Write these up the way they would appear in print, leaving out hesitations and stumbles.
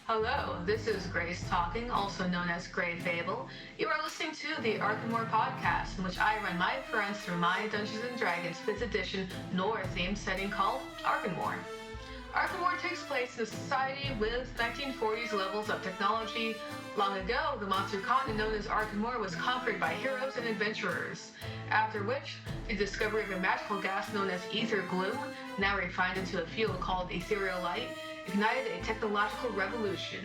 Hello, this is Grace talking, also known as Grey Fable. You are listening to the Arkenmore podcast, in which I run my friends through my Dungeons & Dragons 5th edition Nora-themed setting called Arkenmore. Arkenmore takes place in a society with 1940s levels of technology. Long ago, the monster continent known as Arkenmore was conquered by heroes and adventurers, after which the discovery of a magical gas known as ether gloom, now refined into a fuel called ethereal light, ignited a technological revolution.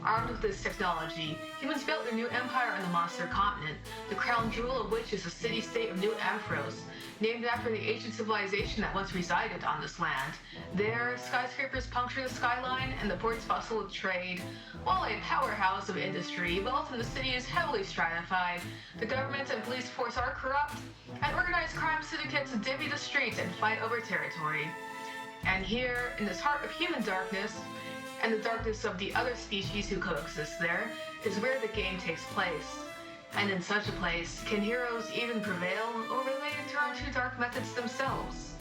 Armed with this technology, humans built their new empire on the monster continent, the crown jewel of which is the city-state of New Ampharos, named after the ancient civilization that once resided on this land. There, skyscrapers puncture the skyline and the ports bustle with trade. While a powerhouse of industry, wealth in the city is heavily stratified. The government and police force are corrupt, and organized crime syndicates divvy the streets and fight over territory. And here, in this heart of human darkness, and the darkness of the other species who coexist there, is where the game takes place. And in such a place, can heroes even prevail, or will they turn to dark methods themselves?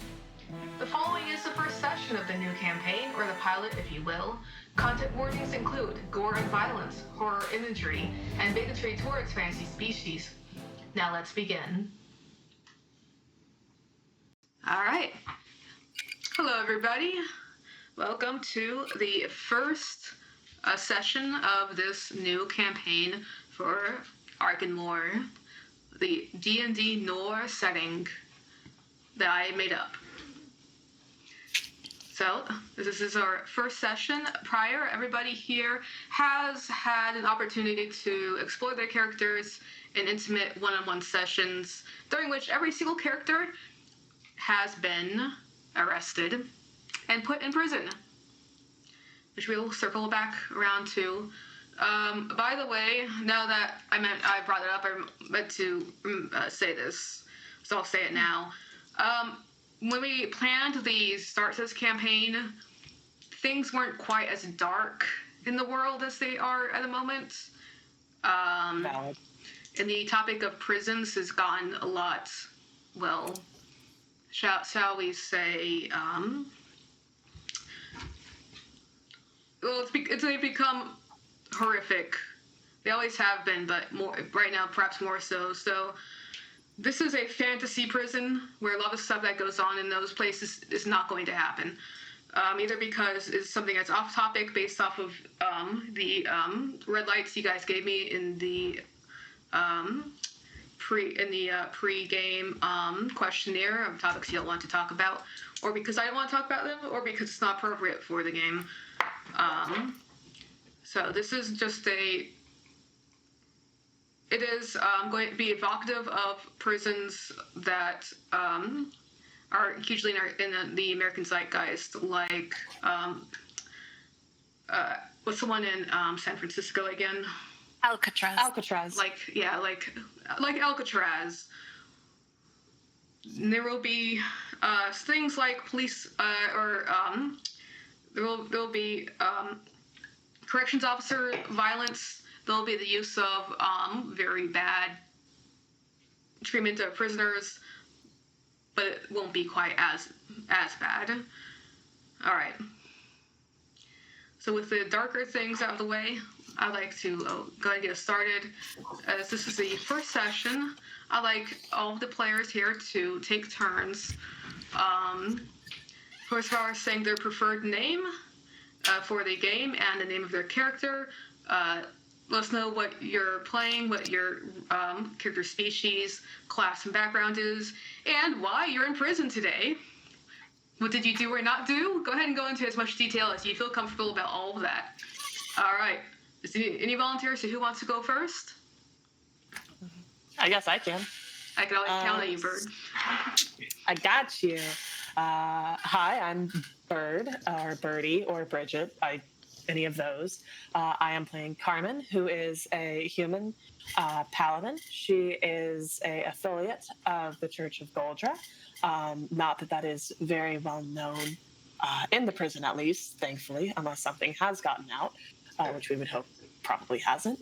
The following is the first session of the new campaign, or the pilot if you will. Content warnings include gore and violence, horror imagery, and bigotry towards fantasy species. Now let's begin. Alright. Hello everybody. Welcome to the first session of this new campaign for Arkenmore, the D&D Nor setting that I made up. So, this is our first session. Prior, everybody here has had an opportunity to explore their characters in intimate one-on-one sessions, during which every single character has been arrested and put in prison, which we'll circle back around to. By the way, now that I brought it up, I meant to say this, so I'll say it now. When we planned the start to this campaign, things weren't quite as dark in the world as they are at the moment. Valid. And the topic of prisons has gotten a lot, well, shall we say, they've become horrific. They always have been, but more right now, perhaps more so. So this is a fantasy prison where a lot of stuff that goes on in those places is not going to happen. Either because it's something that's off topic based off of the red lights you guys gave me in the pre-game questionnaire of topics you don't want to talk about, or because I don't want to talk about them, or because it's not appropriate for the game. So this is just it is going to be evocative of prisons that are hugely in the American zeitgeist, like what's the one in San Francisco again? Alcatraz. Like Alcatraz. There will be things like police there'll be corrections officer violence. There'll be the use of very bad treatment of prisoners, but it won't be quite as bad. All right. So with the darker things out of the way, I'd like to go ahead and get us started. As this is the first session, I'd like all of the players here to take turns. First of all, saying their preferred name for the game and the name of their character. Let us know what you're playing, what your character species, class, and background is, and why you're in prison today. What did you do or not do? Go ahead and go into as much detail as you feel comfortable about all of that. All right. Is any volunteers? So who wants to go first? I guess I can. I can always count on you, Bird. I got you. Hi, I'm Bird, or Birdie, or Bridget. Any of those. I am playing Carmen, who is a human paladin. She is an affiliate of the Church of Goldra. Not that is very well known in the prison, at least, thankfully, unless something has gotten out, which we would hope probably hasn't.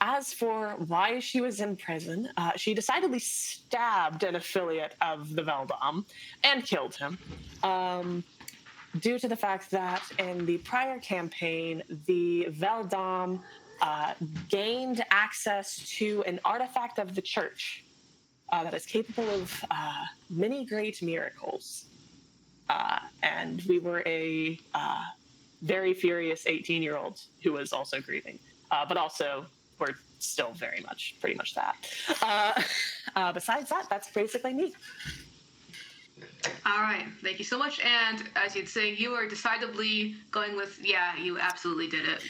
As for why she was in prison, she decidedly stabbed an affiliate of the Veldam and killed him. due to the fact that in the prior campaign, the Veldam gained access to an artifact of the church that is capable of many great miracles. And we were a very furious 18-year-old who was also grieving, but also we're still very much, pretty much that. Besides that, that's basically me. All right, thank you so much. And as you'd say, you are decidedly going with, yeah, you absolutely did it.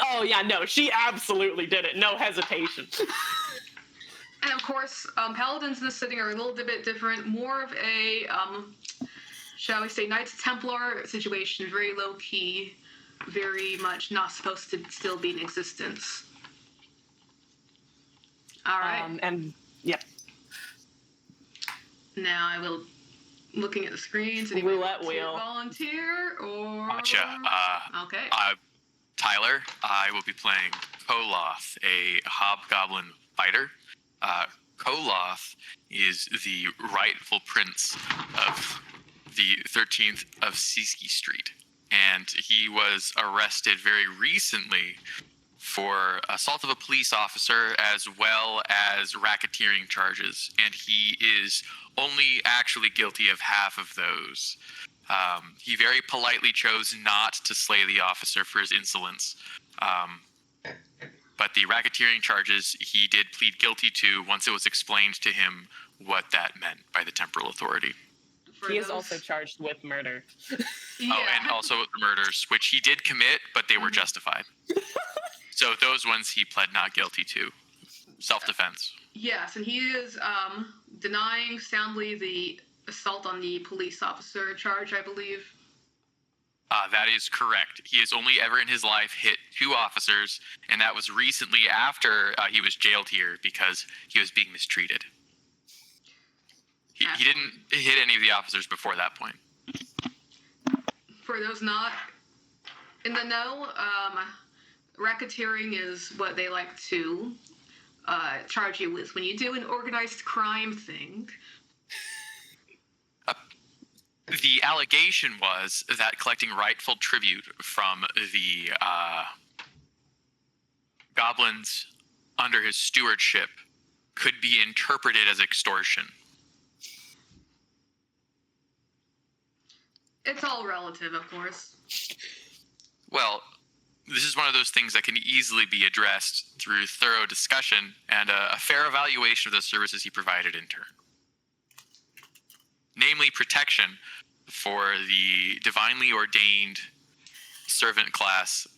Oh, yeah, no, she absolutely did it. No hesitation. And of course, paladins in this setting are a little bit different. More of a, shall we say, Knights Templar situation, very low-key, very much not supposed to still be in existence. All right. And, yep. Now I will, looking at the screens, anybody roulette wheel. Volunteer or... Gotcha. Okay. Tyler, I will be playing Koloth, a hobgoblin fighter. Koloth is the rightful prince of the 13th of Siski Street, and he was arrested very recently for assault of a police officer as well as racketeering charges, and he is only actually guilty of half of those. He very politely chose not to slay the officer for his insolence. But the racketeering charges he did plead guilty to once it was explained to him what that meant by the temporal authority. He is also charged with murder. Yeah. Oh, and also with murders, which he did commit, but they were justified. So those ones he pled not guilty to. Self-defense. Yes, and he is denying soundly the assault on the police officer charge, I believe. That is correct. He has only ever in his life hit 2 officers, and that was recently after he was jailed here because he was being mistreated. He didn't hit any of the officers before that point. For those not in the know, racketeering is what they like to charge you with when you do an organized crime thing. The allegation was that collecting rightful tribute from the goblins under his stewardship could be interpreted as extortion. It's all relative, of course. Well, this is one of those things that can easily be addressed through thorough discussion and a fair evaluation of the services he provided in turn. Namely, protection for the divinely ordained servant class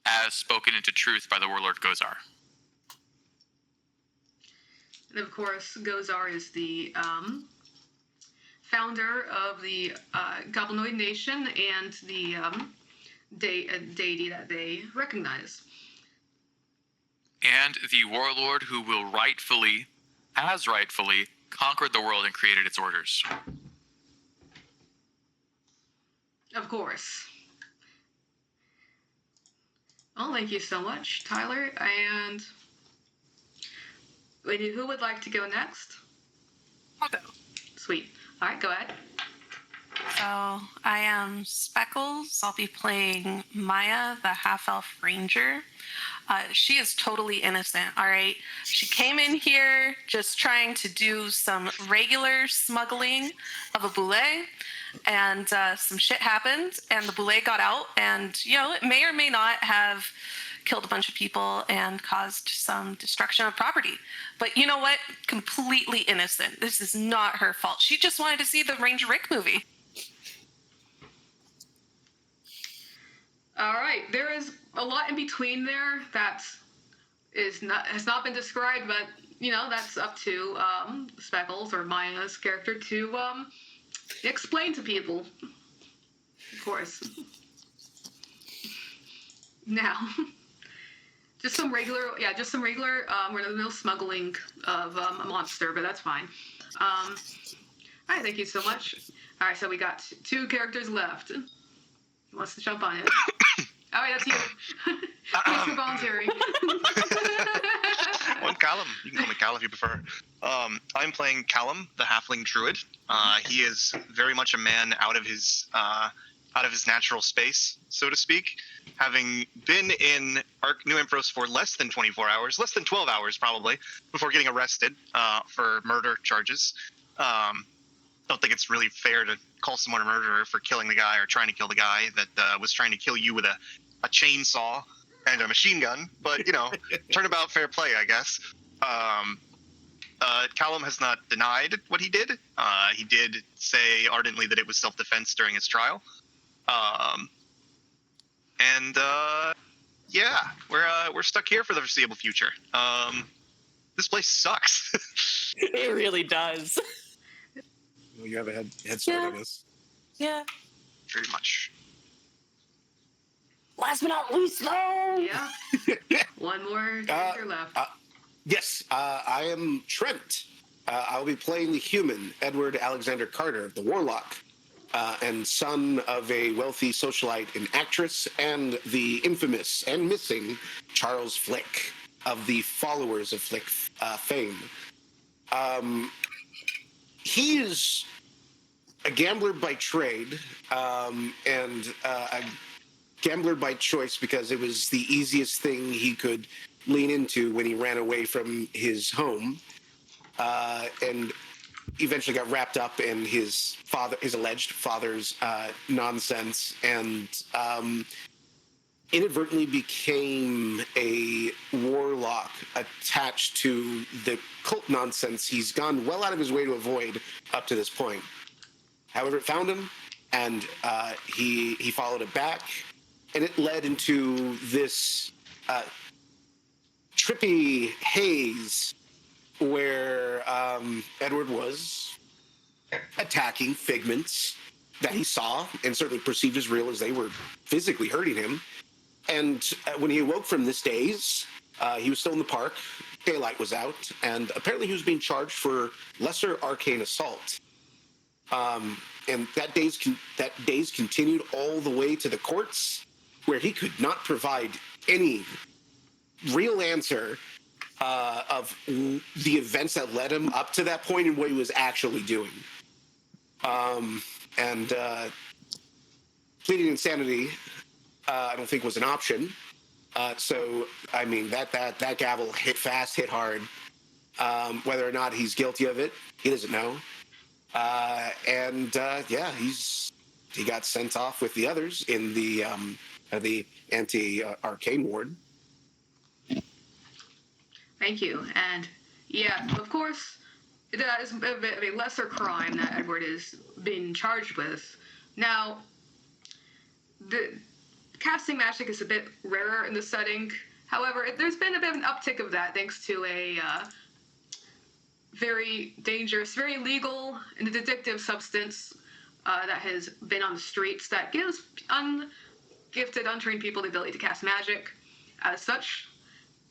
as spoken into truth by the warlord Gozar. And of course, Gozar is the founder of the Goblinoid Nation and the deity that they recognize. And the warlord who will has rightfully, conquered the world and created its orders. Of course. Well, thank you so much, Tyler. And who would like to go next? I'll go. Sweet. All right, go ahead. So I am Speckles. I'll be playing Maya, the half-elf ranger. She is totally innocent, all right? She came in here just trying to do some regular smuggling of a boulet, and some shit happened, and the boulet got out, and, it may or may not have killed a bunch of people and caused some destruction of property. But you know what? Completely innocent. This is not her fault. She just wanted to see the Ranger Rick movie. All right, there is a lot in between there that has not been described, but that's up to Speckles or Maya's character to explain to people. Of course. Now, just some regular run-of-the-mill smuggling of a monster, but that's fine. All right, thank you so much. All right, so we got 2 characters left. Who wants to jump on it? All right, that's you. Thanks for volunteering. One Callum. You can call me Callum if you prefer. I'm playing Callum, the halfling druid. He is very much a man out of his natural space, so to speak, having been in New Impros for less than 24 hours, less than 12 hours probably, before getting arrested for murder charges. Don't think it's really fair to call someone a murderer for killing the guy or trying to kill the guy that was trying to kill you with a chainsaw and a machine gun, but turnabout fair play, I guess. Callum has not denied what he did. He did say ardently that it was self-defense during his trial. We're stuck here for the foreseeable future. This place sucks. It really does. Well, you have a head start on this. Yeah. Very much. Last but not least, though. Yeah. One more character left. Yes, I am Trent. I'll be playing the human, Edward Alexander Carter, the warlock, and son of a wealthy socialite and actress, and the infamous and missing Charles Flick of the followers of Flick fame. He is a gambler by trade, and a gambler by choice because it was the easiest thing he could lean into when he ran away from his home, and eventually got wrapped up in his alleged father's nonsense, and inadvertently became a warlock attached to the cult nonsense he's gone well out of his way to avoid up to this point. However, it found him, and he followed it back, and it led into this trippy haze where Edward was attacking figments that he saw and certainly perceived as real as they were physically hurting him. And when he awoke from this daze, he was still in the park. Daylight was out, and apparently he was being charged for lesser arcane assault. And that daze continued all the way to the courts, where he could not provide any real answer of the events that led him up to that point and what he was actually doing. Pleading insanity, I don't think was an option. So, I mean, that gavel hit fast, hit hard. Whether or not he's guilty of it, he doesn't know. He got sent off with the others in the anti-arcane ward. Thank you. And yeah, of course, that is a bit of a lesser crime that Edward is being charged with. Now, the casting magic is a bit rarer in the setting. However, there's been a bit of an uptick of that thanks to a very dangerous, very legal, and addictive substance that has been on the streets that gives ungifted, untrained people the ability to cast magic. As such,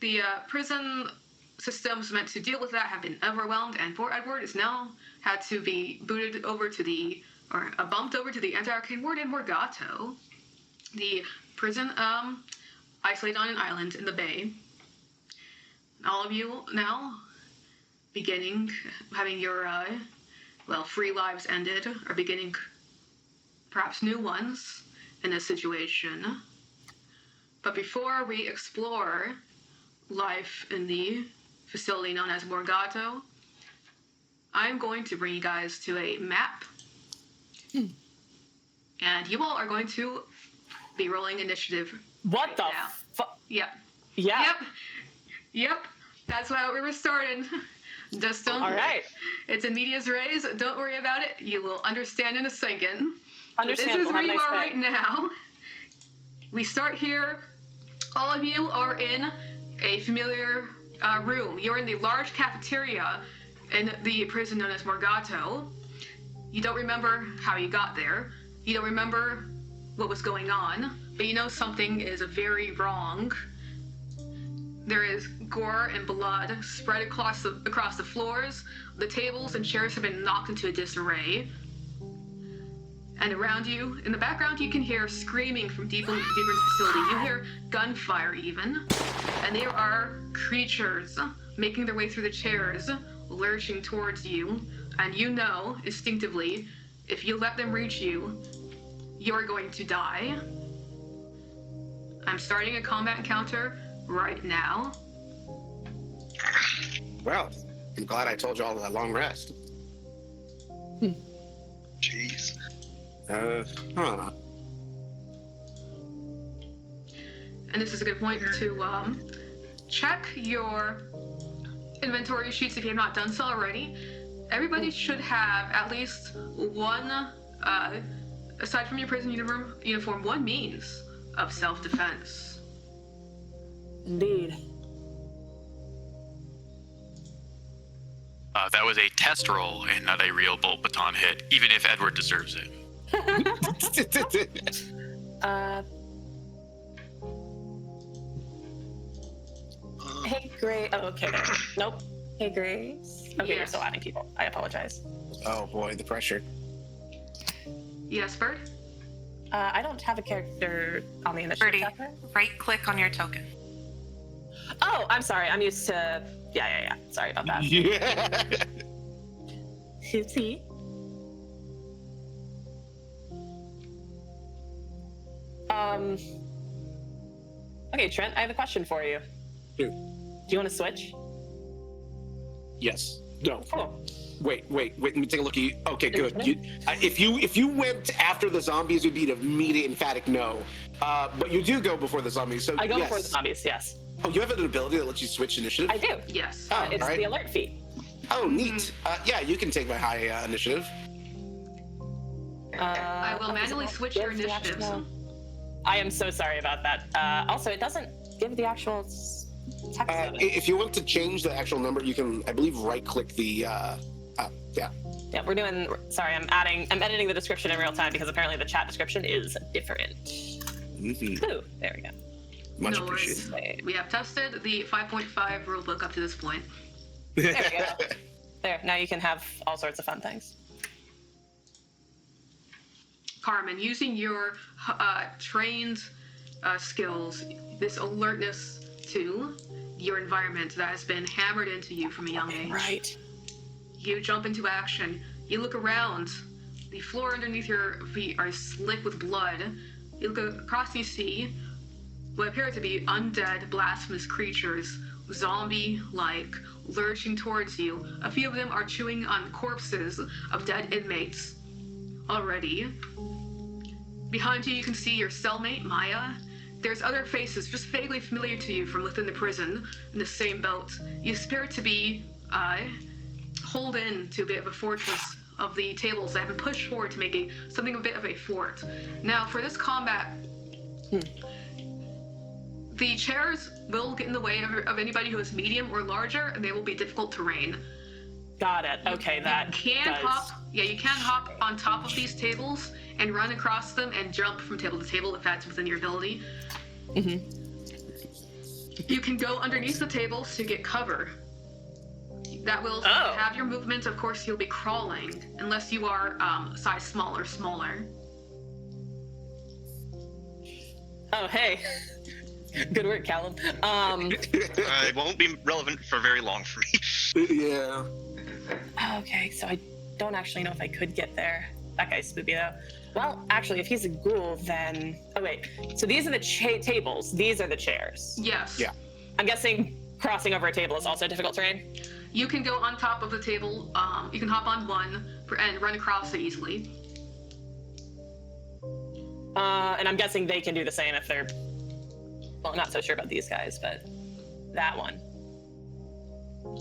the prison systems meant to deal with that have been overwhelmed, and poor Edward is now had to be bumped over to the anti-arcane ward in Morgato, the prison isolated on an island in the bay. All of you now having your free lives ended, or beginning perhaps new ones in this situation. But before we explore life in the facility known as Morgato, I'm going to bring you guys to a map. And you all are going to be rolling initiative. What right the now. fuck? Yep. Yeah. Yep. That's how we were starting. Just don't. All right. It's a medias res. Don't worry about it. You will understand in a second. Understandable. This is where Have a you nice are day. right now. We start here. All of you are in a familiar room. You're in the large cafeteria in the prison known as Morgato. You don't remember how you got there. You don't remember what was going on, but you know something is very wrong. There is gore and blood spread across the floors. The tables and chairs have been knocked into a disarray. And around you, in the background, you can hear screaming from deeper in the facility. You hear gunfire even. And there are creatures making their way through the chairs, lurching towards you. And you know, instinctively, if you let them reach you, you're going to die. I'm starting a combat encounter right now. Well, I'm glad I told you all that long rest. Jeez. Huh. And this is a good point to check your inventory sheets if you have not done so already. Everybody should have at least one, aside from your prison uniform, one means of self-defense. Indeed. That was a test roll and not a real bolt baton hit, even if Edward deserves it. Hey, Grace. Oh, okay. Nope. Hey, Grace. Okay, You're Yes. still adding people. I apologize. Oh boy, the pressure. Yes, Bird? I don't have a character on the initiative Birdie, tracker. right-click on your token. Oh, I'm sorry. I'm used to... Yeah. Sorry about that. Yeah. Oopsie. Okay, Trent, I have a question for you. Here. Do you want to switch? Yes. No. Cool. Wait. Let me take a look at you. Okay, good. If you went after the zombies, it would be an immediate, emphatic no. But you do go before the zombies. So I go yes. before the zombies, yes. Oh, you have an ability that lets you switch initiative? I do. Yes. Oh, It's alright. the alert feat. Oh, neat. Yeah, you can take my high initiative. I will manually switch your give the initiatives. actual- I am so sorry about that. Also, it doesn't give the actual text of it. If you want to change the actual number, you can, I believe, right-click the. Yeah. Yeah, we're doing. Sorry, I'm editing the description in real time because apparently the chat description is different. Mm-hmm. Ooh, there we go. Much No worries. appreciated. We have tested the 5.5 rulebook up to this point. There we go. There, now you can have all sorts of fun things. Carmen, using your trained skills, this alertness to your environment that has been hammered into you from a young age. Right. You jump into action. You look around. The floor underneath your feet are slick with blood. You look across and you see what appear to be undead, blasphemous creatures, zombie-like, lurching towards you. A few of them are chewing on corpses of dead inmates already. Behind you, you can see your cellmate, Maya. There's other faces just vaguely familiar to you from within the prison in the same boat. You appear to be holed in to a bit of a fortress of the tables that have been pushed forward to make something a bit of a fort. Now, for this combat, the chairs will get in the way of anybody who is medium or larger, and they will be difficult terrain. Got it. Okay, that You can does. hop. Yeah, you can hop on top of these tables and run across them and jump from table to table if that's within your ability. Mm-hmm. You can go underneath the tables to get cover. That will Oh. have your movement. Of course, you'll be crawling unless you are size small or smaller. Oh, hey. Good work, Callum. It won't be relevant for very long for me. Yeah. Okay, so I don't actually know if I could get there. That guy's spoopy, though. Well, actually, if he's a ghoul, then... Oh, wait. So these are the tables. These are the chairs. Yes. Yeah. I'm guessing crossing over a table is also difficult terrain? You can go on top of the table. You can hop on one and run across it easily. And I'm guessing they can do the same if they're... Well, I'm not so sure about these guys, but that one.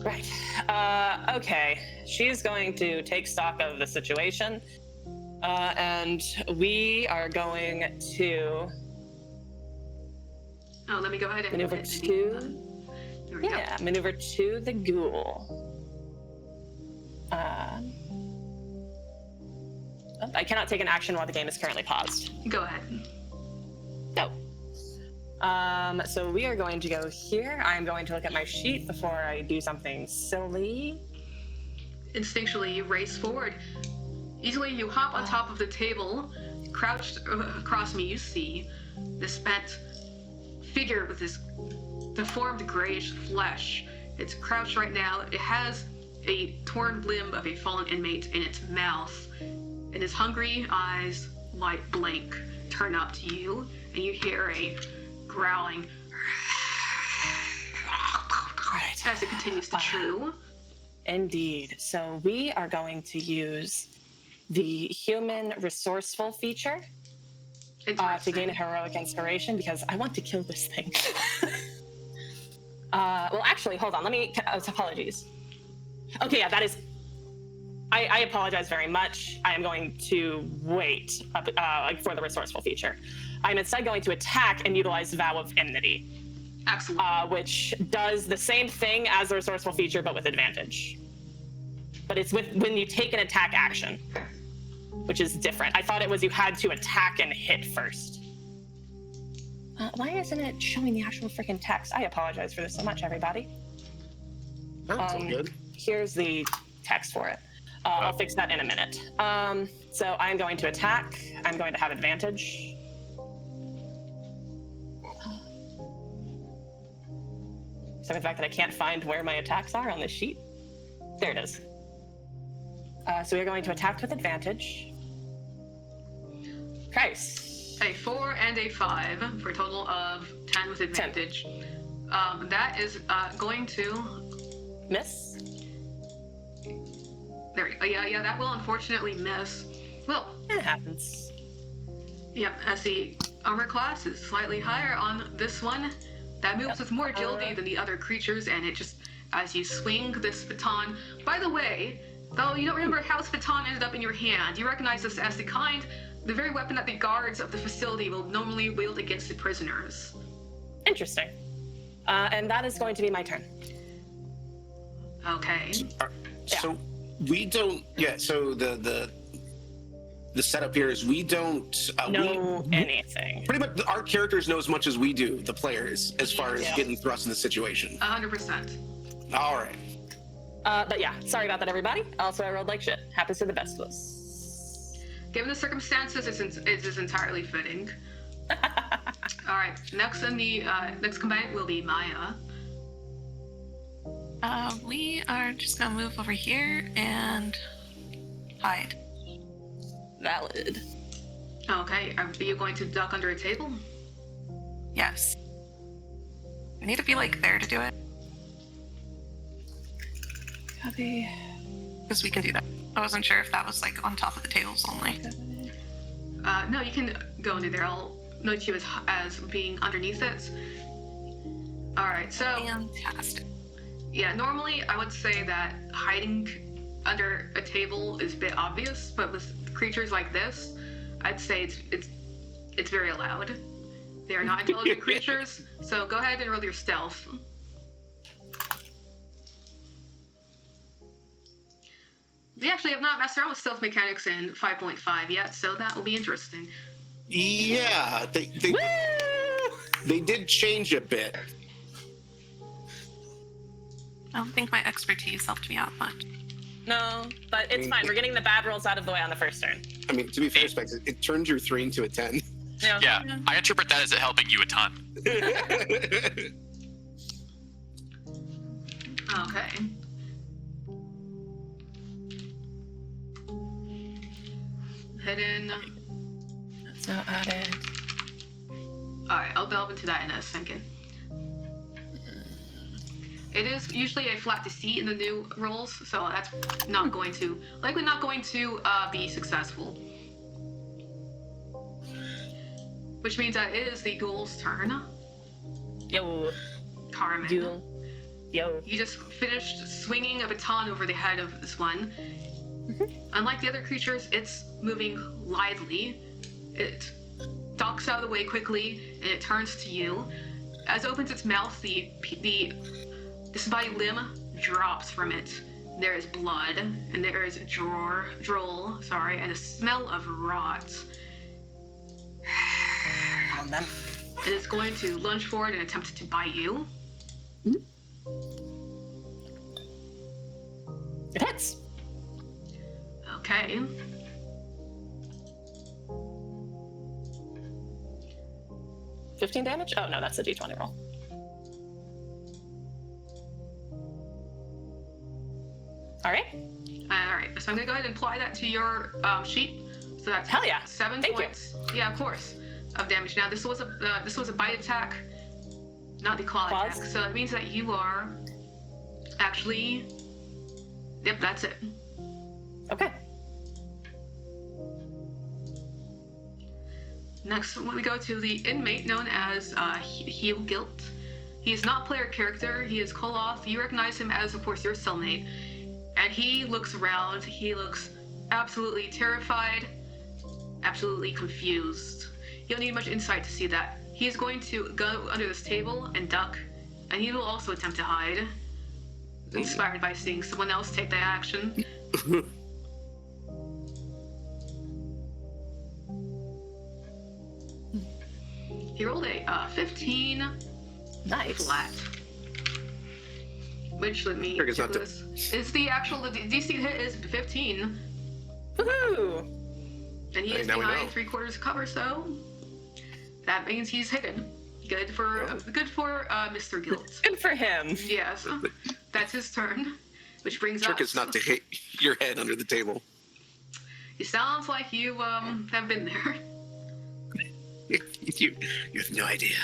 Right. Okay. She's going to take stock of the situation. And we are going to Oh, let me go ahead and maneuver edit the- to... There we go. Yeah, maneuver to the ghoul. I cannot take an action while the game is currently paused. Go ahead. No. So we are going to go here. I'm going to look at my sheet before I do something silly. Instinctually, you race forward. Easily, you hop on top of the table. Crouched across me, you see this bent figure with this deformed grayish flesh. It's crouched right now. It has a torn limb of a fallen inmate in its mouth, and his hungry eyes, light blank, turn up to you, and you hear a growling as it continues to chew. Indeed. So we are going to use the human resourceful feature to gain a heroic inspiration because I want to kill this thing. Well, actually, hold on. Apologies. Okay, yeah, that is... I apologize very much. I am going to wait for the resourceful feature. I'm instead going to attack and utilize Vow of Enmity. Excellent. Which does the same thing as the resourceful feature, but with advantage. But it's when you take an attack action, which is different. I thought it was you had to attack and hit first. Why isn't it showing the actual freaking text? I apologize for this so much, everybody. That's all good. Here's the text for it. I'll fix that in a minute. So I'm going to attack. I'm going to have advantage. So the fact that I can't find where my attacks are on this sheet. There it is. So we're going to attack with advantage. Christ. A 4 and a 5 for a total of 10 with advantage. 10. That is going to miss. There we go. Yeah, that will unfortunately miss. Well, it happens. Yep, as the armor class is slightly higher on this one, that moves with more agility than the other creatures, and it just, as you swing this baton. By the way, though you don't remember how this baton ended up in your hand, you recognize this as the very weapon that the guards of the facility will normally wield against the prisoners. Interesting. And that is going to be my turn. Okay. So we don't. Yeah. So the setup here is we don't know anything. Pretty much, our characters know as much as we do, the players, as far as getting thrust in the situation. 100%. All right. But yeah, sorry about that, everybody. Also, I rolled like shit. Happens to the best of us. Given the circumstances, it is entirely fitting. All right, next in the next combatant will be Maya. We are just gonna move over here and hide. Valid. Okay, are you going to duck under a table? Yes. I need to be like there to do it. Copy. Because we can do that. I wasn't sure if that was like on top of the tables only. No, you can go into there. I'll note you as being underneath it. All right, so fantastic. Yeah, normally I would say that hiding under a table is a bit obvious, but with creatures like this, I'd say it's very allowed. They are not intelligent creatures, so go ahead and roll your stealth. We actually have not messed around with stealth mechanics in 5.5 yet, so that will be interesting. Yeah, they did change a bit. I don't think my expertise helped me out much. No, but it's fine. We're getting the bad rolls out of the way on the first turn. I mean, to be fair, Specs, it turned your 3 into a 10. Yeah, I interpret that as it helping you a ton. Okay. Hidden. That's not added. Alright, I'll delve into that in a second. It is usually a flat deceit in the new rolls, so that's likely not going to be successful. Which means that it is the ghoul's turn. Yo. Carmen. Yo. You just finished swinging a baton over the head of this one. Unlike the other creatures, it's moving lithely. It ducks out of the way quickly, and it turns to you. As it opens its mouth, the disembodied limb drops from it. There is blood, and there is drool, and a smell of rot. It is going to lunge forward and attempt to bite you. It hits. Okay. 15 damage? Oh, no, that's a d20 roll. All right. All right, so I'm gonna go ahead and apply that to your sheet. So that's Hell yeah. 7 Thank you. points. Yeah, of course, of damage. Now this was a bite attack, not the claw Claws? attack. So it means that you are actually. Yep, that's it. Okay. Next, we go to the inmate known as Heel Guilt. He is not player character. He is Koloth. You recognize him as, of course, your cellmate. And he looks around. He looks absolutely terrified, absolutely confused. You don't need much insight to see that. He's going to go under this table and duck, and he will also attempt to hide, inspired by seeing someone else take that action. He rolled a 15 Nice. flat. Which, let me Trigger's check not this. Is the actual the DC hit is 15, Woohoo! and he Hey, is now we behind know. 3/4 cover, so that means he's hidden. Good for Mr. Guilt. Good for him. Yes, that's his turn. Which brings Trick us. is not to hit your head under the table. It sounds like you have been there. you have no idea.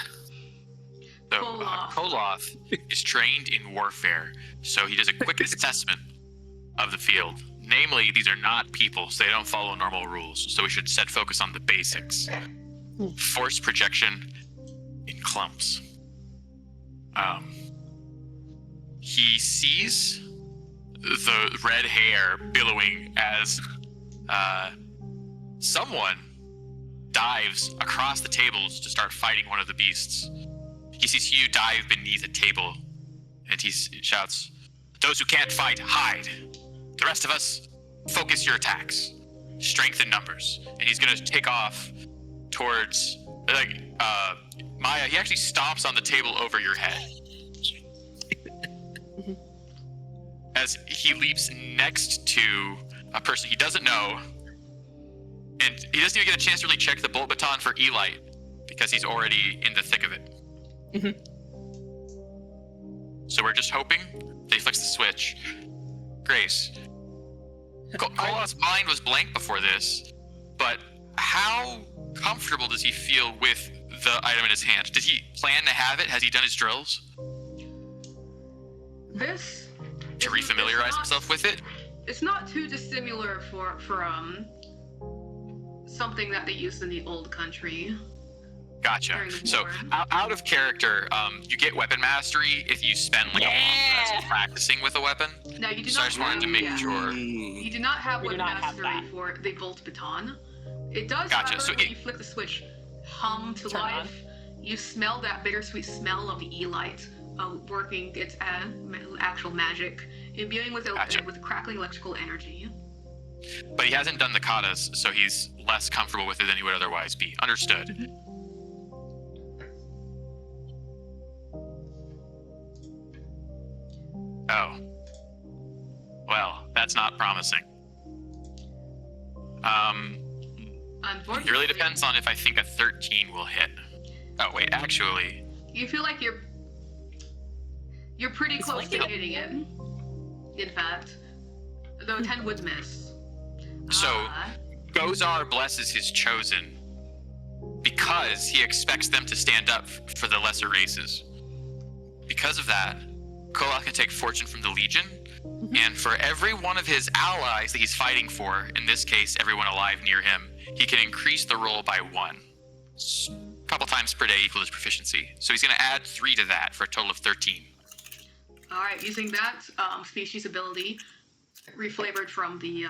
So Koloth. Koloth is trained in warfare, so he does a quick assessment of the field. Namely, these are not people, so they don't follow normal rules. So we should set focus on the basics. Force projection in clumps. He sees the red hair billowing as someone dives across the tables to start fighting one of the beasts. He sees you dive beneath a table, and he shouts, "Those who can't fight, hide. The rest of us, focus your attacks. Strength in numbers." And he's gonna take off towards, Maya. He actually stomps on the table over your head. As he leaps next to a person he doesn't know, and he doesn't even get a chance to really check the bolt baton for Elite, because he's already in the thick of it. So we're just hoping they fix the switch. Grace, Koloth's mind was blank before this, but how comfortable does he feel with the item in his hand? Did he plan to have it? Has he done his drills This to refamiliarize himself with it? It's not too dissimilar for something that they used in the old country. Gotcha. During the So war. out of character, you get weapon mastery if you spend like a long rest practicing with a weapon. Now you do So I not just wanted have, to make sure. You do not have We do weapon not have mastery that. for the bolt baton. It does, Gotcha, however, so when you flick the switch, hum to Turn life. You smell that bittersweet smell of the Elite working its actual magic, imbuing with Gotcha. with crackling electrical energy. But he hasn't done the katas, so he's less comfortable with it than he would otherwise be. Understood. Oh. Well, that's not promising. Unfortunately, It really depends on if I think a 13 will hit. Oh, wait, actually, You feel like you're pretty He's close to flanking hitting it. In fact, though 10 would miss. So- Ah, Gozar blesses his chosen because he expects them to stand up for the lesser races. Because of that, Koloth can take fortune from the Legion, and for every one of his allies that he's fighting for, in this case, everyone alive near him, he can increase the roll by 1. A couple times per day equals his proficiency. So he's going to add 3 to that for a total of 13. all right, using that species ability, reflavored from the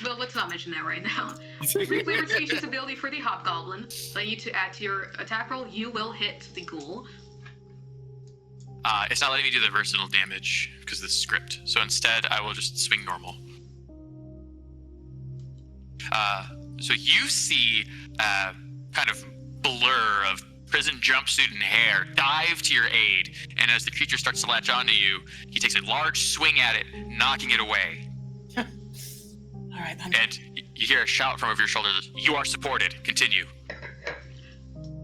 well, let's not mention that right now. Reflavored species ability for the hobgoblin. Allow you to add to your attack roll. You will hit the ghoul. It's not letting me do the versatile damage because of the script. So instead, I will just swing normal. So you see kind of blur of prison jumpsuit and hair dive to your aid, and as the creature starts to latch onto you, he takes a large swing at it, knocking it away. All right, then. And you hear a shout from over your shoulder, "You are supported. Continue."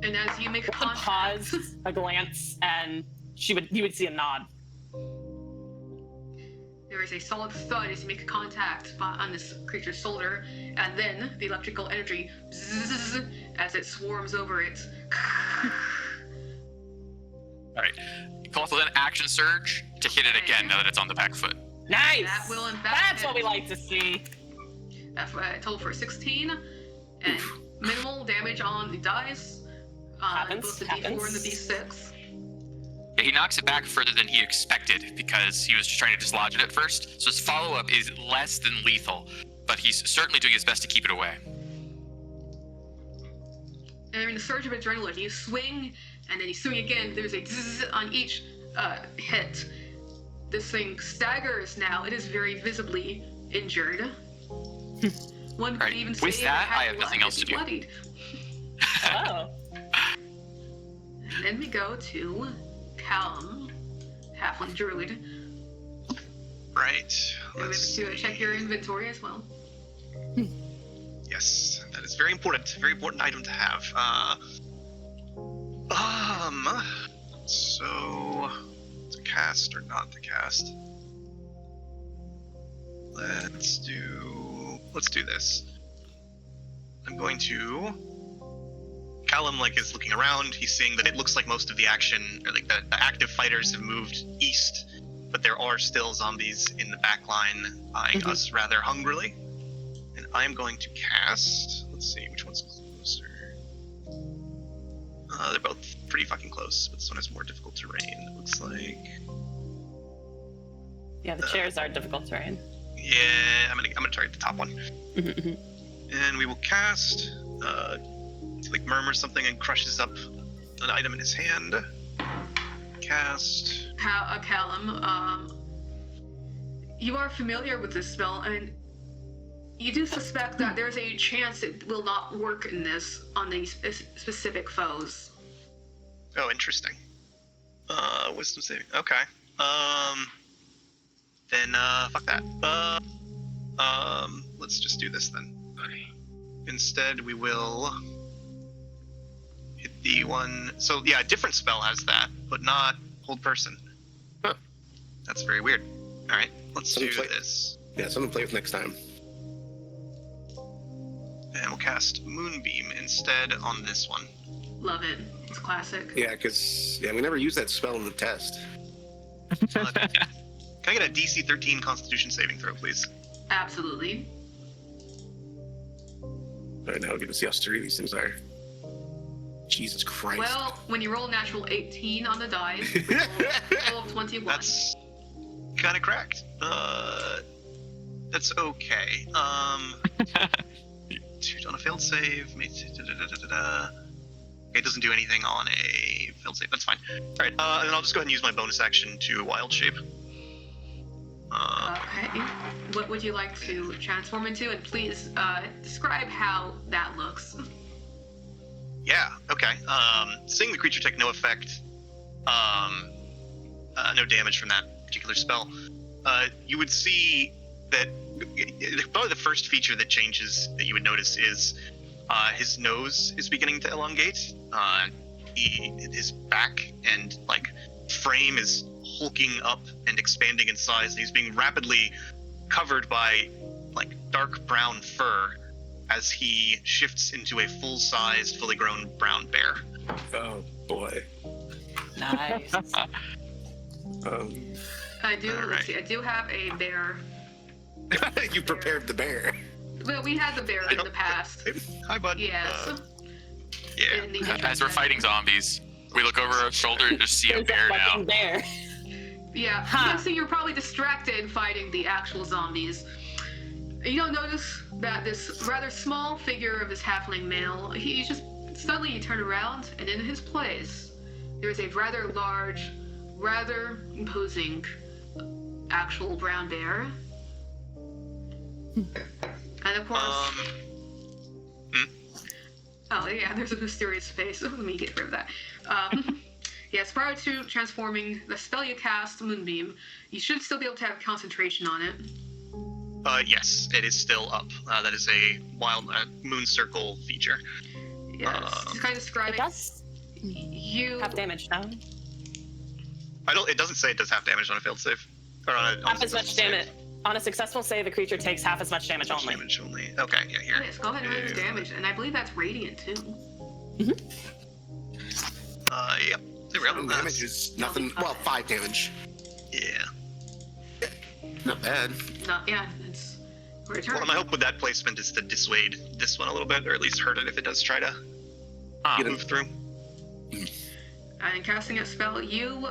And as you make Would contact, pause, a glance, and you would see a nod. there is a solid thud as you make contact on this creature's shoulder, and then the electrical energy bzzz, as it swarms over it. All right. Koloth will then action surge to hit it again now that it's on the back foot. Nice! That will in fact That's hit. what we like to see. Total for 16, and minimal damage on the dice. Both the D4 and the D6. Yeah, he knocks it back further than he expected because he was just trying to dislodge it at first. So his follow-up is less than lethal, but he's certainly doing his best to keep it away. And in the surge of adrenaline, you swing, and then you swing again. There's a zzz on each hit. This thing staggers now. It is very visibly injured. One could Right. even With say that, it had I have nothing blood else to do. bloodied. Oh. And then we go to Callum, halfling druid. Right. And we have to check your inventory as well. Yes, that is very important. Very important item to have. So to cast or not to cast? Let's do this. I'm going to. Callum is looking around. He's seeing that it looks like most of the action, or the active fighters have moved east, but there are still zombies in the back line eyeing us rather hungrily. And I'm going to cast. Let's see which one's closer. They're both pretty fucking close, but this one has more difficult terrain. It looks like. Yeah, the chairs are difficult terrain. Yeah, I'm gonna target the top one. And we will cast. Murmurs something and crushes up an item in his hand. Cast. Callum, you are familiar with this spell, and you do suspect that there's a chance it will not work on these specific foes. Oh, interesting. Wisdom saving. Okay. Then fuck that. Let's just do this then. Instead, we will hit the one. So yeah, a different spell has that, but not hold person. Huh. That's very weird. All right, let's do Something this. Yeah, something to play with next time. And we'll cast Moonbeam instead on this one. Love it. It's classic. Yeah, because we never use that spell in the test. Can I get a DC 13 Constitution saving throw, please? Absolutely. All right, now we'll get to see how sturdy these things are. Jesus Christ. Well, when you roll a natural 18 on the dice, roll 21. That's kind of cracked. That's okay. On a failed save. It doesn't do anything on a failed save. That's fine. All right, and then I'll just go ahead and use my bonus action to wild shape. Okay. What would you like to transform into? And please describe how that looks. Yeah. Okay. Seeing the creature take no effect, no damage from that particular spell, you would see that probably the first feature that changes that you would notice is his nose is beginning to elongate. His back and frame is hulking up and expanding in size, and he's being rapidly covered by dark brown fur as he shifts into a full-sized, fully grown brown bear. Oh boy. Nice. I do. All Let's see. I do have a bear. You prepared the bear. Well, we had the bear in the past. Hi, bud. Yes. Yeah. In the As we're fighting zombies, we look over our shoulder and just see a bear now. fucking bear. Yeah. Huh. So you're probably distracted fighting the actual zombies. You don't notice that this rather small figure of this halfling male, he just suddenly turned around, and in his place, there is a rather large, rather imposing actual brown bear. And of course... Oh, yeah, there's a mysterious face. Let me get rid of that. Yes, prior to transforming the spell you cast, Moonbeam, you should still be able to have concentration on it. Yes, it is still up. That is a wild moon circle feature. Yeah, it's kind of It describing does you. have damage now. It doesn't say it does half damage on a failed save. Or on a Half as much successful damage. On a successful save, the creature takes half as much damage save. only. Damage only. Okay, yeah, here. Yes, go ahead and roll your damage, and I believe that's radiant too. Yep. There we go. Damage is nothing. Well, 5 damage. Yeah. Not bad. No, yeah, it's return. Well, my hope with that placement is to dissuade this one a little bit, or at least hurt it if it does try to move through. And casting a spell, you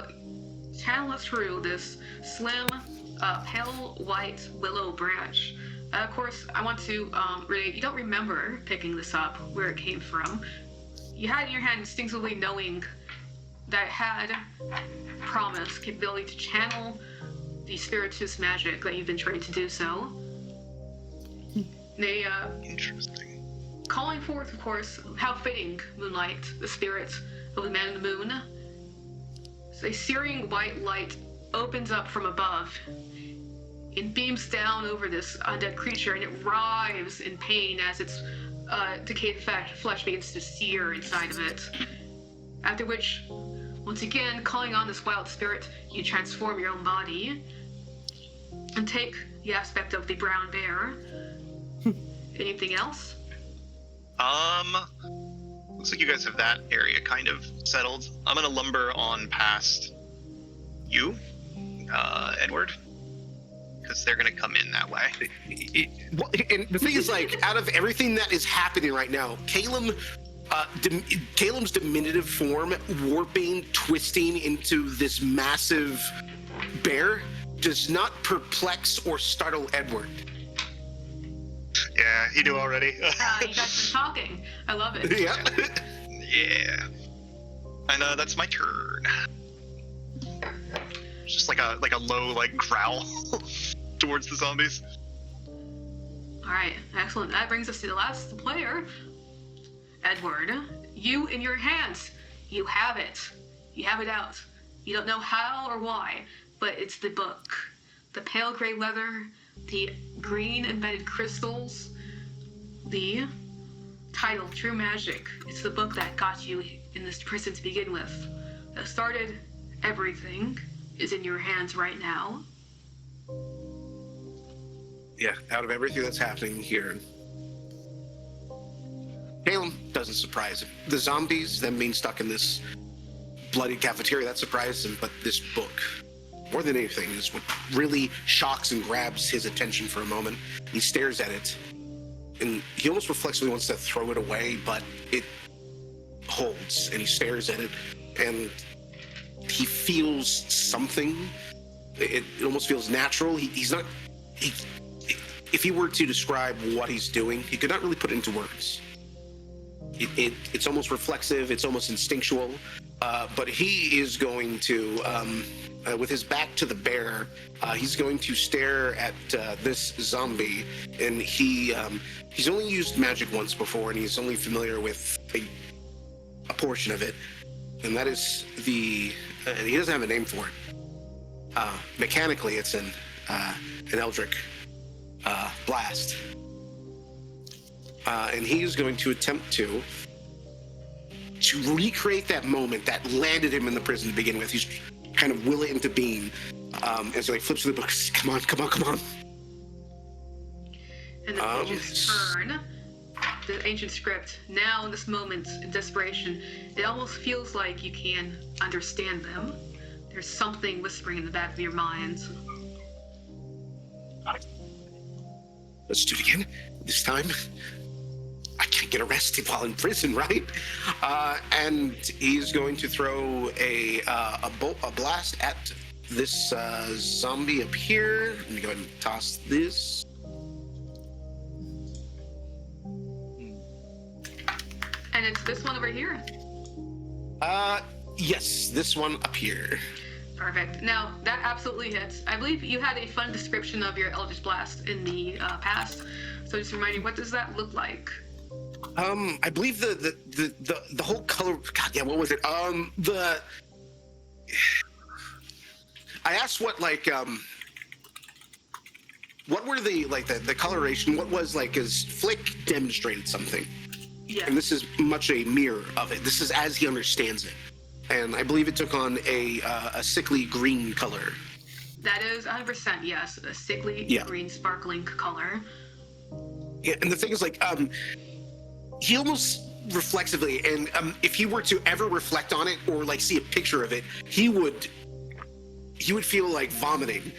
channel through this slim, pale white willow branch. Of course, I want to really, you don't remember picking this up, where it came from. You had it in your hand instinctively knowing that it had promise, capability to channel the spiritus magic that you've been trained to do so. They, Interesting. calling forth, of course, how fitting, Moonlight, the spirit of the man in the moon. So a searing white light opens up from above and beams down over this undead creature, and it writhes in pain as its decayed flesh begins to sear inside of it. After which, once again, calling on this wild spirit, you transform your own body and take the aspect of the brown bear. Anything else? Looks like you guys have that area kind of settled. I'm gonna lumber on past you, Edward, because they're gonna come in that way. And the thing is, like, out of everything that is happening right now, Callum's diminutive form warping, twisting into this massive bear does not perplex or startle Edward. Yeah, he knew already. You guys been talking. I love it. Yeah. Yeah. And that's my turn. Just like a low growl towards the zombies. Alright, excellent. That brings us to the last player. Edward, you in your hands. You have it. You have it out. You don't know how or why, but it's the book. The pale gray leather, the green embedded crystals, the title, True Magic. It's the book that got you in this prison to begin with. That started everything is in your hands right now. Yeah, out of everything that's happening here, Callum doesn't surprise him. The zombies, them being stuck in this bloody cafeteria, that surprises him, but this book, more than anything, is what really shocks and grabs his attention for a moment. He stares at it, and he almost reflexively wants to throw it away, but it holds, and he stares at it, and he feels something. It almost feels natural. He's not... if he were to describe what he's doing, he could not really put it into words. It's almost reflexive, it's almost instinctual, but he is going to, with his back to the bear, he's going to stare at this zombie, and he's only used magic once before, and he's only familiar with a portion of it, and that is he doesn't have a name for it. Mechanically, it's an eldritch blast. And he is going to attempt to recreate that moment that landed him in the prison to begin with. He's kind of will it into being. And so he flips through the books. Come on. And the pages turn. The ancient script. Now, in this moment, in desperation, it almost feels like you can understand them. There's something whispering in the back of your mind. Let's do it again. This time, I can't get arrested while in prison, right? And he's going to throw a blast at this zombie up here. Let me go ahead and toss this. And it's this one over here. Yes, this one up here. Perfect. Now, that absolutely hits. I believe you had a fun description of your Eldritch Blast in the past. So just remind me, what does that look like? I believe the whole color. God, yeah, what was it? I asked what were the coloration? What was as Flick demonstrated something. Yes. And this is much a mirror of it. This is as he understands it. And I believe it took on a sickly green color. That is 100% yes, a sickly green sparkling color. Yeah, and the thing is, like, he almost reflexively, and if he were to ever reflect on it or like see a picture of it, he would feel like vomiting.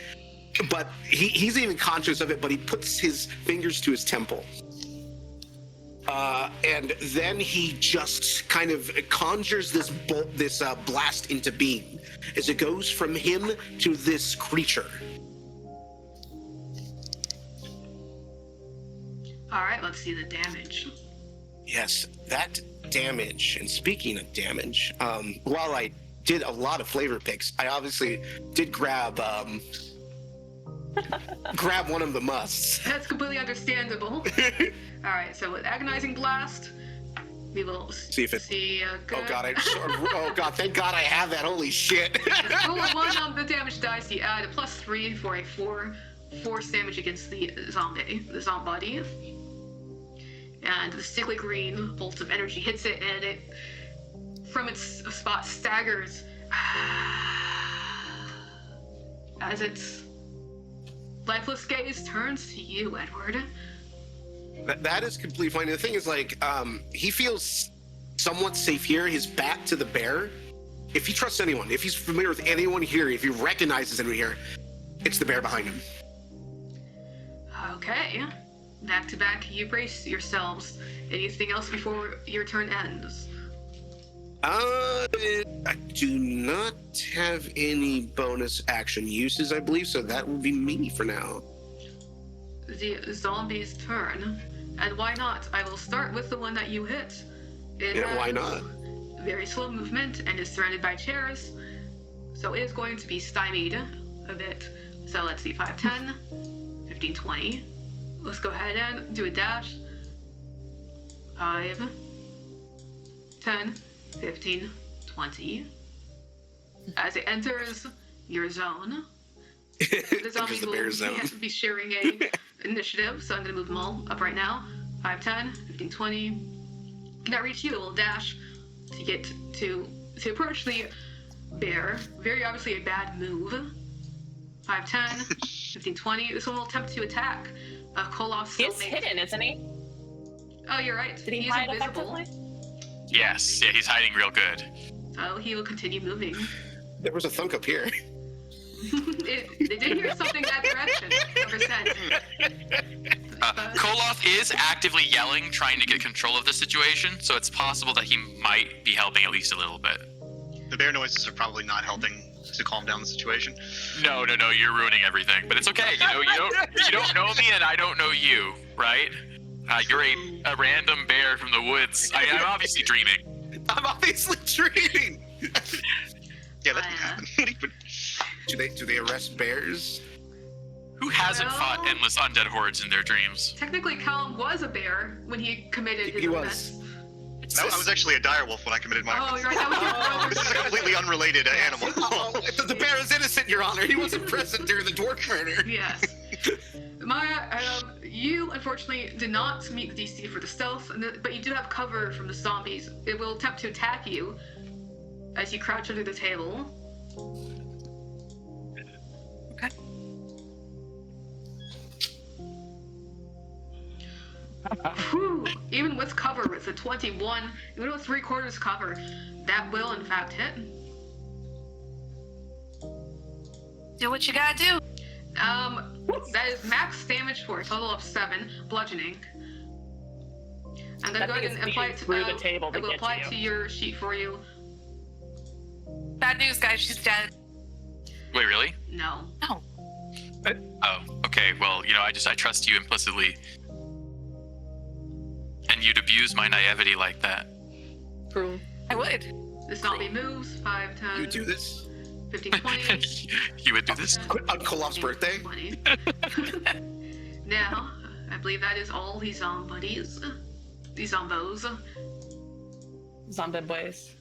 But he's even conscious of it, but he puts his fingers to his temple. And then he just kind of conjures this blast into being as it goes from him to this creature. All right, let's see the damage. Yes, that damage. And speaking of damage, while I did a lot of flavor picks, I obviously did grab one of the musts. That's completely understandable. All right, so with agonizing blast, we will see if it. See, Oh god! Oh god! Thank God I have that. Holy shit! Roll a 1 on the damage dice. You add a +3 for a force damage against the zombie. And the sickly green bolt of energy hits it, and it, from its spot, staggers as its lifeless gaze turns to you, Edward. That is completely fine. And the thing is, like, he feels somewhat safe here. His back to the bear. If he trusts anyone, if he's familiar with anyone here, if he recognizes anyone here, it's the bear behind him. Okay. Back to back, you brace yourselves. Anything else before your turn ends? I do not have any bonus action uses, I believe, so that will be me for now. The zombie's turn. And why not? I will start with the one that you hit. Why not? Very slow movement and is surrounded by chairs. So it is going to be stymied a bit. So let's see, 5, 10, 15, 20. Let's go ahead and do a dash. 5, 10, 15, 20. As it enters your zone, the zombie the bear zone. will be sharing a initiative, so I'm going to move them all up right now. 5, 10, 15, 20. Cannot reach you, it will dash to get to approach the bear. Very obviously a bad move. 5, 10, 15, 20. This one will attempt to attack. Koloth. He's hidden, isn't he? Oh, you're right. Did he He's hide invisible. effectively? Yes, yeah, he's hiding real good. So he will continue moving. There was a thunk up here. They did hear something that direction. 100%. Koloth is actively yelling, trying to get control of the situation, so it's possible that he might be helping at least a little bit. The bear noises are probably not helping to calm down the situation. No, you're ruining everything, but it's okay. You don't know me, and I don't know you, right? You're a random bear from the woods. I'm obviously dreaming. I'm obviously dreaming. Yeah, that can happen. Do they arrest bears? Who hasn't Well- fought endless undead hordes in their dreams? Technically, Callum was a bear when he committed his He offense. was. I was actually a direwolf when I committed my Oh, offense. you're right. That was your brother. This is a completely unrelated animal. The bear is innocent, Your Honor. He wasn't present during the dwarf murder. Yes. Maya, you unfortunately did not meet the DC for the stealth, but you do have cover from the zombies. It will attempt to attack you as you crouch under the table. Okay. Whew. Even with cover, it's a 21. Even with 3/4 cover, that will in fact hit. Do what you gotta do. That is max damage for a total of 7 bludgeoning. And then That go thing ahead is and apply beating it to through the table to I will get apply to it to you. your sheet for you. Bad news, guys. She's dead. Wait, really? No. No. Oh, okay. Well, I trust you implicitly. And you'd abuse my naivety like that. True. I would. The zombie moves. 5, 10, You do this 15, 20. You would do this? on Koloth's birthday? 20. Now, I believe that is all the zombies. The zombos. Zombie boys.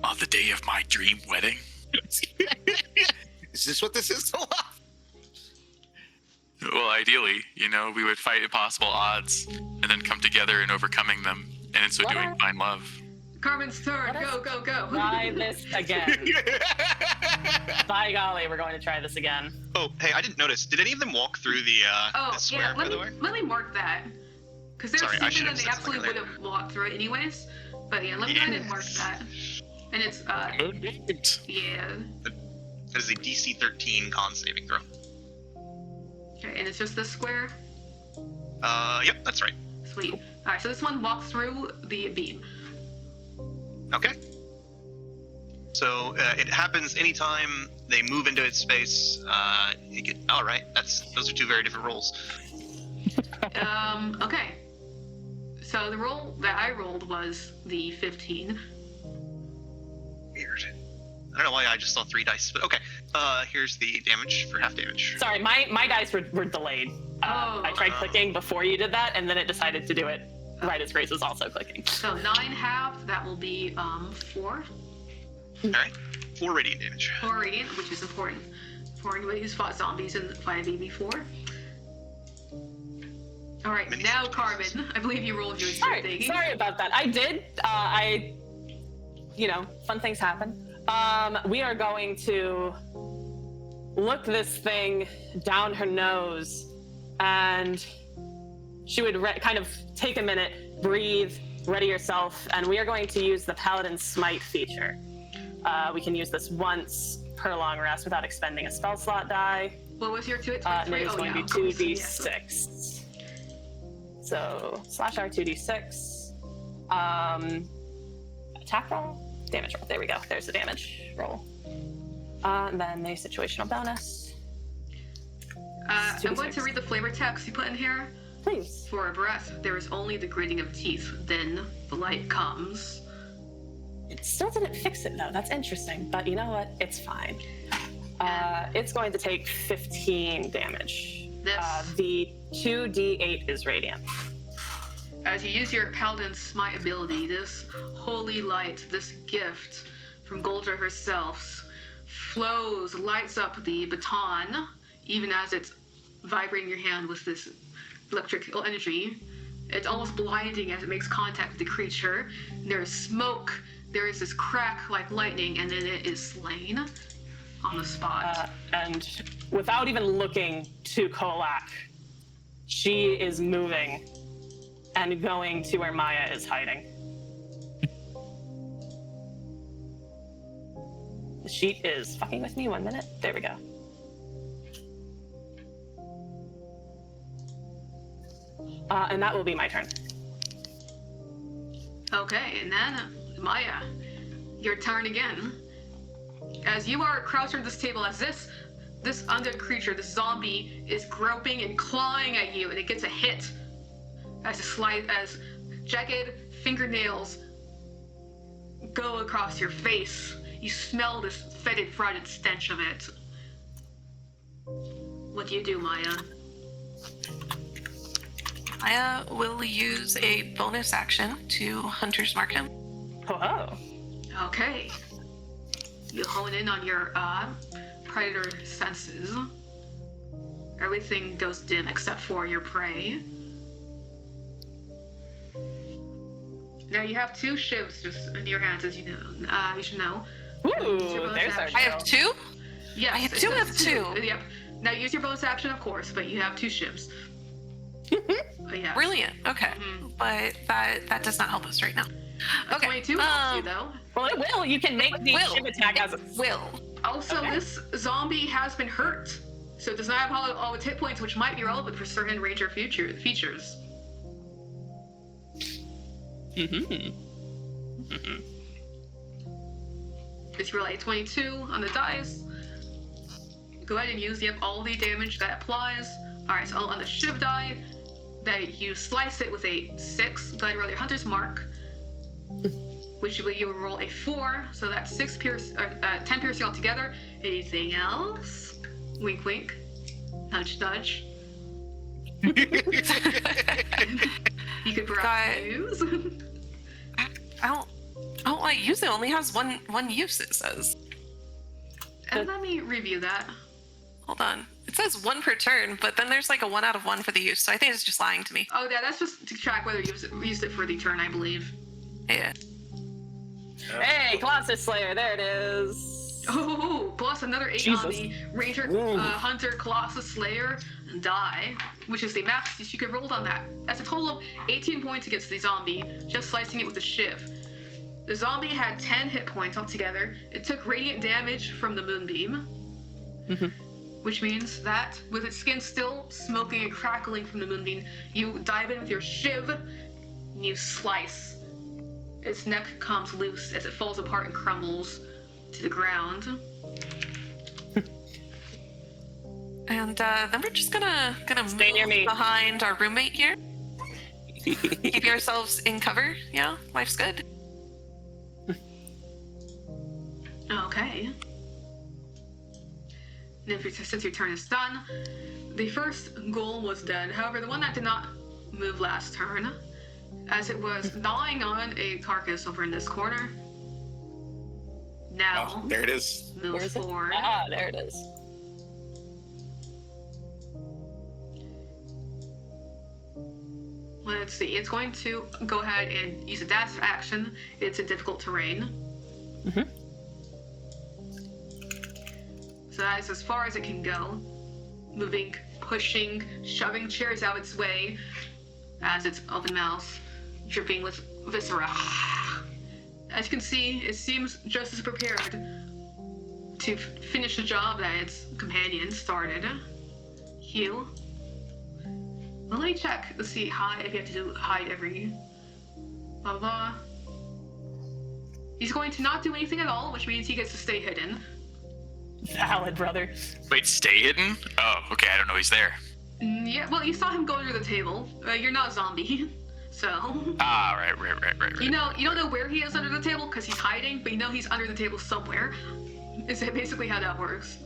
On the day of my dream wedding? Is this what this is, Koloth? Well, ideally, we would fight impossible odds and then come together in overcoming them and so doing find love. Carmen's turn. What is- Go, go, go. Try this again. By golly, we're going to try this again. Oh, hey, I didn't notice. Did any of them walk through the square, by the way? Let me mark that. Because they're Sorry, I assuming should that have they said absolutely would something have walked through it anyways. But yeah, let me go ahead and mark that. And it's, yeah. That is a DC 13 con saving throw. Okay, and it's just this square? Yep, that's right. Sweet. Alright, so this one walks through the beam. Okay. So it happens anytime they move into its space. All right, those are two very different rolls. Okay. So the roll that I rolled was the 15. Weird. I don't know why I just saw 3 dice, but okay. Here's the damage for half damage. Sorry, my dice were delayed. I tried clicking before you did that, and then it decided to do it right as Grace was also clicking. So 9 halved, that will be 4. All right, 4 radiant damage. 4 radiant, which is important for anybody who's fought zombies in 5e before. All right, now Carmen, I believe you rolled your thing. Sorry about that. I did. Fun things happen. We are going to look this thing down her nose, and she would kind of take a minute, breathe, ready yourself, and we are going to use the Paladin Smite feature. We can use this once per long rest without expending a spell slot die. What was your 2 at 23? And it is going to be 2d6. So /R2d6. Attack roll? Damage roll. There we go. There's the damage roll. And then a situational bonus. I'm going to read the flavor text you put in here. Please. For a breath, there is only the gritting of teeth. Then the light comes. It still didn't fix it, though. That's interesting. But you know what? It's fine. It's going to take 15 damage. The 2d8 is radiant. As you use your Paladin Smite ability, this holy light, this gift from Goldra herself, flows, lights up the baton, even as it's vibrating your hand with this electrical energy. It's almost blinding as it makes contact with the creature. There's smoke, there is this crack like lightning, and then it is slain on the spot. And without even looking to Koloth, she is moving and going to where Maya is hiding. The sheet is fucking with me. 1 minute. There we go. And that will be my turn. Okay, and then Maya, your turn again. As you are crouched under this table, as this undead creature, this zombie, is groping and clawing at you, and it gets a hit as jagged fingernails go across your face. You smell this fetid, rotted stench of it. What do you do, Maya? Maya will use a bonus action to Hunter's Mark him. Oh. Okay. You hone in on your predator senses. Everything goes dim except for your prey. Now you have 2 shivs just in your hands, as you know. You should know. Ooh, there's our I have 2? Yes. I have 2 of 2. Yep. Now use your bonus action, of course, but you have 2 shivs. Yeah. Brilliant. Okay. But that does not help us right now. Okay. 22 helps you, though. Well, it will. You can make the shiv attack as a... Will. Also, this zombie has been hurt, so it does not have all its hit points, which might be relevant for certain ranger features. Just roll a 22 on the dice. Go ahead and use all the damage that applies. Alright, so on the shiv die, that you slice it with a 6. Go ahead and roll your Hunter's Mark, which you will roll a 4, so that's 10 piercing altogether. Anything else? Wink, wink. Nudge, nudge. You could perhaps use. I don't want to use it. Only has one use, it says. And let me review that. Hold on. It says 1 per turn, but then there's like a 1 out of 1 for the use, so I think it's just lying to me. Oh, yeah, that's just to track whether you used it for the turn, I believe. Yeah. Hey, Colossus Slayer, there it is. Oh, plus another 8 on Jesus. the Ranger, Hunter, Colossus Slayer, die, which is the max you could roll on that. That's a total of 18 points against the zombie, just slicing it with a shiv. The zombie had 10 hit points altogether. It took radiant damage from the moonbeam, which means that, with its skin still smoking and crackling from the moonbeam, you dive in with your shiv, and you slice. Its neck comes loose as it falls apart and crumbles to the ground. And then we're just gonna Stay near move me. behind our roommate here. Keeping ourselves in cover, life's good. Okay. And since your turn is done, the first ghoul was dead. However, the one that did not move last turn, as it was gnawing on a carcass over in this corner, now There it is. Where moves is it? forward. Ah, there it is. Let's see. It's going to go ahead and use a dash action. It's a difficult terrain. So that's as far as it can go. Moving, pushing, shoving chairs out its way as its open mouth dripping with viscera. As you can see, it seems just as prepared to finish the job that its companion started. Hugh. Well, let me check to see if you have to hide every blah blah. He's going to not do anything at all, which means he gets to stay hidden. Valid, brother. Wait, stay hidden? Oh, okay, I don't know he's there. Yeah, well, you saw him go under the table. You're not a zombie, so Ah, right. you don't know where he is under the table because he's hiding, but you know he's under the table somewhere. Is basically how that works.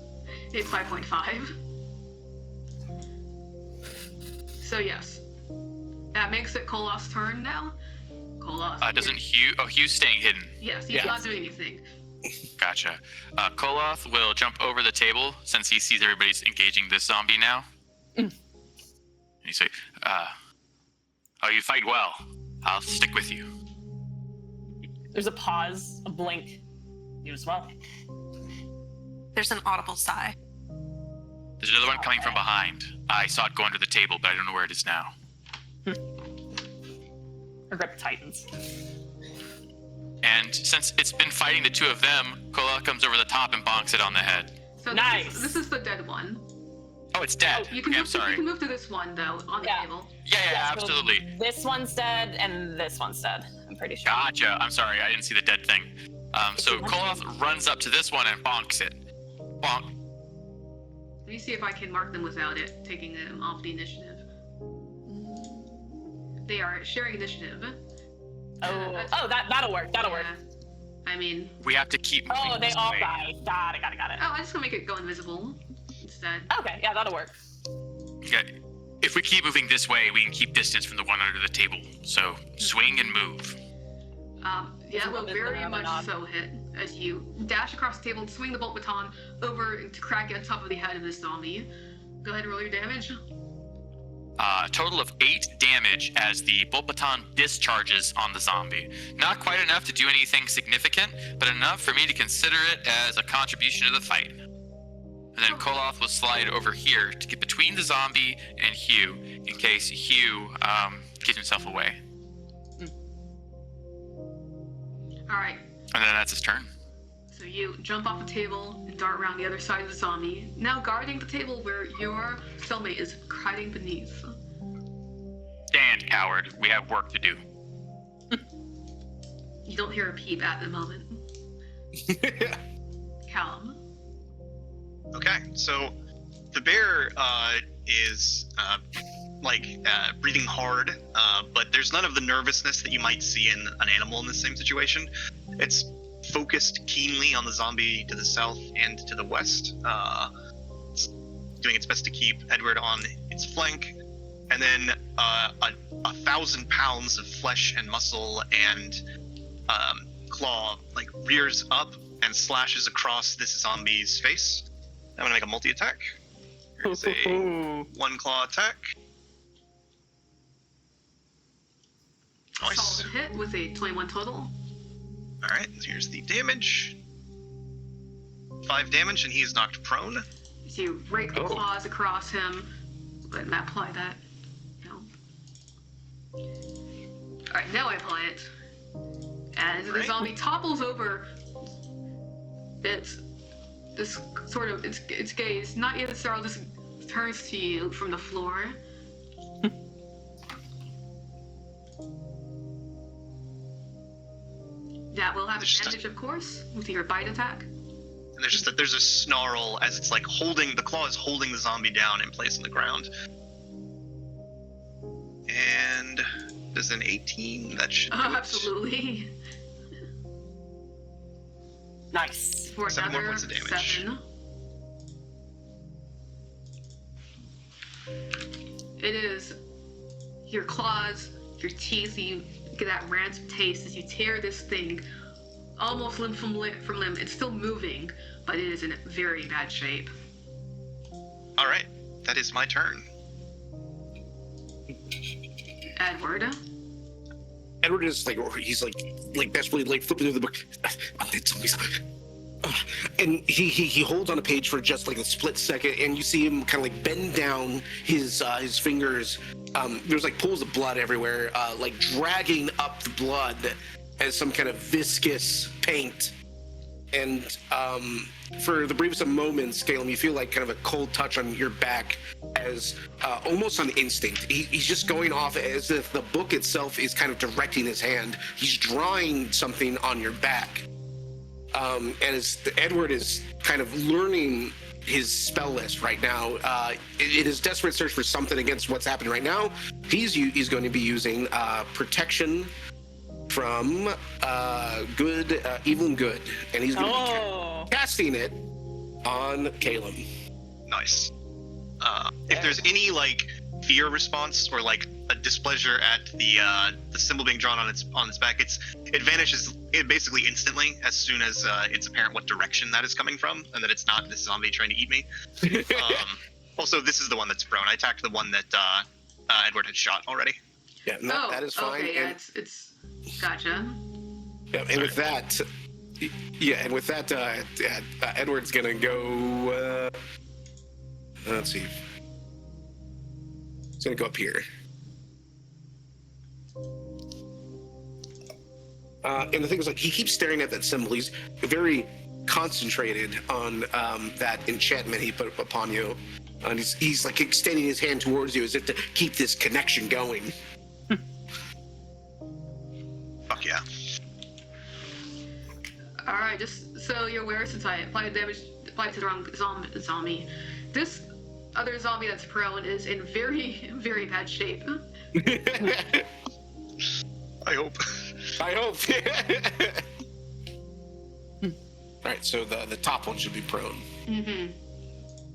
It's 5.5. So yes, that makes it Koloth's turn now. Koloth. Doesn't Hugh... Oh, Hugh's staying hidden. Yes, he's Yes. not doing anything. Gotcha. Koloth will jump over the table since he sees everybody's engaging this zombie now. And he's like, oh, you fight well. I'll stick with you. There's a pause, a blink. You as well. There's an audible sigh. There's another one coming from behind. I saw it go under the table, but I don't know where it is now. Rip Titans. And since it's been fighting the two of them, Koloth comes over the top and bonks it on the head. So Nice. this is the dead one. Oh, it's dead. You can Okay, I'm move sorry. you can move to this one though on the Yeah. table. Yeah, So absolutely. This one's dead, and this one's dead. I'm pretty sure. Gotcha. I'm sorry, I didn't see the dead thing. So Koloth runs up to this one and bonks it. Bonk. Let me see if I can mark them without it taking them off the initiative. They are sharing initiative. Oh, that'll work. That'll work. Yeah. I mean, We have to keep moving Oh, they this all way. die. Got it. I'm just gonna make it go invisible instead. Okay, yeah, that'll work. Okay. If we keep moving this way, we can keep distance from the one under the table. So swing and move. Yeah, Is will it very the much nod? so hit as you dash across the table and swing the bolt baton over to crack it on top of the head of this zombie. Go ahead and roll your damage. A total of 8 damage as the bolt baton discharges on the zombie. Not quite enough to do anything significant, but enough for me to consider it as a contribution to the fight. And then Koloth will slide over here to get between the zombie and Hugh in case Hugh gives himself away. Alright, And then that's his turn. so you jump off the table and dart around the other side of the zombie, now guarding the table where your cellmate is hiding beneath. Stand, coward. We have work to do. You don't hear a peep at the moment. Callum. Okay, so the bear is breathing hard, but there's none of the nervousness that you might see in an animal in the same situation. It's focused keenly on the zombie to the south and to the west. It's doing its best to keep Edward on its flank, and then 1,000 pounds of flesh and muscle and claw rears up and slashes across this zombie's face. I'm gonna make a multi-attack. There's a 1 claw attack. Nice. Solid hit with a 21 total. Alright, here's the damage. 5 damage, and he is knocked prone. So you rake the claws across him. But not apply that. No. Alright, now I apply it. As the zombie topples over, its gaze, not yet startled, just turns to you from the floor. That will have advantage, of course, with your bite attack. And there's a snarl as it's like the claw is holding the zombie down in place on the ground. And does an 18? That should do it. Absolutely. Nice. For 7 more another points of damage. 7. It is your claws, your teeth, you get that rancid taste as you tear this thing almost limb from limb. It's still moving, but it is in very bad shape. Alright, that is my turn. Edward. Edward is he's desperately flipping through the book. And he holds on a page for just a split second, and you see him kind of bend down his fingers. There's pools of blood everywhere, dragging up the blood as some kind of viscous paint. And for the briefest of moments, Callum, you feel kind of a cold touch on your back, as almost on instinct. He's just going off as if the book itself is kind of directing his hand. He's drawing something on your back. And as Edward is kind of learning his spell list right now, in his desperate search for something against what's happening right now, he's going to be using protection from evil and good, and he's going to be casting it on Callum. Nice. If there's any fear response or a displeasure at the symbol being drawn on its back, it vanishes basically instantly as soon as it's apparent what direction that is coming from, and that it's not this zombie trying to eat me. Also, this is the one that's prone. I attacked the one that Edward had shot already. Yeah, that is fine. Okay, yeah, it's gotcha. Yeah, and with that, Edward's gonna go. Let's see. He's gonna go up here. And the thing is, he keeps staring at that symbol. He's very concentrated on that enchantment he put upon you, and he's extending his hand towards you as if to keep this connection going. Fuck yeah. Alright, just so you're aware, since I applied damage to the wrong zombie, this other zombie that's prone is in very, very bad shape. I hope. Alright, so the top one should be prone. Mm-hmm.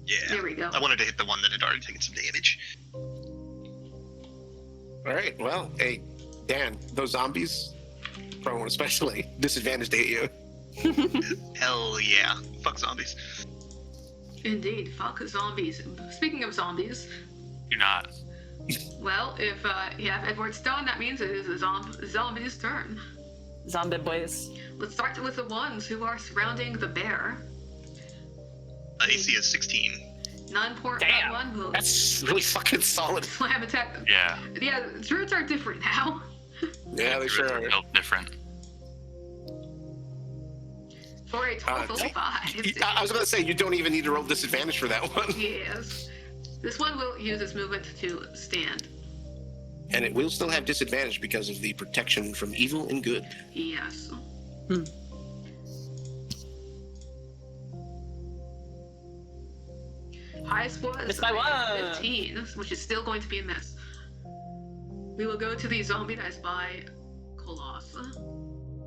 Yeah. There we go. I wanted to hit the one that had already taken some damage. Alright, well, hey, Dan, those zombies, prone especially, disadvantage to hit you. Hell yeah. Fuck zombies. Indeed, fuck zombies. Speaking of zombies, Do not. well, if Edward's done, that means it is the zombie's turn. Zombie boys. Let's start with the ones who are surrounding the bear. AC is 16. Damn, One will That's really fucking solid. slam attack them. Yeah. Yeah, druids are different now. Yeah, they sure are. Built different. For a total 5. I was going to say, you don't even need to roll disadvantage for that one. Yes. This one will use its movement to stand. And it will still have disadvantage because of the protection from evil and good. Yes. Highest was Missed by 1. 15, which is still going to be a miss. We will go to the zombie that is by Koloth.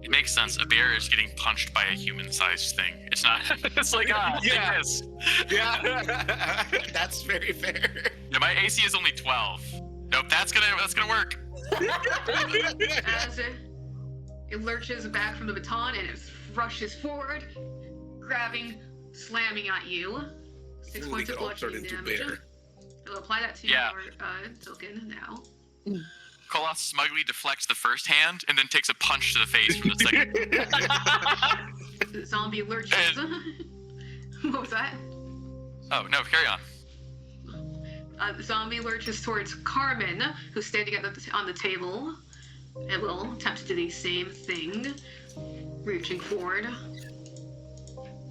It makes sense. A bear is getting punched by a human-sized thing. It's not. It's Yeah. it is. Yeah, that's very fair. Yeah, my AC is only 12. Nope, that's gonna work. As it lurches back from the baton and it rushes forward, grabbing, slamming at you. 6 Ooh, points they of could all turn bludgeoning into damage. bear. I'll apply that to Yeah. your token now. Koloth smugly deflects the first hand and then takes a punch to the face from the second. The zombie lurches. What was that? Oh, no, carry on. The zombie lurches towards Carmen, who's standing on the table, and will attempt to do the same thing, reaching forward.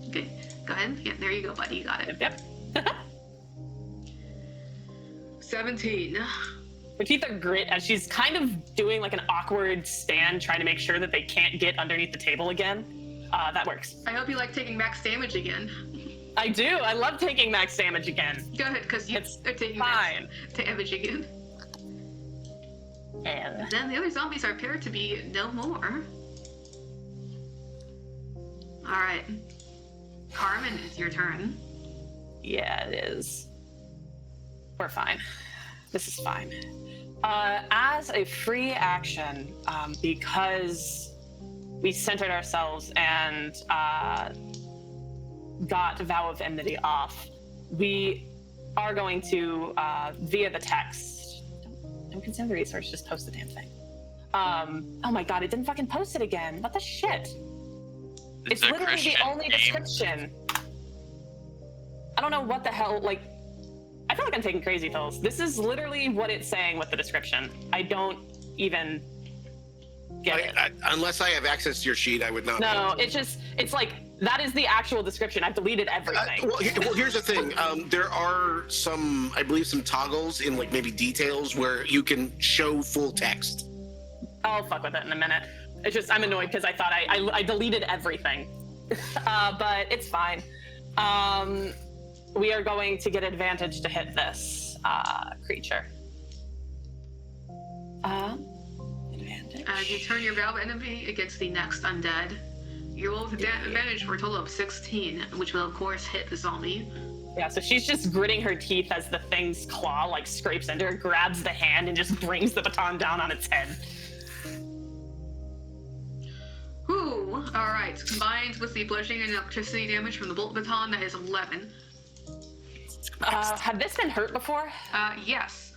Okay, go ahead. Yeah, there you go, buddy. You got it. Yep. 17. Her teeth are grit as she's kind of doing like an awkward stand, trying to make sure that they can't get underneath the table again. That works. I hope you like taking max damage again. I do. I love taking max damage again. Go ahead, because you're taking Fine. max damage again. And Then the other zombies are appear to be no more. Alright. Carmen, it's your turn. yeah, it is. We're fine. This is fine. As a free action, because we centered ourselves and got Vow of Enmity off, we are going to, via the text, don't consume the resource, just post the damn thing. Oh my god, it didn't fucking post it again. What the shit? It's a literally Christian the only game. description. I don't know what the hell, like, I feel like I'm taking crazy pills. This is literally what it's saying with the description. I don't even get it. Unless I have access to your sheet, I would not. No, it's like, that is the actual description. I've deleted everything. Well, here's the thing. There are some, I believe, some toggles in like maybe details where you can show full text. I'll fuck with it in a minute. It's just, I'm annoyed because I thought I deleted everything. But it's fine. We are going to get advantage to hit this creature. Advantage. As you turn your Vow of Enmity against the next undead, you roll with advantage for a total of 16, which will of course hit the zombie. Yeah, so she's just gritting her teeth as the thing's claw like scrapes into her, grabs the hand, and just brings the baton down on its head. Whew. Alright, combined with the bludgeoning and electricity damage from the bolt baton, that is 11. Had this been hurt before? Yes.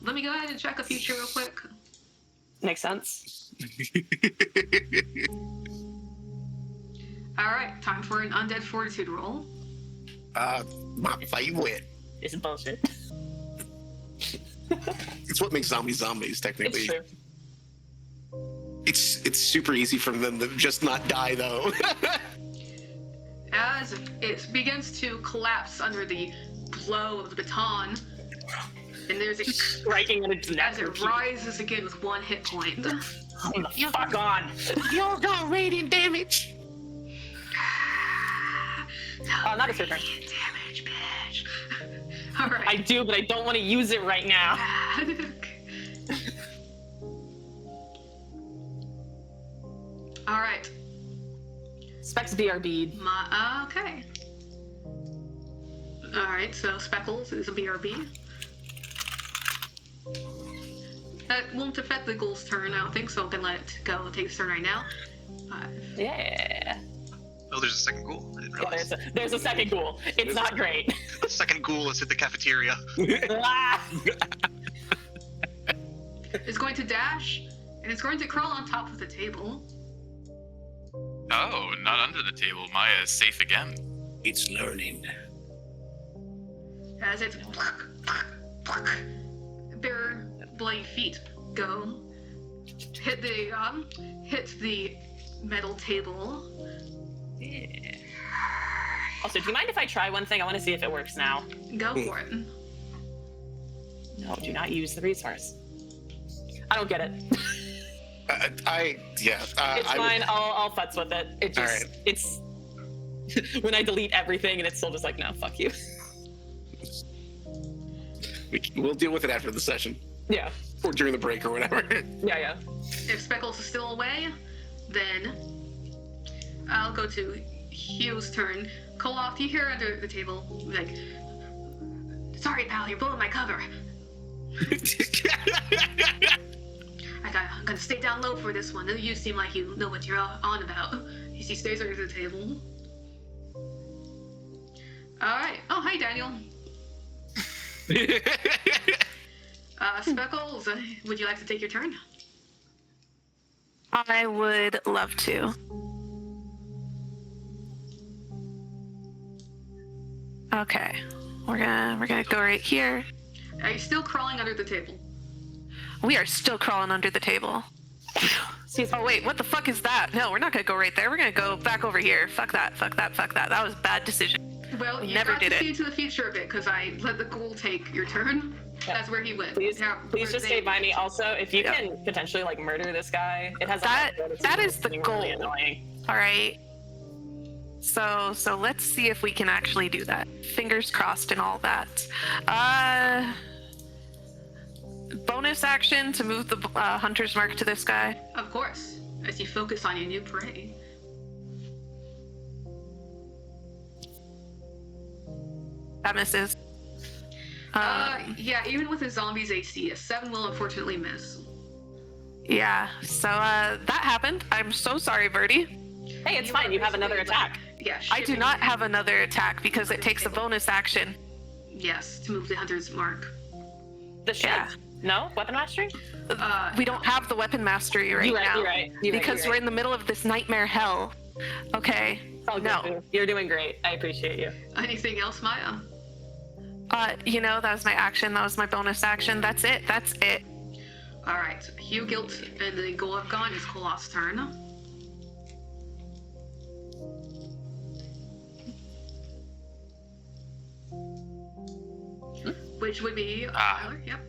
Let me go ahead and check a feature real quick. Makes sense. Alright, time for an undead fortitude roll. My favorite. This is bullshit. It's what makes zombies technically. It's true. It's super easy for them to just not die though. As it begins to collapse under the blow of the baton, and there's a Striking at its neck. as it rises again with 1 hit point. Come the fuck on. Y'all got radiant damage. Not a turn. Damage, bitch. Alright. I do, but I don't want to use it right now. Alright. Specs BRB. Okay. Alright, so Speckles is a BRB. That won't affect the ghoul's turn, I don't think, so I can let it go. Take its turn right now. 5. Yeah. Oh, there's a second ghoul. I didn't Yeah, realize. there's a second ghoul. It's not great. The second ghoul has hit the cafeteria. Ah! It's going to dash, and it's going to crawl on top of the table. Oh, not under the table. Maya is safe again. It's learning. As its bare bloody feet go, hit the metal table. Yeah. Also, do you mind if I try one thing? I want to see if it works now. Go for it. No, do not use the resource. I don't get it. It's fine. I'll futz with it. It just, Alright. it's when I delete everything and it's still just like, no, fuck you. We'll deal with it after the session Yeah, or during the break or whatever. yeah. If Speckles is still away, then I'll go to Hugh's turn. Koloth, you hear under the table, like, sorry, pal, you're blowing my cover. I'm gonna stay down low for this one. You seem like you know what you're on about. He stays under the table. All right. Oh, hi, Daniel. Speckles, would you like to take your turn? I would love to. Okay, we're gonna go right here. Are you still crawling under the table? We are still crawling under the table. Oh wait, what the fuck is that? No, we're not gonna go right there. We're gonna go back over here. Fuck that. Fuck that. Fuck that. That was a bad decision. Well, We you never got did to it. see into the future a bit because I let the ghoul take your turn. Yeah. That's where he went. Please, Yeah, please where just they stay by went. me. Also, if you Yeah. can potentially like murder this guy, it has That is the really goal. annoying. All right. So let's see if we can actually do that. Fingers crossed and all that. Bonus action to move the hunter's mark to this guy. Of course, as you focus on your new prey. That misses. Yeah, even with a zombie's AC, a 7 will unfortunately miss. Yeah. So that happened. I'm so sorry, Birdie. Hey, it's You fine. are You have another basically, attack. Yeah, I do shipping- not have another attack because it takes a bonus action. Yes, to move the hunter's mark. The shield. Yeah. No weapon mastery. We don't have the weapon mastery right You're right, now you're right, you're right, because you're we're right. in the middle of this nightmare hell. Okay. Oh, No. no, you're doing great. I appreciate you. Anything else, Maya? That was my action. That was my bonus action. That's it. That's it. All right, Hugh Guilt and the Ghoul have gone. It's Koloth's turn. Which would be Tyler. Yep.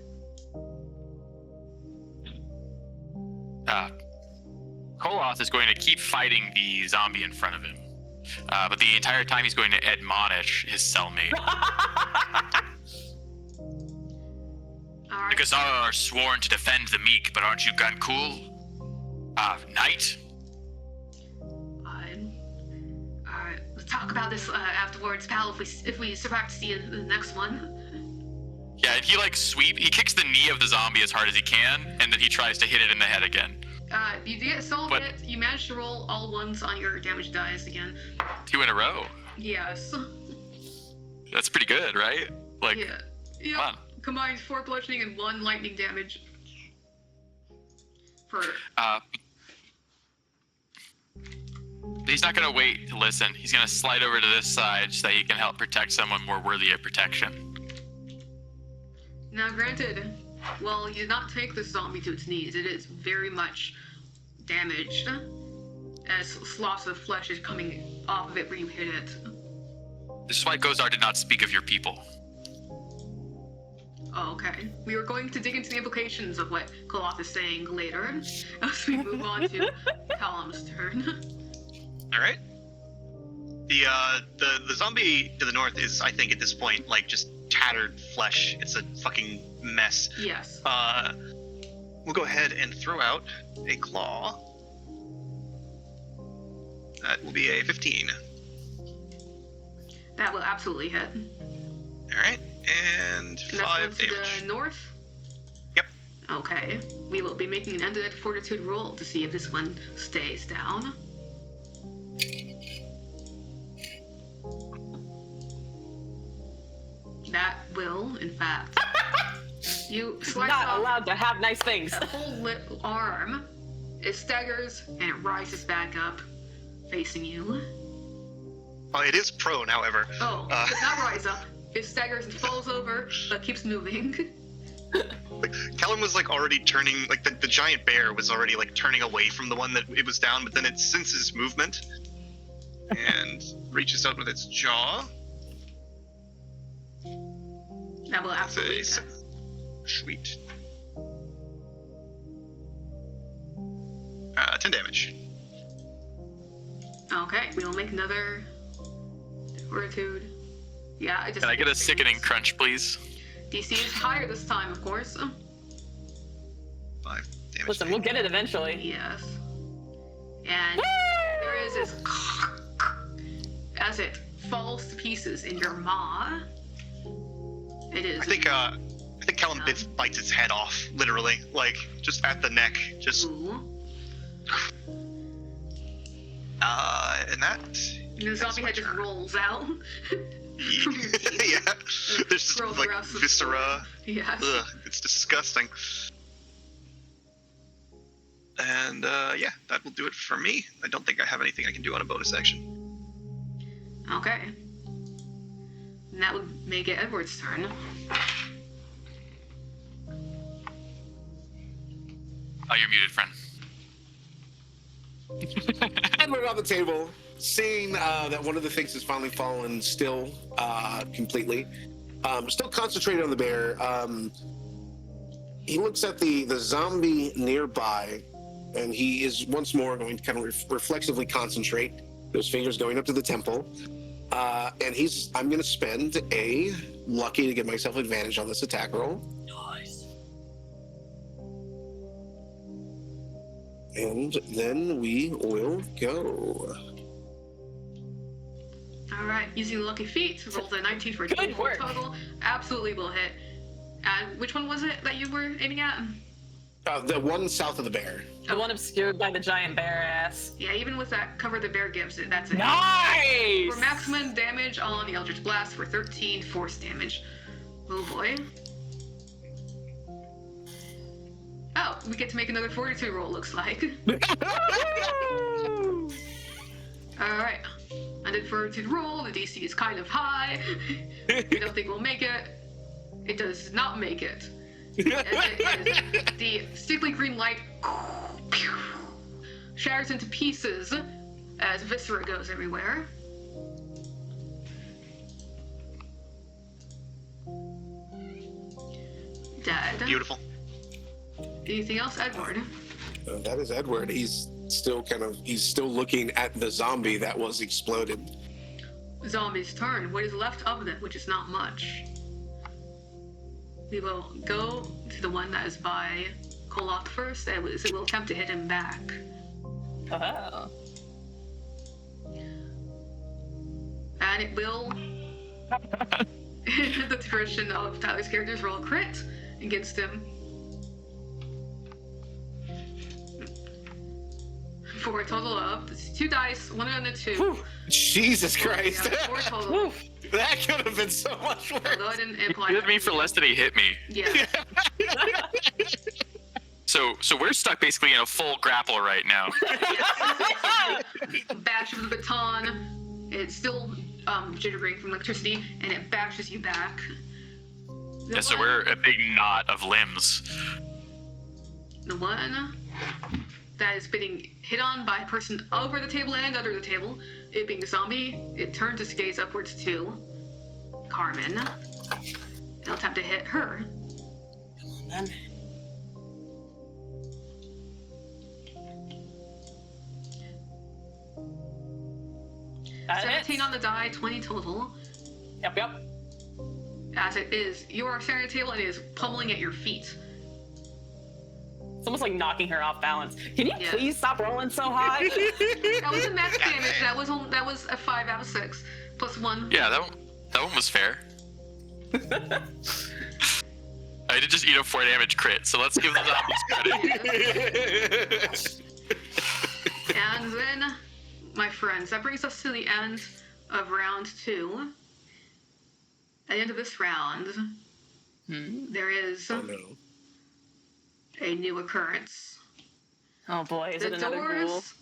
Koloth is going to keep fighting the zombie in front of him. But the entire time he's going to admonish his cellmate. All right. The Gazara are sworn to defend the meek, but aren't you gun cool? Knight? Let's talk about this afterwards, pal. If we survive to see the next one. Yeah, and he he kicks the knee of the zombie as hard as he can, and then he tries to hit it in the head again. You get a solid But- hit. You managed to roll all ones on your damage dice again. 2 in a row. Yes. That's pretty good, right? Like, Yeah. Yep. come on. Combines 4 bludgeoning and 1 lightning damage. For He's not gonna wait to listen. He's gonna slide over to this side so that he can help protect someone more worthy of protection. now, granted, while you did not take the zombie to its knees, it is very much damaged, as sloughs of flesh is coming off of it where you hit it. This is why Gozar did not speak of your people. Oh, okay. We were going to dig into the implications of what Koloth is saying later, as we move on to Callum's turn. All right. The zombie to the north is, I think, at this point, like just tattered flesh. It's a fucking mess. Yes. We'll go ahead and throw out a claw. That will be a 15. That will absolutely hit. All right, and And that's 5 one to damage. the north? Yep. Okay. We will be making an undead fortitude roll to see if this one stays down. That will, in fact, you slice Not off allowed to have nice things. a full lit arm. It staggers and it rises back up, facing you. Oh, it is prone, however. Oh, it does not rise up. It staggers and falls over, but keeps moving. Callum was like already turning, like the giant bear was already like turning away from the one that it was down, but then it senses movement and reaches out with its jaw. That will absolutely It's a- hit. Sweet. 10 damage. Okay, we will make another fortitude. Yeah, I just. Can I get a sickening crunch, please? DC is higher this time, of course. 5 damage. Listen, we'll get it eventually. Yes. And there is this as it falls to pieces in your maw. It is. I think Callum bites its head off, literally, like just at the neck, just. Ooh. And that And the zombie my head just turn. rolls out. Yeah. There's just Gross, like gross. viscera. Yes. Ugh, it's disgusting. And yeah, that will do it for me. I don't think I have anything I can do on a bonus action. Okay. And that would make it Edward's turn. Oh, you're muted, friend. Edward on the table, seeing that one of the things has finally fallen still completely. Still concentrated on the bear. He looks at the zombie nearby, and he is once more going to kind of reflexively concentrate, those fingers going up to the temple. And I'm going to spend a lucky to give myself advantage on this attack roll. Nice. And then we will go. Alright, using the lucky feat, rolled a 19 for a Good 24 work. total. Absolutely will hit. And which one was it that you were aiming at? The one south of the bear. The one obscured by the giant bear ass. Yeah, even with that cover the bear gives it, that's it. Nice! For maximum damage on the Eldritch Blast for 13 force damage. Oh boy. Oh, we get to make another 42 roll, looks like. Alright. I did 42 roll, the DC is kind of high. I don't think we'll make it. It does not make it. The sickly green light shatters into pieces as viscera goes everywhere. Dead. Beautiful. Anything else, Edward? That is Edward. He's still looking at the zombie that was exploded. Zombie's turn. What is left of them, which is not much. We will go to the one that is by Koloth first, and it will attempt to hit him back. Oh. And it will, the tradition of Tyler's characters, roll a crit against him. For a total of 2 dice, 1 and a 2. Whew. Jesus Christ. Yeah, 4 total. That could have been so much worse. Go ahead and apply. You hit me for less than he hit me. Yeah. So we're stuck basically in a full grapple right now. Bash with the baton. It's still jittering from electricity, and it bashes you back. Yeah, so we're a big knot of limbs. The one that is getting hit on by a person over the table and under the table, it being a zombie, it turns its gaze upwards to Carmen. It'll attempt to hit her. Come on, then. That 17 hits. on the die, 20 total. Yep. As it is, you are standing at the table and it is pummeling at your feet. It's almost like knocking her off balance. Can you Yeah. please stop rolling so high? That was a max damage. That was a 5 out of 6. Plus 1. Yeah, that one was fair. I did just eat a 4 damage crit, so let's give the zombies credit. And then, my friends, that brings us to the end of round 2. At the end of this round, there is Oh no. a new occurrence. Oh boy, is The it another ghoul? doors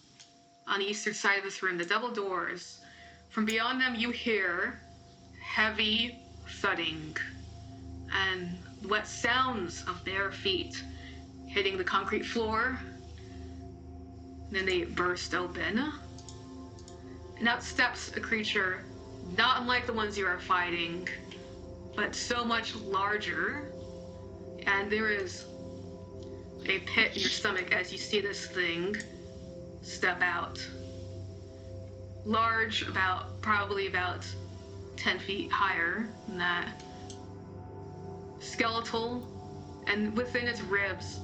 on the eastern side of this room, the double doors, from beyond them you hear heavy thudding and wet sounds of bare feet hitting the concrete floor. And then they burst open. And out steps a creature not unlike the ones you are fighting, but so much larger. And there is a pit in your stomach as you see this thing step out. Large, probably about 10 feet higher than that. Skeletal, and within its ribs,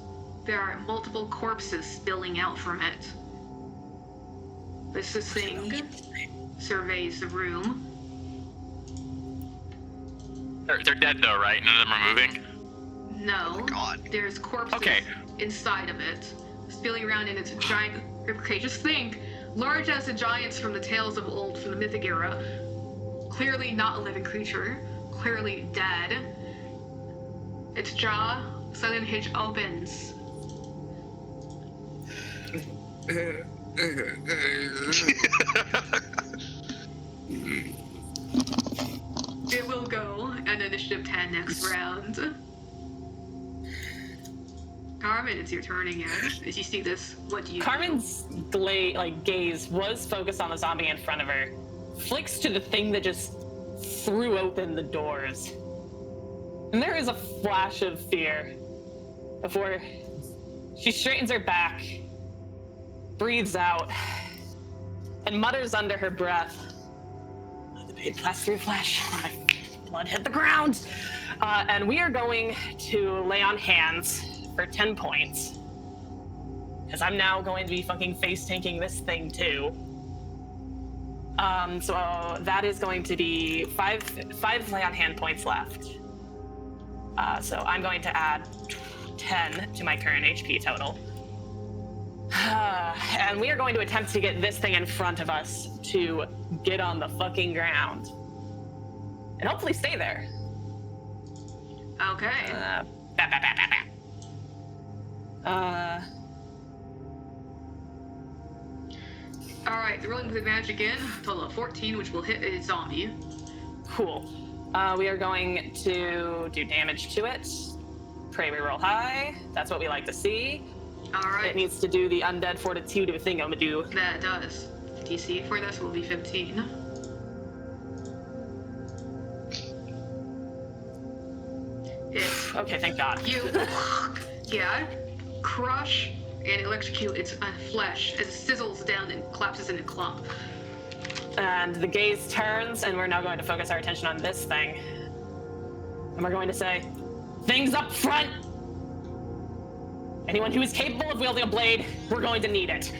there are multiple corpses spilling out from it. This thing surveys the room. They're dead though, right? None of them are moving? No, God. there's corpses Okay. inside of it, spilling around in its giant ribcage. Just think large as the giants from the tales of old, from the mythic era. Clearly not a living creature, clearly dead. Its jaw, southern hinge opens. It will go an initiative 10 next round. Carmen, it's your turn again. As you see this, what do you Carmen's gaze was focused on the zombie in front of her, flicks to the thing that just threw open the doors. And there is a flash of fear before she straightens her back, breathes out, and mutters under her breath, "The pain passed through flesh, my blood hit the ground." And we are going to lay on hands for 10 points. Because I'm now going to be fucking face tanking this thing too. So that is going to be five lay on hand points left. So I'm going to add 10 to my current HP total. And we are going to attempt to get this thing in front of us to get on the fucking ground. And hopefully stay there. Okay. Alright, rolling with advantage again. Total of 14, which will hit a zombie. Cool. We are going to do damage to it. Pray we roll high. That's what we like to see. Alright. It needs to do the undead fortitude of thingamadoo. That does. DC for this will be 15. It's Okay, thank God. you, crush and electrocute its flesh as it sizzles down and collapses in a clump. And the gaze turns, and we're now going to focus our attention on this thing. And we're going to say, "Things up front! Anyone who is capable of wielding a blade, we're going to need it."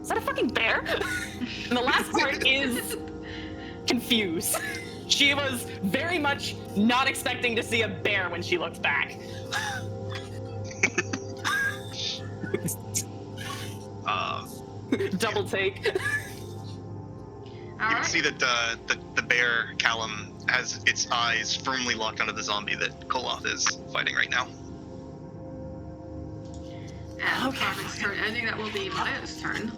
Is that a fucking bear? And the last part is confused. She was very much not expecting to see a bear when she looked back. Double take. You can see that the bear, Callum, has its eyes firmly locked onto the zombie that Koloth is fighting right now. And Carmen's turn ending, that will be Maya's turn.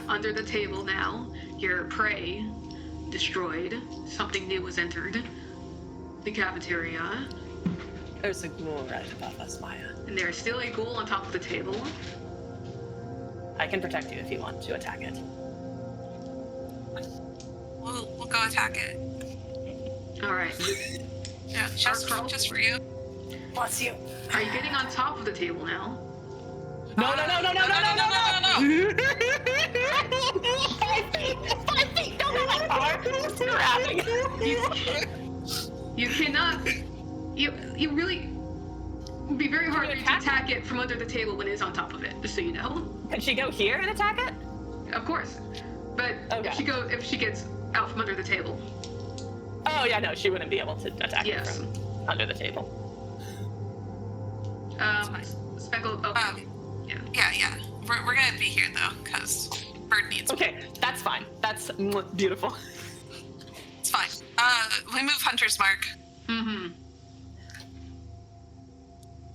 Under the table now, your prey destroyed. Something new was entered. The cafeteria. There's a ghoul right above us, Maya. And there is still a ghoul on top of the table. I can protect you if you want to attack it. We'll go attack it. Alright. Yeah, just for you. Bless you. Are you getting on top of the table now? No. 5 feet, don't go that far. It's too rapid. You cannot. You really. It would be very hard for you to attack it from under the table when it is on top of it, just so you know. Can she go here and attack it? Of course. But Okay. if she gets out from under the table. Oh yeah, no, she wouldn't be able to attack it Yes. from under the table. Speckled. Oh, Yeah. We're gonna be here though, because Bird needs. Okay, that's fine. That's beautiful. It's fine. We move Hunter's Mark, Mm-hmm.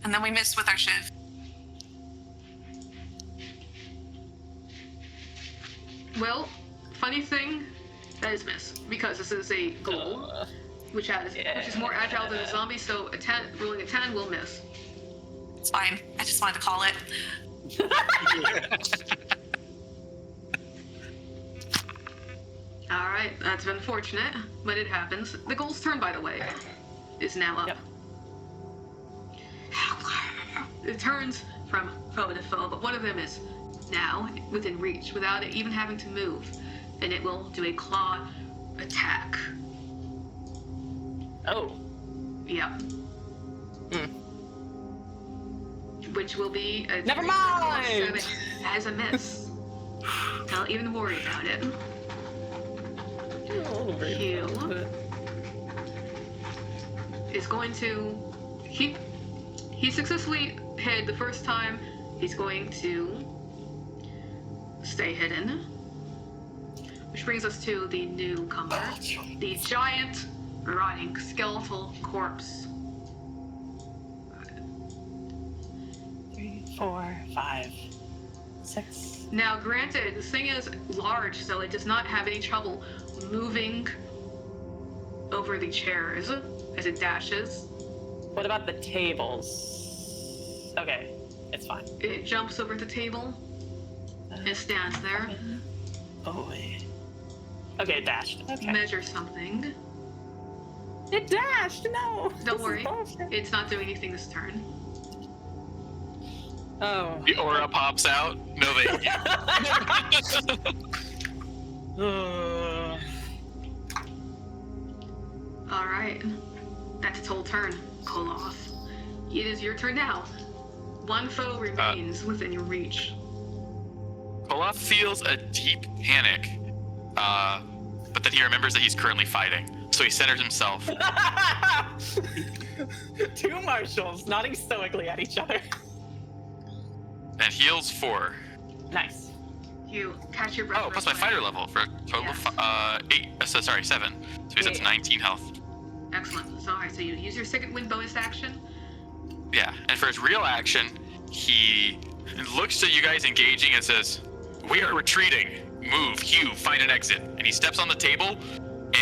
and then we miss with our shiv. Well, funny thing, that is miss because this is a ghoul, which is more agile than a zombie. So rolling a 10 will miss. It's fine. I just wanted to call it. All right, that's unfortunate, but it happens. The ghoul's turn, by the way, is now up. Yep. It turns from foe to foe, but one of them is now within reach without it even having to move, and it will do a claw attack. Oh. Yep. Mm. Which will be a Never mind! 7 as a miss. Don't even worry about it. Hugh is going to. He successfully hit the first time. He's going to stay hidden. Which brings us to the newcomer, the giant, rotting skeletal corpse. 3, 4, 5, 6. Now, granted, this thing is large, so it does not have any trouble moving over the chairs as it dashes. What about the tables? Okay, it's fine. It jumps over the table and stands there. Oh, wait. Okay, it dashed. Okay. Measure something. It dashed! No! Don't This worry, is bullshit. it's not doing anything this turn. Oh. The aura pops out. No, they. All right, that's its whole turn, Koloth. It is your turn now. One foe remains within your reach. Koloth feels a deep panic, but then he remembers that he's currently fighting, so he centers himself. Two marshals nodding stoically at each other. And heals 4. Nice. You catch your breath. Oh, plus my real quick. fighter level for a total Yes. of 8. Sorry, 7. So he's at 19 health. Excellent. So, all right, so you use your second wind bonus action. Yeah, and for his real action, he looks to you guys engaging and says, "We are retreating. Move, Hugh, find an exit." And he steps on the table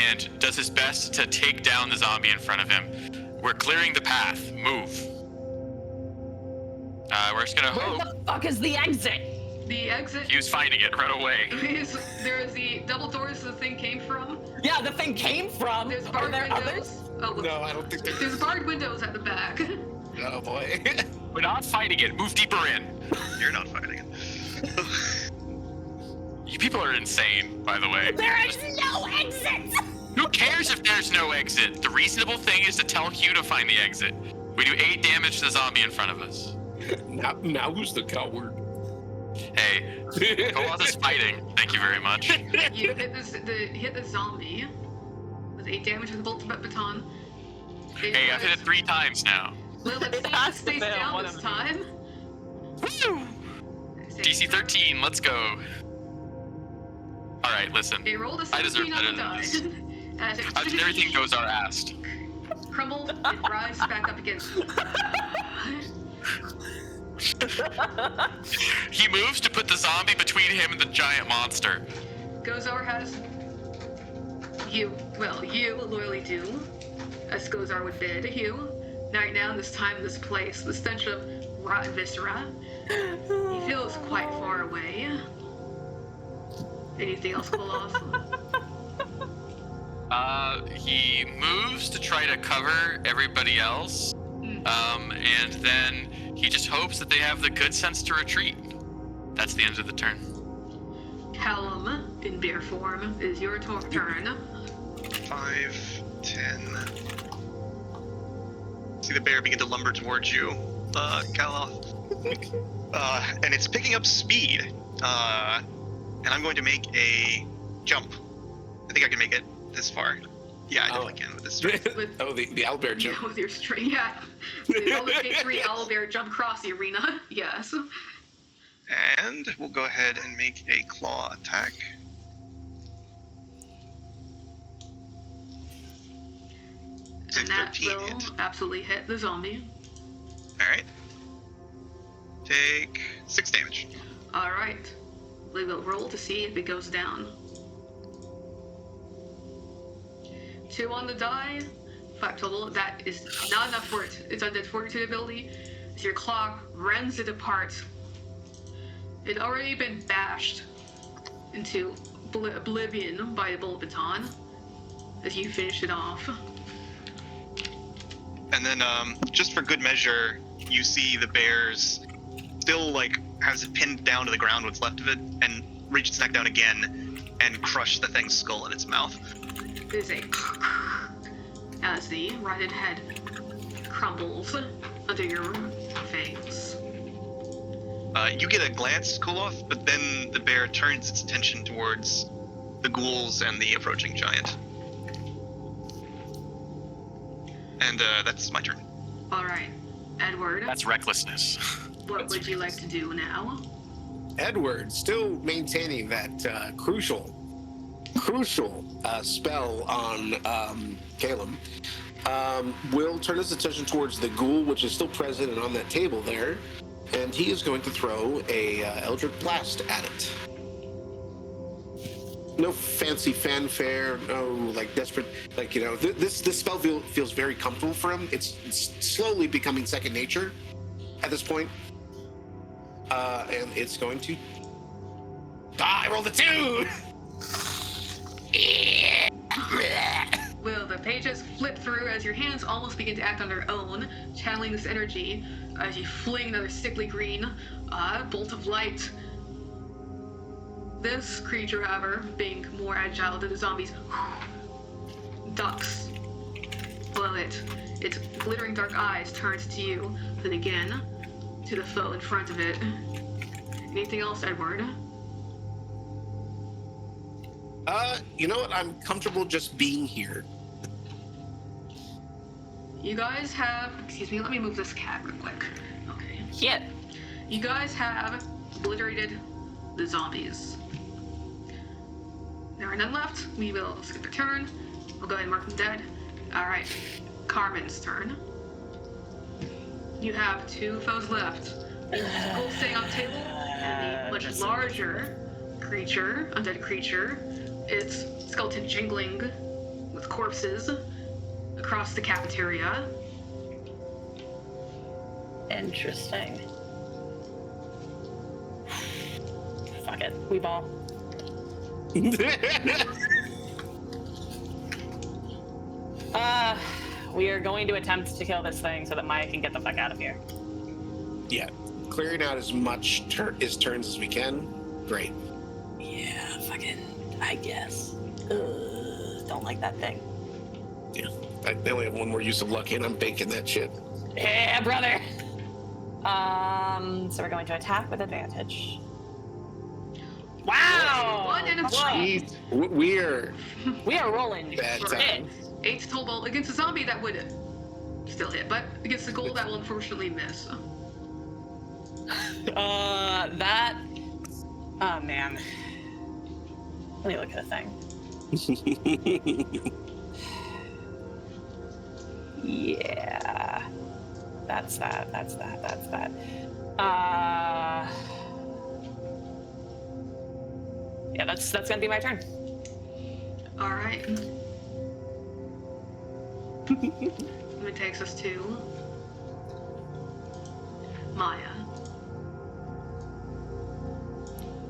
and does his best to take down the zombie in front of him. We're clearing the path. Move. We're just gonna Where hope the fuck is the exit? The exit Hugh's finding it right away. is there is the double doors the thing came from. Yeah, the thing came from. There's Are barred there windows. others? Oh, look. No, I don't think There's barred windows at the back. Oh boy. We're not fighting it. Move deeper in. You're not fighting it. You people are insane, by the way. There is no exit! Who cares if there's no exit? The reasonable thing is to tell Hugh to find the exit. We do 8 damage to the zombie in front of us. Now who's the coward? Hey, Koloth is fighting. Thank you very much. You hit the zombie with 8 damage with the bolt baton. Hey, I've hit it 3 times now. Well, let's see if it has to stays fail down one this of them. time. Woo! DC 13, let's go. Alright, listen. They rolled a I deserve 17 on the better than die. this. As it After everything goes our ass. crumbles, it rises back up again. He moves to put the zombie between him and the giant monster. Gozar has you loyally do, as Gozar would bid you. Right now, in this time, this place, the stench of rotten viscera, he feels quite far away. Anything else, Koloth? He moves to try to cover everybody else. And then he just hopes that they have the good sense to retreat. That's the end of the turn. Callum, in bear form, is your turn. 5, 10. See the bear begin to lumber towards you, Kaloth. And it's picking up speed. And I'm going to make a jump. I think I can make it this far. Yeah, I definitely can with this strength. Oh, the owlbear jump. Yeah, with your string, yeah. The only K3 owlbear jump across the arena, yes. And we'll go ahead and make a claw attack. It's a And that 13 will hit. absolutely hit the zombie. Alright. Take 6 damage. Alright. We will roll to see if it goes down. 2 on the die. 5 total. That is not enough for it. Its undead fortitude ability. As your claw rends it apart. It had already been bashed into oblivion by the bullet baton. As you finish it off. And then, just for good measure, you see the bear's still, has it pinned down to the ground, what's left of it, and reach its neck down again and crush the thing's skull in its mouth. There's a as the rotted head crumbles under your fangs. You get a glance, Koloth, but then the bear turns its attention towards the ghouls and the approaching giant. And that's my turn. All right, Edward. That's recklessness. What would you like to do now? Edward, still maintaining that crucial spell on Callum, will turn his attention towards the ghoul, which is still present and on that table there, and he is going to throw a Eldritch Blast at it. No fancy fanfare, no like desperate, like, you know, this spell feels very comfortable for him. It's slowly becoming second nature at this point. And it's going to... I rolled a 2! Will the pages flip through as your hands almost begin to act on their own, channeling this energy as you fling another sickly green bolt of light. This creature, however, being more agile than the zombies, ducks below it. Its glittering dark eyes turns to you, then again to the foe in front of it. Anything else, Edward? You know what? I'm comfortable just being here. You guys have... Excuse me, let me move this cat real quick. Okay. Shit. You guys have obliterated the zombies. There are none left. We will skip a turn. We'll go ahead and mark them dead. Alright. Carmen's turn. You have 2 foes left. The skull staying on the table, and the much larger creature, undead creature, its skeleton jingling with corpses across the cafeteria. Interesting. Fuck it. We ball. We are going to attempt to kill this thing so that Maya can get the fuck out of here. Yeah, clearing out as much his turns as we can. Great. Yeah, fucking, I guess. Don't like that thing. Yeah, they only have one more use of luck, and I'm baking that shit. Yeah, brother. So we're going to attack with advantage. Wow! 1 and a Jeez, we are rolling. bad for time. 8 total against a zombie that would still hit, but against a ghoul that will unfortunately miss. That. Oh man. Let me look at the thing. Yeah. That's that. Yeah, that's gonna be my turn. All right. It takes us to Maya.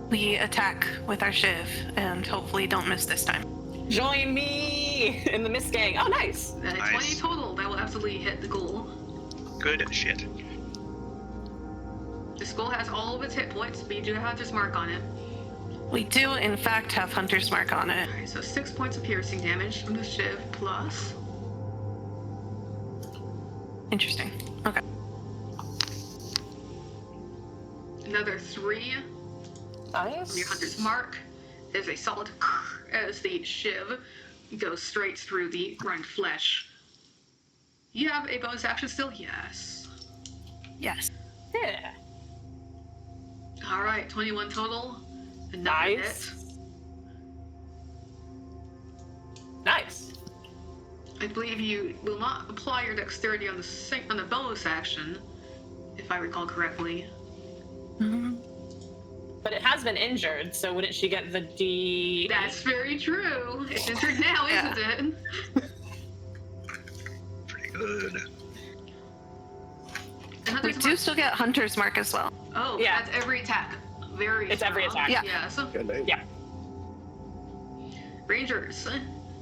We attack with our shiv and hopefully don't miss this time. Join me in the Mist Gang. Oh, nice. 20 Nice. total. That will absolutely hit the ghoul. Good shit. This ghoul has all of its hit points, but you do have Hunter's Mark on it. We do, in fact, have Hunter's Mark on it. Alright, so 6 points of piercing damage from the shiv plus. Interesting. Okay. Another 3 Nice. from your Hunter's Mark. There's a solid as the shiv goes straight through the ground flesh. You have a bonus action still? Yes. Yes. Yeah. Alright, 21 total. Another Nice. hit. Nice. I believe you will not apply your dexterity on the bonus action, if I recall correctly. Mm-hmm. But it has been injured, so wouldn't she get the D? That's very true. It's injured now, Yeah. isn't it? Pretty good. And We Hunter's do Mark- still get Hunter's Mark as well. Oh, Yeah. that's every attack. Very It's every strong. attack. Yeah. Yes. Good name. Yeah. Rangers.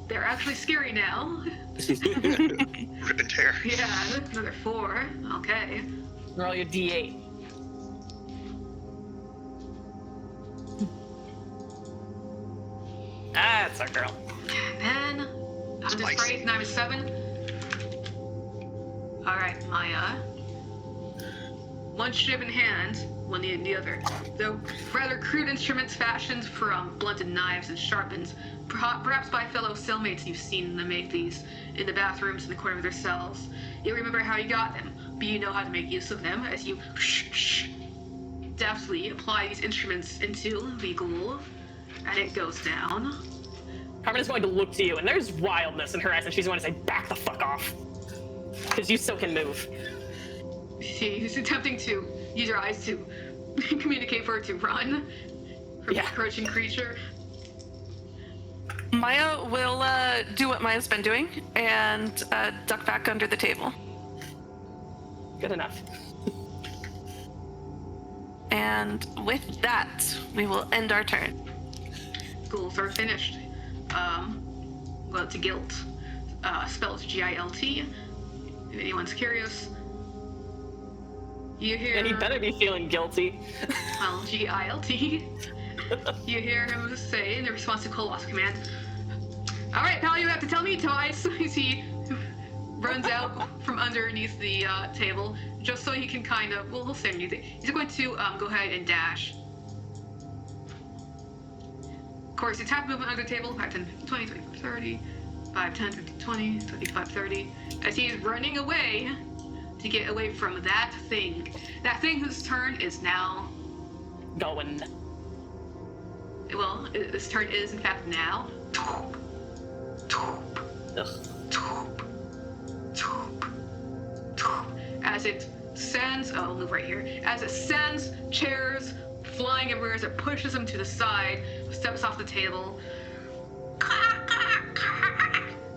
They're actually scary now. Rip and tear. Yeah, another 4. Okay. Roll your D8. That's our girl. And then Hunter's Spicy. Break, 9-7. Alright, Maya. One shiv in hand, one in the other. Though rather crude instruments fashioned from blunted knives and sharpened, perhaps by fellow cellmates you've seen them make these in the bathrooms in the corner of their cells. You remember how you got them, but you know how to make use of them as you deftly apply these instruments into the ghoul, and it goes down. Carmen is going to look to you, and there's wildness in her eyes, and she's going to say, back the fuck off. Because you still can move. She's attempting to use her eyes to communicate for her to run from the approaching creature. Maya will do what Maya's been doing and duck back under the table. Good enough. And with that, we will end our turn. Ghouls are finished. Go to guilt. Spelled GILT. If anyone's curious. You hear... And he better be feeling guilty. Well, GILT. You hear him say in response to Koloth's command, "Alright, pal, you have to tell me twice," as he runs out from underneath the table, just so he can kind of, well, he'll say anything. He's going to go ahead and dash. Of course, it's half movement under the table, 5, 10, 15, 20, 25, 30, 5, 10, 15, 20, 25, 30, as he's running away to get away from that thing. That thing whose turn is now... Going. Well, its turn is, in fact, now. Ugh. As it sends, oh, I'll move right here. As it sends chairs flying everywhere, as it pushes them to the side, steps off the table.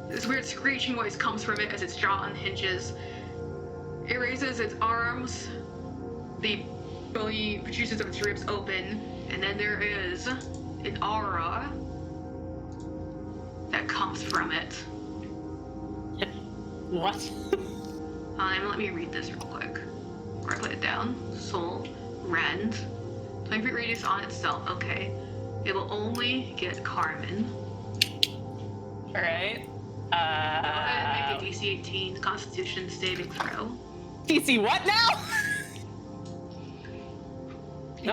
This weird screeching noise comes from it as its jaw unhinges. It raises its arms. The bony protrusions of its ribs open, and then there is an aura that comes from it. What? Let me read this real quick. Or I put it down. Soul, rend. 20 feet radius on itself. Okay. It will only get Carmen. Alright. Go ahead and make a DC 18 Constitution saving throw. DC what now?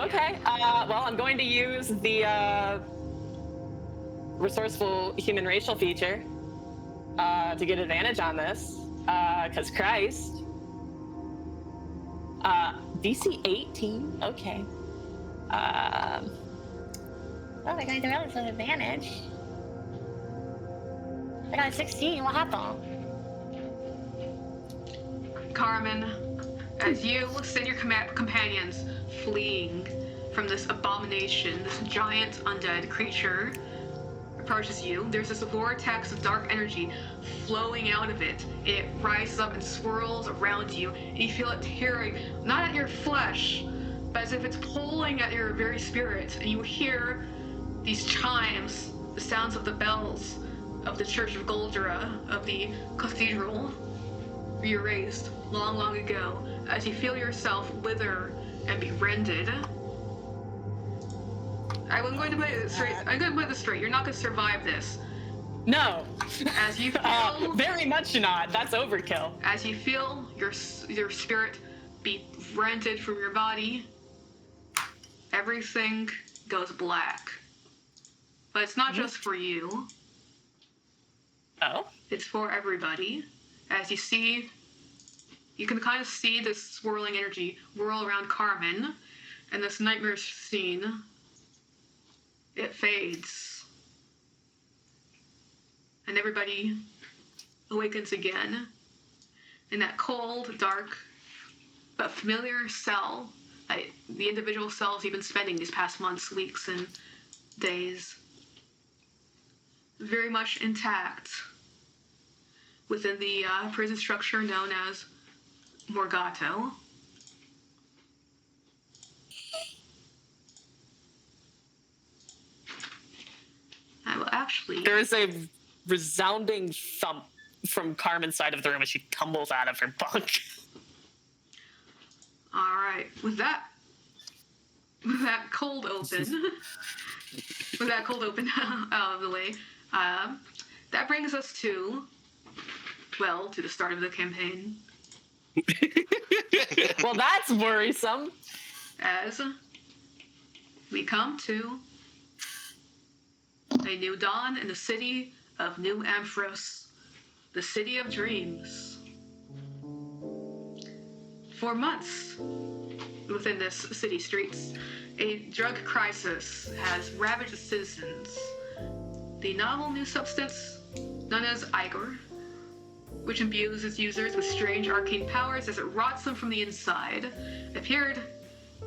Okay. Well, I'm going to use the resourceful human racial feature to get advantage on this. Because Christ. DC 18? Okay. Well, they're going to relative advantage. I got a 16. What happened? Carmen, as you send your companions fleeing from this abomination, this giant undead creature approaches you, there's this vortex of dark energy flowing out of it. It rises up and swirls around you, and you feel it tearing, not at your flesh, but as if it's pulling at your very spirit, and you hear these chimes, the sounds of the bells of the Church of Goldra, of the cathedral where you were raised long, long ago, as you feel yourself wither and be rended. I'm going to put it straight. I'm going to put this straight. You're not going to survive this. No. As you feel, very much not. That's overkill. as you feel your spirit be rented from your body, everything goes black. But it's not just for you. Oh? It's for everybody. As you see, you can kind of see this swirling energy whirl around Carmen, and this nightmare scene, it fades. And everybody awakens again in that cold, dark, but familiar cell that the individual cells you've been spending these past months, weeks, and days. Very much intact within the prison structure known as Morgato. I will actually... There is a resounding thump from Carmen's side of the room as she tumbles out of her bunk. All right, with that cold open, out of the way, that brings us to the start of the campaign. Well, that's worrisome. As we come to a new dawn in the city of New Amphros, the city of dreams. For months, within this city streets, a drug crisis has ravaged the citizens. The novel new substance, known as Igor, which imbues its users with strange arcane powers as it rots them from the inside, appeared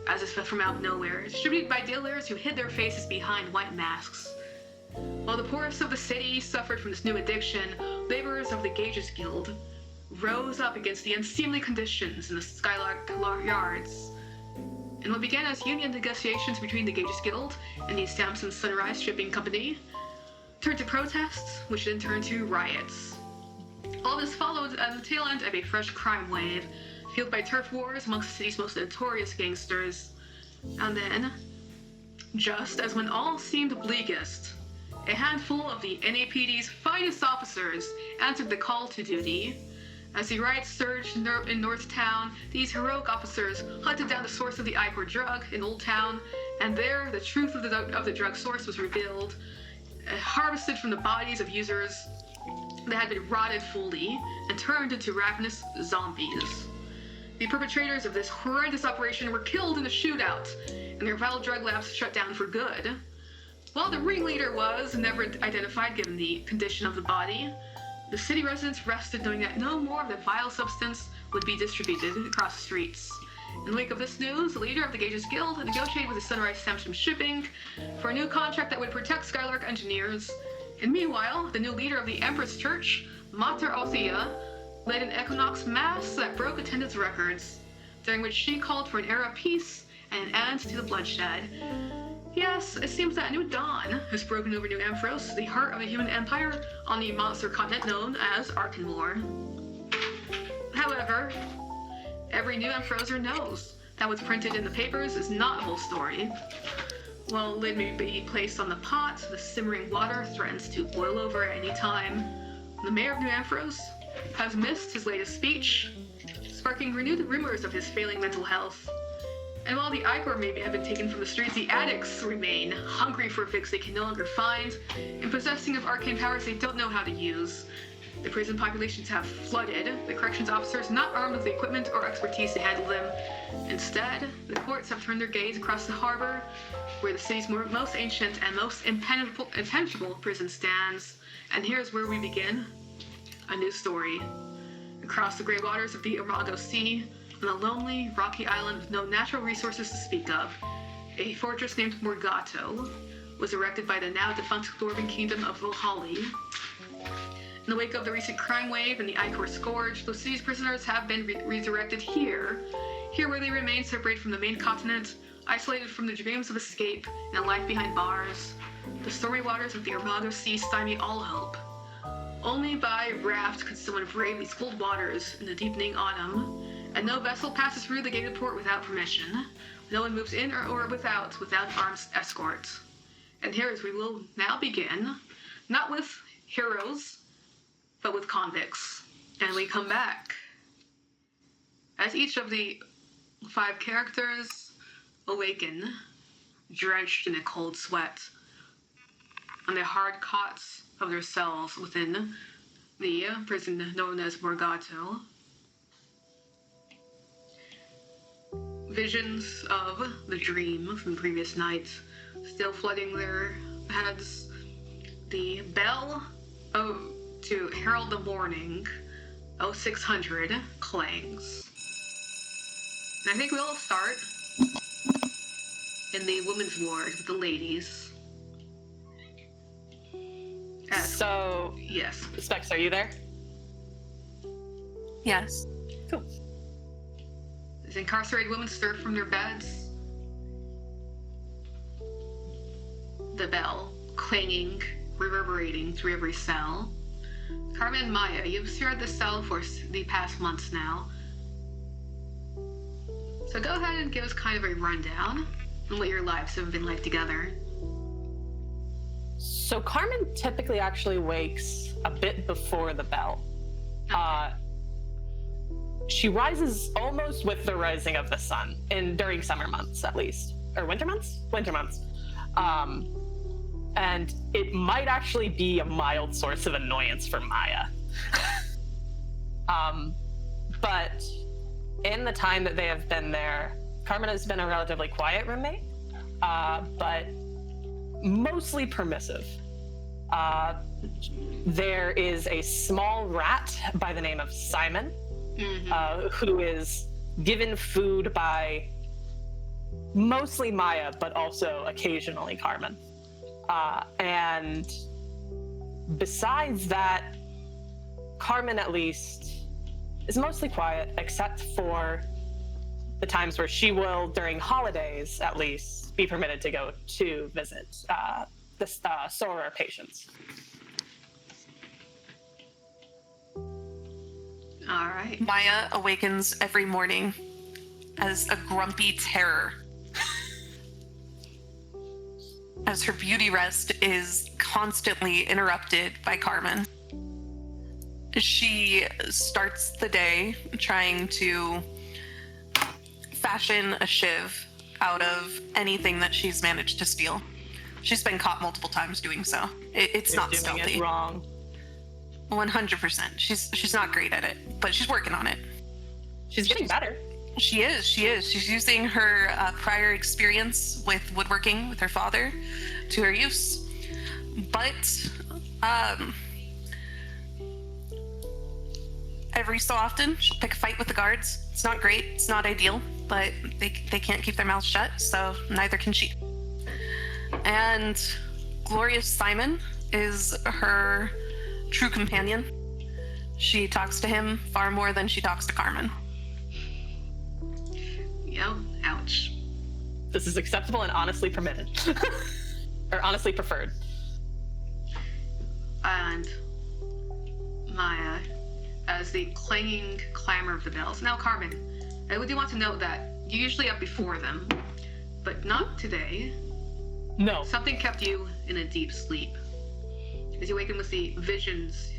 as if from out of nowhere, distributed by dealers who hid their faces behind white masks. While the poorest of the city suffered from this new addiction, laborers of the Gages Guild rose up against the unseemly conditions in the Skylark yards. And what began as union negotiations between the Gages Guild and the Samson Sunrise Shipping Company turned to protests, which then turned to riots. All this followed at the tail end of a fresh crime wave, fueled by turf wars amongst the city's most notorious gangsters. And then, just as when all seemed bleakest, a handful of the NAPD's finest officers answered the call to duty. As the riots surged in North Town, these heroic officers hunted down the source of the Igor drug in Old Town, and there the truth of the drug source was revealed, harvested from the bodies of users that had been rotted fully and turned into ravenous zombies. The perpetrators of this horrendous operation were killed in a shootout, and their vital drug labs shut down for good. While the ringleader was never identified given the condition of the body, the city residents rested knowing that no more of the vile substance would be distributed across the streets. In the wake of this news, the leader of the Gages Guild negotiated with the Sunrise Samson Shipping for a new contract that would protect Skylark engineers. And meanwhile, the new leader of the Empress Church, Mater Althea, led an equinox mass that broke attendance records, during which she called for an era of peace and an end to the bloodshed. Yes, it seems that a new dawn has broken over New Ampharos, the heart of a human empire on the monster continent known as Arkenmore. However, every New Ampharoser knows that what's printed in the papers is not the whole story. While lid may be placed on the pot, the simmering water threatens to boil over at any time. The mayor of New Ampharos has missed his latest speech, sparking renewed rumors of his failing mental health. And while the Igor may have been taken from the streets, the addicts remain, hungry for a fix they can no longer find, and possessing of arcane powers they don't know how to use. The prison populations have flooded, the corrections officers not armed with the equipment or expertise to handle them. Instead, the courts have turned their gaze across the harbor, where the city's most ancient and most impenetrable prison stands. And here's where we begin a new story. Across the gray waters of the Imago Sea, on a lonely, rocky island with no natural resources to speak of, a fortress named Morgato was erected by the now-defunct Dwarven Kingdom of Valhalla. In the wake of the recent crime wave and the Icor Scourge, the city's prisoners have been resurrected here where they remain separated from the main continent, isolated from the dreams of escape and a life behind bars. The stormy waters of the Imago Sea stymie all hope. Only by raft could someone brave these cold waters in the deepening autumn, and no vessel passes through the gated port without permission. No one moves in or without armed escort. And here as we will now begin, not with heroes, but with convicts. And we come back as each of the 5 characters awaken, drenched in a cold sweat, on the hard cots of their cells within the prison known as Morgato. Visions of the dream from the previous night still flooding their heads. The bell to herald the morning, 0600, clangs. And I think we'll start in the women's ward with the ladies. So, yes. Specs, are you there? Yes. Cool. As incarcerated women stir from their beds, the bell clanging, reverberating through every cell. Carmen and Maya, you've shared the cell for the past months now. So go ahead and give us kind of a rundown on what your lives have been like together. So Carmen typically actually wakes a bit before the bell. She rises almost with the rising of the sun, during summer months at least, or winter months. And it might actually be a mild source of annoyance for Maya. But in the time that they have been there, Carmen has been a relatively quiet roommate, but mostly permissive. There is a small rat by the name of Simon, who is given food by mostly Maya, but also occasionally Carmen. And besides that, Carmen, at least, is mostly quiet, except for the times where she will, during holidays at least, be permitted to go to visit the Soror patients. All right. Maya awakens every morning as a grumpy terror. As her beauty rest is constantly interrupted by Carmen. She starts the day trying to fashion a shiv out of anything that she's managed to steal. She's been caught multiple times doing so. It's not You're doing stealthy. it wrong. 100%. She's not great at it, but she's working on it. She's getting better. She is. She's using her prior experience with woodworking with her father to her use. But every so often, she'll pick a fight with the guards. It's not great. It's not ideal, but they can't keep their mouths shut, so neither can she. And Glorious Simon is her true companion. She talks to him far more than she talks to Carmen. Yeah, ouch. This is acceptable and honestly permitted. Or honestly preferred. And Maya, as the clanging clamor of the bells. Now, Carmen, I do want to note that you're usually up before them, but not today. No. Something kept you in a deep sleep. As you awaken with the visions,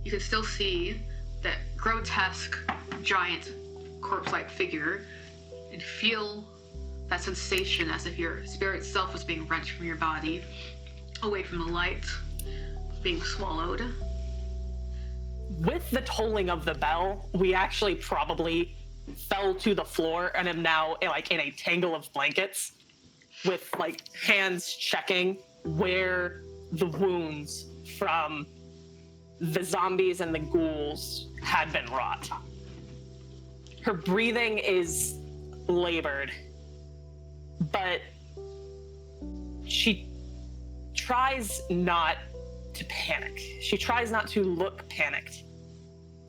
you can still see that grotesque, giant, corpse-like figure and feel that sensation as if your spirit self was being wrenched from your body, away from the light, being swallowed. With the tolling of the bell, we actually probably fell to the floor and am now like in a tangle of blankets with like hands checking where the wounds from the zombies and the ghouls had been wrought. Her breathing is labored, but she tries not to panic. She tries not to look panicked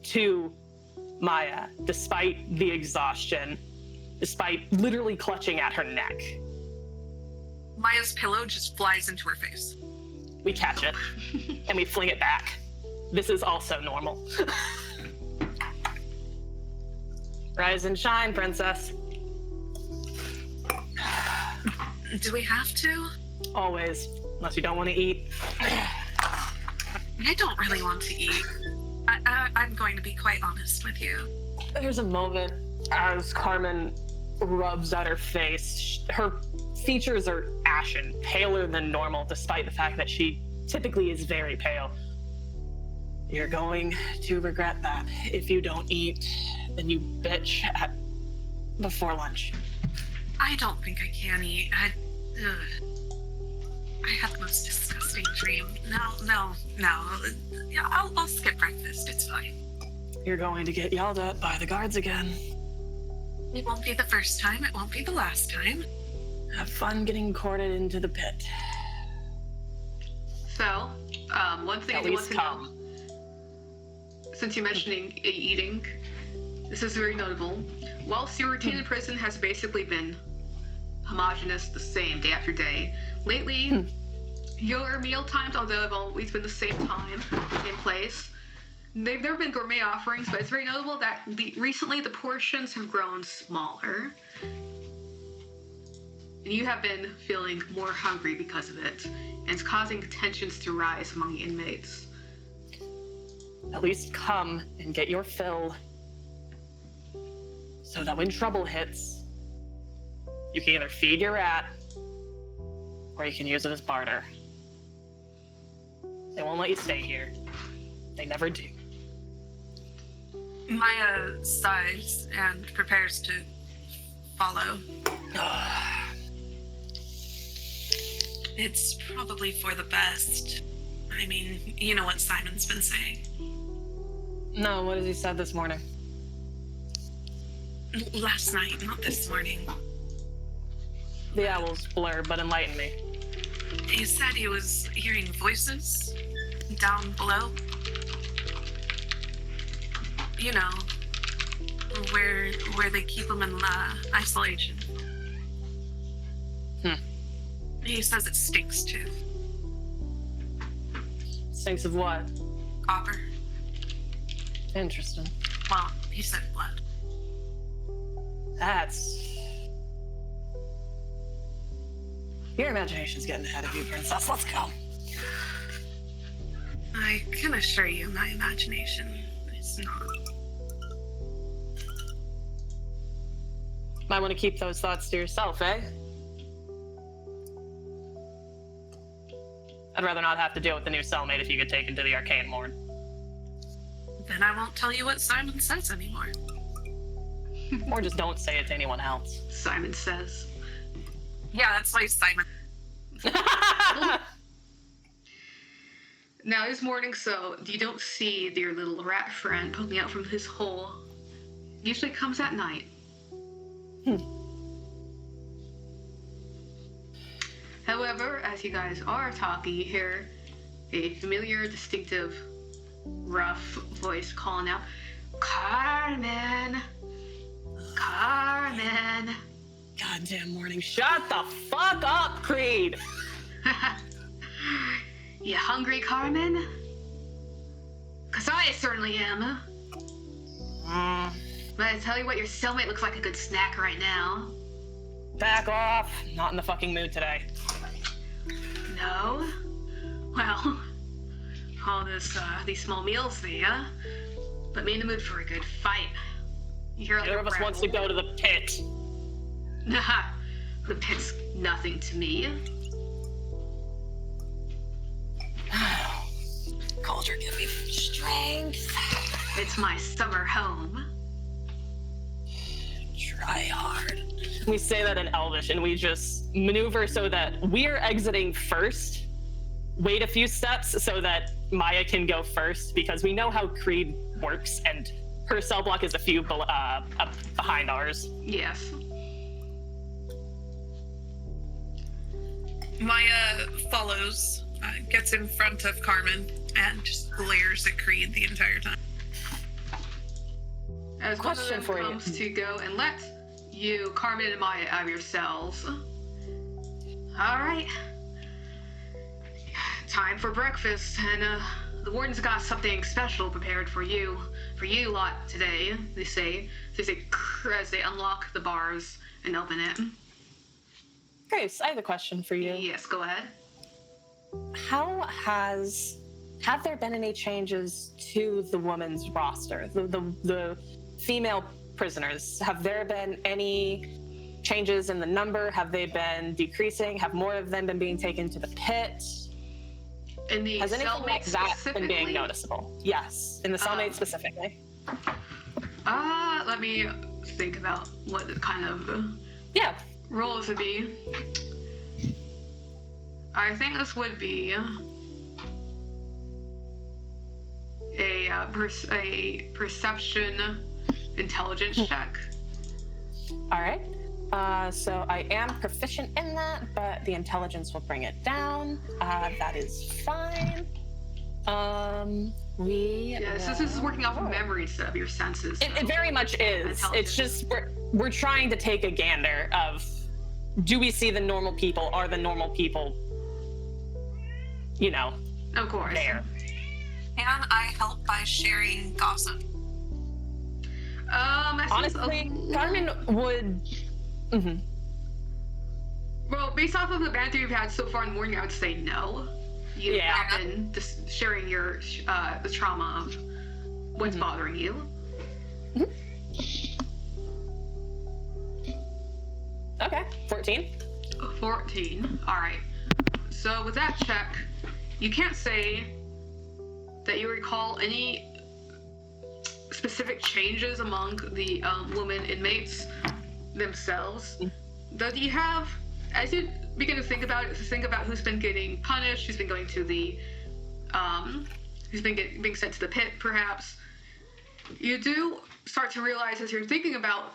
to Maya, despite the exhaustion, despite literally clutching at her neck. Maya's pillow just flies into her face. We catch it, and we fling it back. This is also normal. Rise and shine, princess. Do we have to? Always, unless you don't want to eat. I don't really want to eat. I'm going to be quite honest with you. There's a moment as Carmen rubs at her face. Her features are ashen, paler than normal, despite the fact that she typically is very pale. You're going to regret that if you don't eat, then you bitch before lunch. I don't think I can eat. I had the most disgusting dream. No. Yeah, I'll skip breakfast. It's fine. You're going to get yelled at by the guards again. It won't be the first time. It won't be the last time. Have fun getting courted into the pit. So, one thing I At do want least to come. know, since you're mentioning eating, this is very notable. Whilst your routine in prison has basically been homogenous, the same day after day, lately, your meal times, although have always been the same time in place, they've never been gourmet offerings, but it's very notable that recently the portions have grown smaller. And you have been feeling more hungry because of it, and it's causing tensions to rise among the inmates. At least come and get your fill, so that when trouble hits, you can either feed your rat, or you can use it as barter. They won't let you stay here. They never do. Maya sighs and prepares to follow. It's probably for the best. I mean, you know what Simon's been saying. No, what has he said this morning? Last night, not this morning. The owls blur, but enlighten me. He said he was hearing voices down below. You know, where they keep them in isolation. He says it stinks too. Stinks of what? Copper. Interesting. Well, he said blood. That's... Your imagination's getting ahead of you, princess. Let's go. I can assure you my imagination is not. Might want to keep those thoughts to yourself, eh? I'd rather not have to deal with the new cellmate if you get taken to the Arkenmore. Then I won't tell you what Simon says anymore. Or just don't say it to anyone else. Simon says. Yeah, that's why Simon. Now it's morning, so you don't see your little rat friend poking out from his hole. Usually comes at night. However, as you guys are talking, you hear a familiar, distinctive, rough voice calling out, Carmen! Carmen! Goddamn morning. Shut the fuck up, Creed! You hungry, Carmen? 'Cause I certainly am. But I tell you what, your cellmate looks like a good snack right now. Back off. Not in the fucking mood today. No? Well, all these small meals there, but me in the mood for a good fight. You hear a Neither little of us wants to go to the pit. Nah, the pit's nothing to me. Culture, give me strength. It's my summer home. Try hard. We say that in Elvish, and we just maneuver so that we're exiting first. Wait a few steps so that Maya can go first, because we know how Creed works, and her cell block is a few behind ours. Yes. Maya follows, gets in front of Carmen, and just glares at Creed the entire time. As Question one for of you. them comes to go and let you, Carmen and Maya, out of your cells. All right. Time for breakfast, and the warden's got something special prepared for you lot today. They say as they unlock the bars and open it. Grace, I have a question for you. Yes, go ahead. Have there been any changes to the woman's roster, the female prisoners? Have there been any changes in the number? Have they been decreasing? Have more of them been being taken to the pit? In the Has anything like that been being specifically? noticeable? Yes, in the cellmate specifically. Let me think about what kind of Yeah. roles would be. I think this would be a perception intelligence check. All right. So I am proficient in that, but the intelligence will bring it down. That is fine. Yes, this is working off of memory instead of your senses. It very much is. It's Intelligence. just we're trying to take a gander of, do we see the normal people? Are the normal people, Of course. there? Can I help by sharing gossip? I suppose Honestly, Carmen would. Mm-hmm. Well, based off of the banter you've had so far in the morning, I would say no. You Yeah. have been just sharing your the trauma of what's bothering you. Okay, 14. 14. All right. So with that check, you can't say that you recall any specific changes among the women inmates. themselves, though, do you have, as you begin to think about it, who's been getting punished, who's been going to the, who's been being sent to the pit, perhaps, you do start to realize, as you're thinking about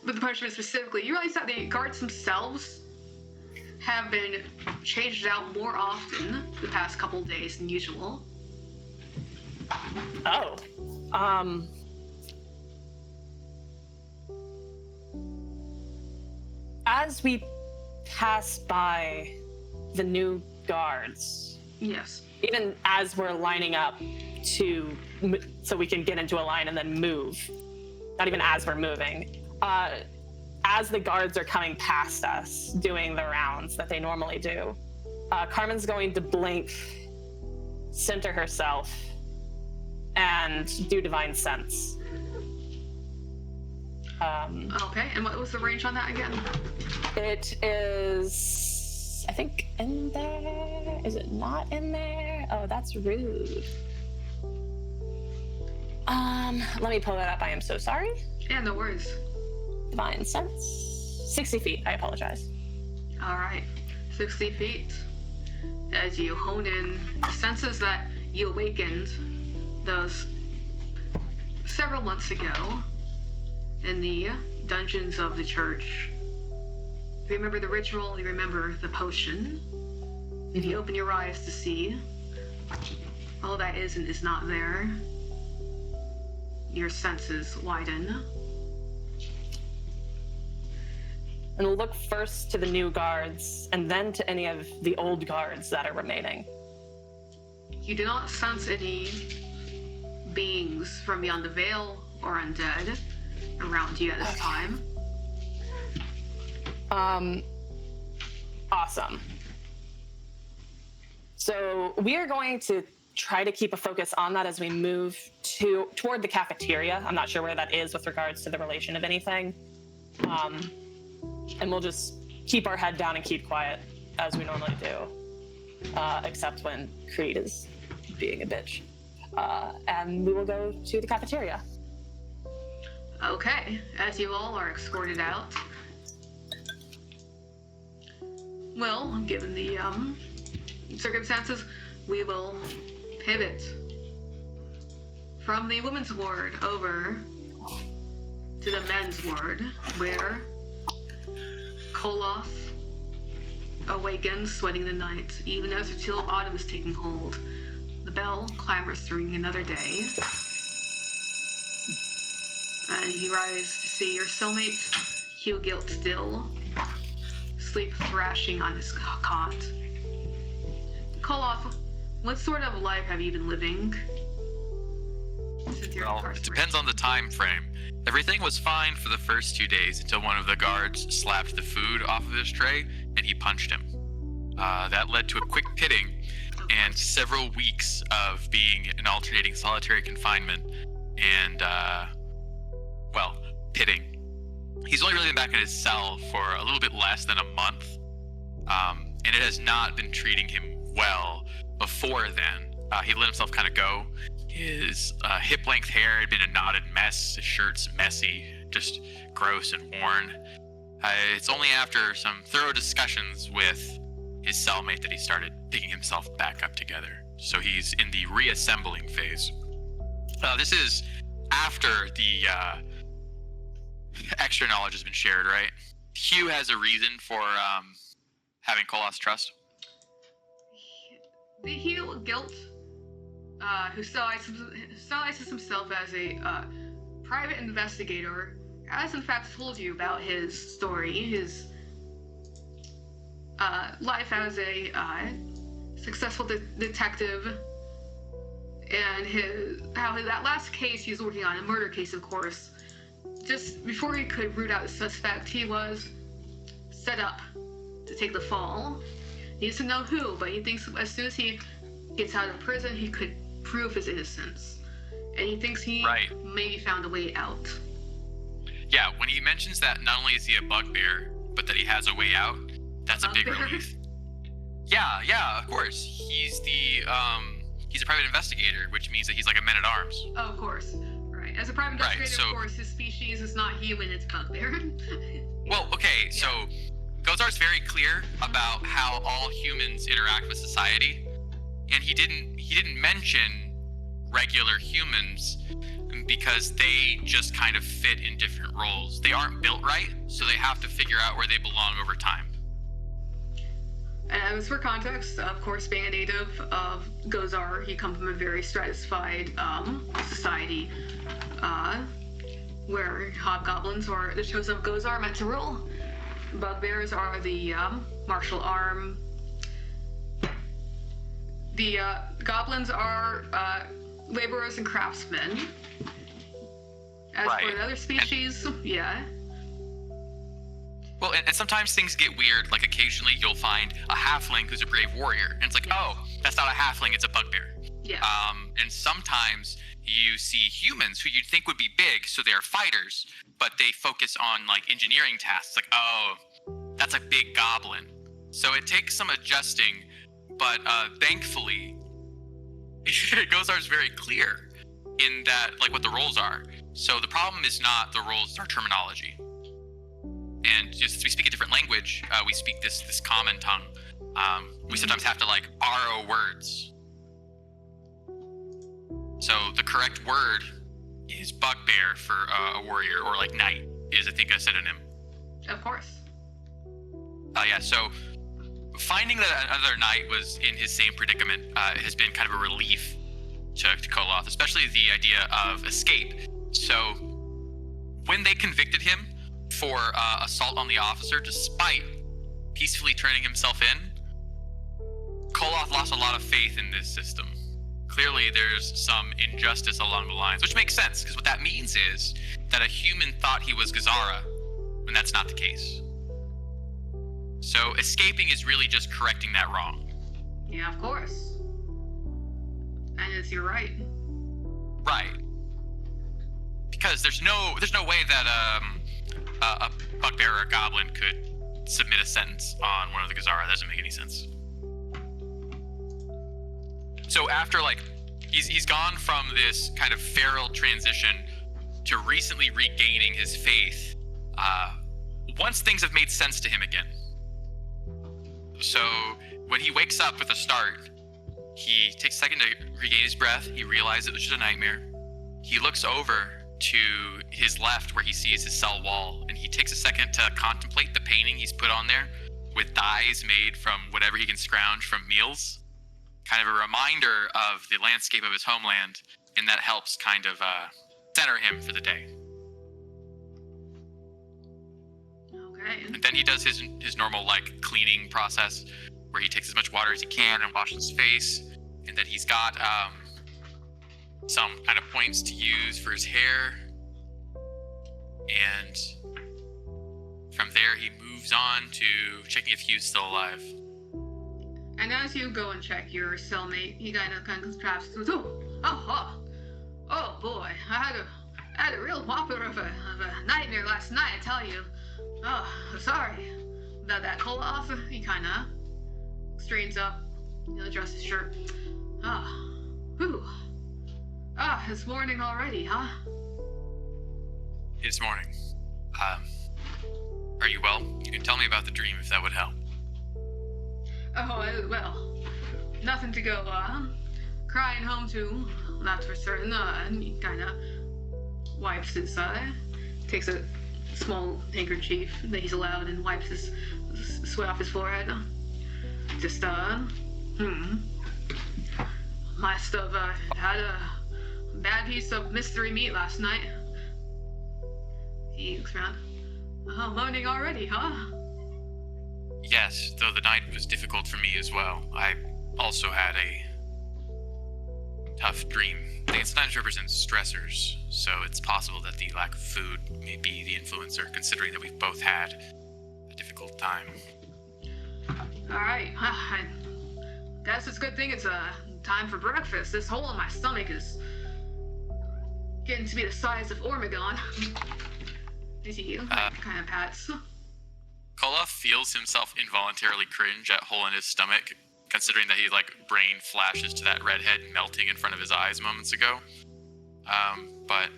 the punishment specifically, you realize that the guards themselves have been changed out more often the past couple days than usual. Oh. As we pass by the new guards, Yes. even as we're lining up so we can get into a line and then move, not even as we're moving, as the guards are coming past us doing the rounds that they normally do, Carmen's going to blink, center herself, and do divine sense. Okay, and what was the range on that again? It is, I think, in there. Is it not in there? Oh, that's rude. Let me pull that up. I am so sorry. Yeah, no worries. Divine sense. 60 feet. I apologize. All right, 60 feet. As you hone in the senses that you awakened those several months ago in the dungeons of the church. You remember the ritual, you remember the potion. If you open your eyes to see all that is and is not there, your senses widen. And look first to the new guards, and then to any of the old guards that are remaining. You do not sense any beings from beyond the veil or undead around you at this time. Awesome. So we are going to try to keep a focus on that as we move toward the cafeteria. I'm not sure where that is with regards to the relation of anything. And we'll just keep our head down and keep quiet as we normally do, except when Creed is being a bitch. And we will go to the cafeteria. Okay, as you all are escorted out. Well, given the circumstances, we will pivot from the women's ward over to the men's ward, where Koloth awakens, sweating the night, even as the chill of autumn is taking hold. The bell clamors to ring another day. And you rise to see your cellmate, Hugh Gilt, still sleep thrashing on his cot. Koloth, what sort of life have you been living since your Well, it depends on the time frame. Everything was fine for the first 2 days until one of the guards slapped the food off of his tray and he punched him. That led to a quick pitting and several weeks of being in alternating solitary confinement and, pitting. He's only really been back in his cell for a little bit less than a month, and it has not been treating him well before then. He let himself kind of go. His hip-length hair had been a knotted mess. His shirt's messy, just gross and worn. It's only after some thorough discussions with his cellmate that he started picking himself back up together. So he's in the reassembling phase. This is after the extra knowledge has been shared, right? Hugh has a reason for having Koloth's trust. The Hugh Gilt, who stylizes himself as a private investigator, has in fact told you about his story, his life as a successful detective, and how that last case he was working on, a murder case, of course, just before he could root out the suspect, he was set up to take the fall. He needs to know who, but he thinks as soon as he gets out of prison, he could prove his innocence. And he thinks he maybe found a way out. Yeah, when he mentions that not only is he a bugbear, but that he has a way out, that's a big relief. Yeah, of course. He's a private investigator, which means that he's like a man-at-arms. Oh, of course. Right. As a private investigator, so, of course, his species is not human, it's bugbear. Well, okay, so Gozar's very clear about how all humans interact with society, and he didn't mention regular humans because they just kind of fit in different roles. They aren't built right, so they have to figure out where they belong over time. And as for context, of course, being a native of Gozar, he comes from a very stratified society where hobgoblins, or the chosen of Gozar, are meant to rule. Bugbears are the martial arm. The goblins are laborers and craftsmen. As for the other species, Well, and sometimes things get weird. Like occasionally you'll find a halfling who's a brave warrior, and it's like, oh, that's not a halfling, it's a bugbear. Yeah. And sometimes you see humans who you'd think would be big, so they're fighters, but they focus on like engineering tasks. Like, oh, that's a big goblin. So it takes some adjusting, but thankfully, Gozar's very clear in that, like, what the roles are. So the problem is not the roles, it's our terminology. And just we speak a different language, we speak this common tongue. We sometimes have to like borrow words. So the correct word is bugbear for a warrior, or like knight is, I think, a synonym. Of course. So finding that another knight was in his same predicament has been kind of a relief to Koloth, especially the idea of escape. So when they convicted him for assault on the officer, despite peacefully turning himself in, Koloth lost a lot of faith in this system. Clearly there's some injustice along the lines, which makes sense, because what that means is that a human thought he was Gazara, when that's not the case. So escaping is really just correcting that wrong. Yeah, of course. And you're right. Right. Because there's no way that a bugbear or a goblin could submit a sentence on one of the Gazara. That doesn't make any sense. So after, like, he's gone from this kind of feral transition to recently regaining his faith, once things have made sense to him again. So when he wakes up with a start, he takes a second to regain his breath. He realizes it was just a nightmare. He looks over to his left where he sees his cell wall, and he takes a second to contemplate the painting he's put on there with dyes made from whatever he can scrounge from meals. Kind of a reminder of the landscape of his homeland, and that helps kind of center him for the day. Okay. And then he does his normal, like, cleaning process, where he takes as much water as he can and washes his face, and then he's got some kind of points to use for his hair, and from there he moves on to checking if Hugh's still alive. And as you go and check your cellmate, he kind of traps through. Oh boy, I had a real whopper of a nightmare last night, I tell you. Oh, sorry about that, Koloth. He kind of straightens up, adjusts his shirt. It's morning already, huh? It's morning. Are you well? You can tell me about the dream if that would help. Oh, well, nothing to go crying home to, that's for certain. And he kind of wipes his takes a small handkerchief that he's allowed and wipes his sweat off his forehead. Just must have had a bad piece of mystery meat last night. He looks around. Oh, morning already, huh? Yes, though the night was difficult for me as well. I also had a tough dream. I think it sometimes represents stressors, so it's possible that the lack of food may be the influencer, considering that we've both had a difficult time. Alright, I guess it's a good thing it's time for breakfast. This hole in my stomach is getting to be the size of Ormegon. He kind of pats. Koloth feels himself involuntarily cringe at hole in his stomach, considering that he, like, brain flashes to that redhead melting in front of his eyes moments ago. But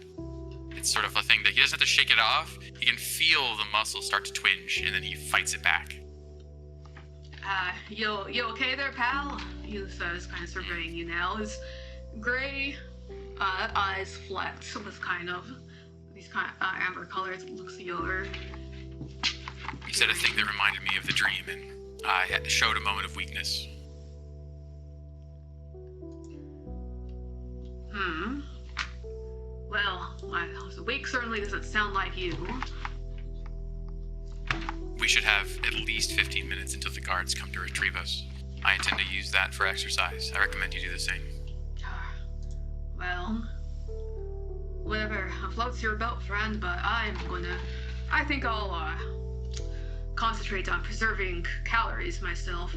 It's sort of a thing that he doesn't have to shake it off. He can feel the muscles start to twinge, and then he fights it back. You okay there, pal? He says, kind of surveying you now. His gray eyes flecked with kind of these kind of amber colors. Looks you over. He said a thing that reminded me of the dream, and I showed a moment of weakness. Well, a week certainly doesn't sound like you. We should have at least 15 minutes until the guards come to retrieve us. I intend to use that for exercise. I recommend you do the same. Well, whatever floats your boat, friend, but I think I'll concentrate on preserving calories myself.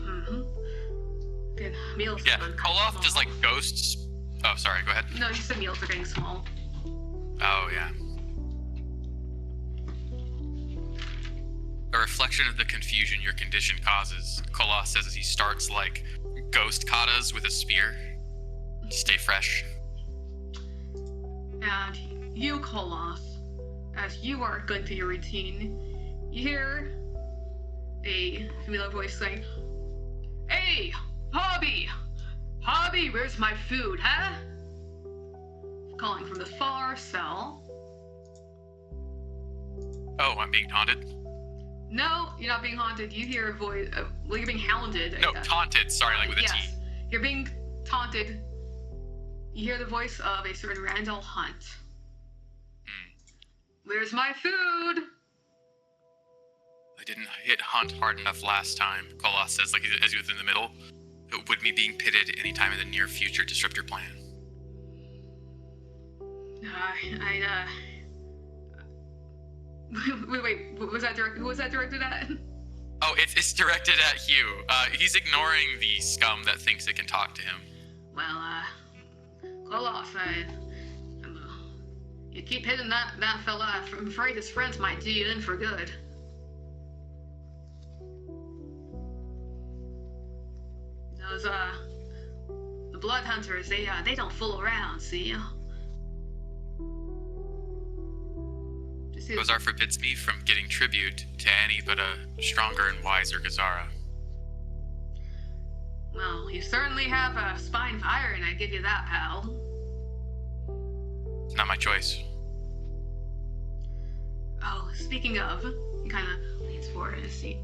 Good. Meals. Yeah, Koloth does like ghosts. Oh, sorry, go ahead. No, you said meals are getting small. Oh, yeah. A reflection of the confusion your condition causes, Koloth says as he starts like ghost katas with a spear. Stay fresh. And you, Koloth, as you are going through your routine, you hear a familiar voice saying, "Hey, Hobby! Hobby, where's my food, huh?" Calling from the far cell. Oh, I'm being taunted? No, you're not being haunted. You hear a voice. Well, you're being hounded. No, taunted. Sorry, like with a T. Yes, you're being taunted. You hear the voice of a certain Randall Hunt. Where's my food? I didn't hit Hunt hard enough last time, Koloth says, like as he was in the middle. Would me being pitted anytime in the near future disrupt your plan? Wait, who was that directed at? Oh, it's directed at Hugh. He's ignoring the scum that thinks it can talk to him. Well, Koloth, you keep hitting that fella. I'm afraid his friends might do you in for good. Those, the blood hunters, they don't fool around, see? Gozar forbids me from getting tribute to any but a stronger and wiser Gazara. Well, you certainly have a spine of iron, I give you that, pal. It's not my choice. Oh, speaking of, he kind of leans forward in his seat.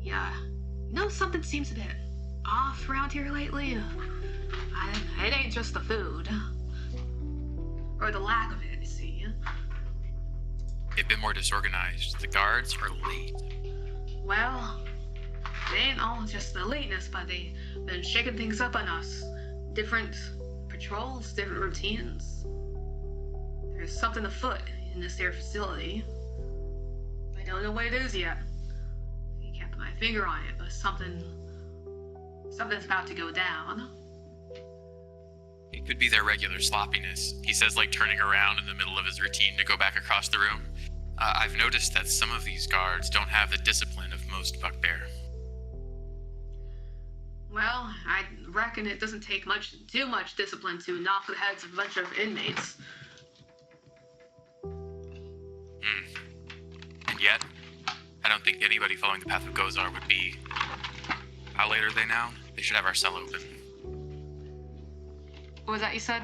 Yeah, you know, something seems a bit off around here lately. It ain't just the food. Or the lack of it, see? A bit more disorganized. The guards are late. Well, they ain't all just the lateness, but they've been shaking things up on us. Different patrols, different routines. There's something afoot in this here facility. I don't know what it is yet. I can't put my finger on it, but something's about to go down. It could be their regular sloppiness, he says, like turning around in the middle of his routine to go back across the room. I've noticed that some of these guards don't have the discipline of most bugbear. Well, I reckon it doesn't take too much discipline to knock the heads of a bunch of inmates. And yet, I don't think anybody following the path of Gozar would be. How late are they now? They should have our cell open. What was that you said?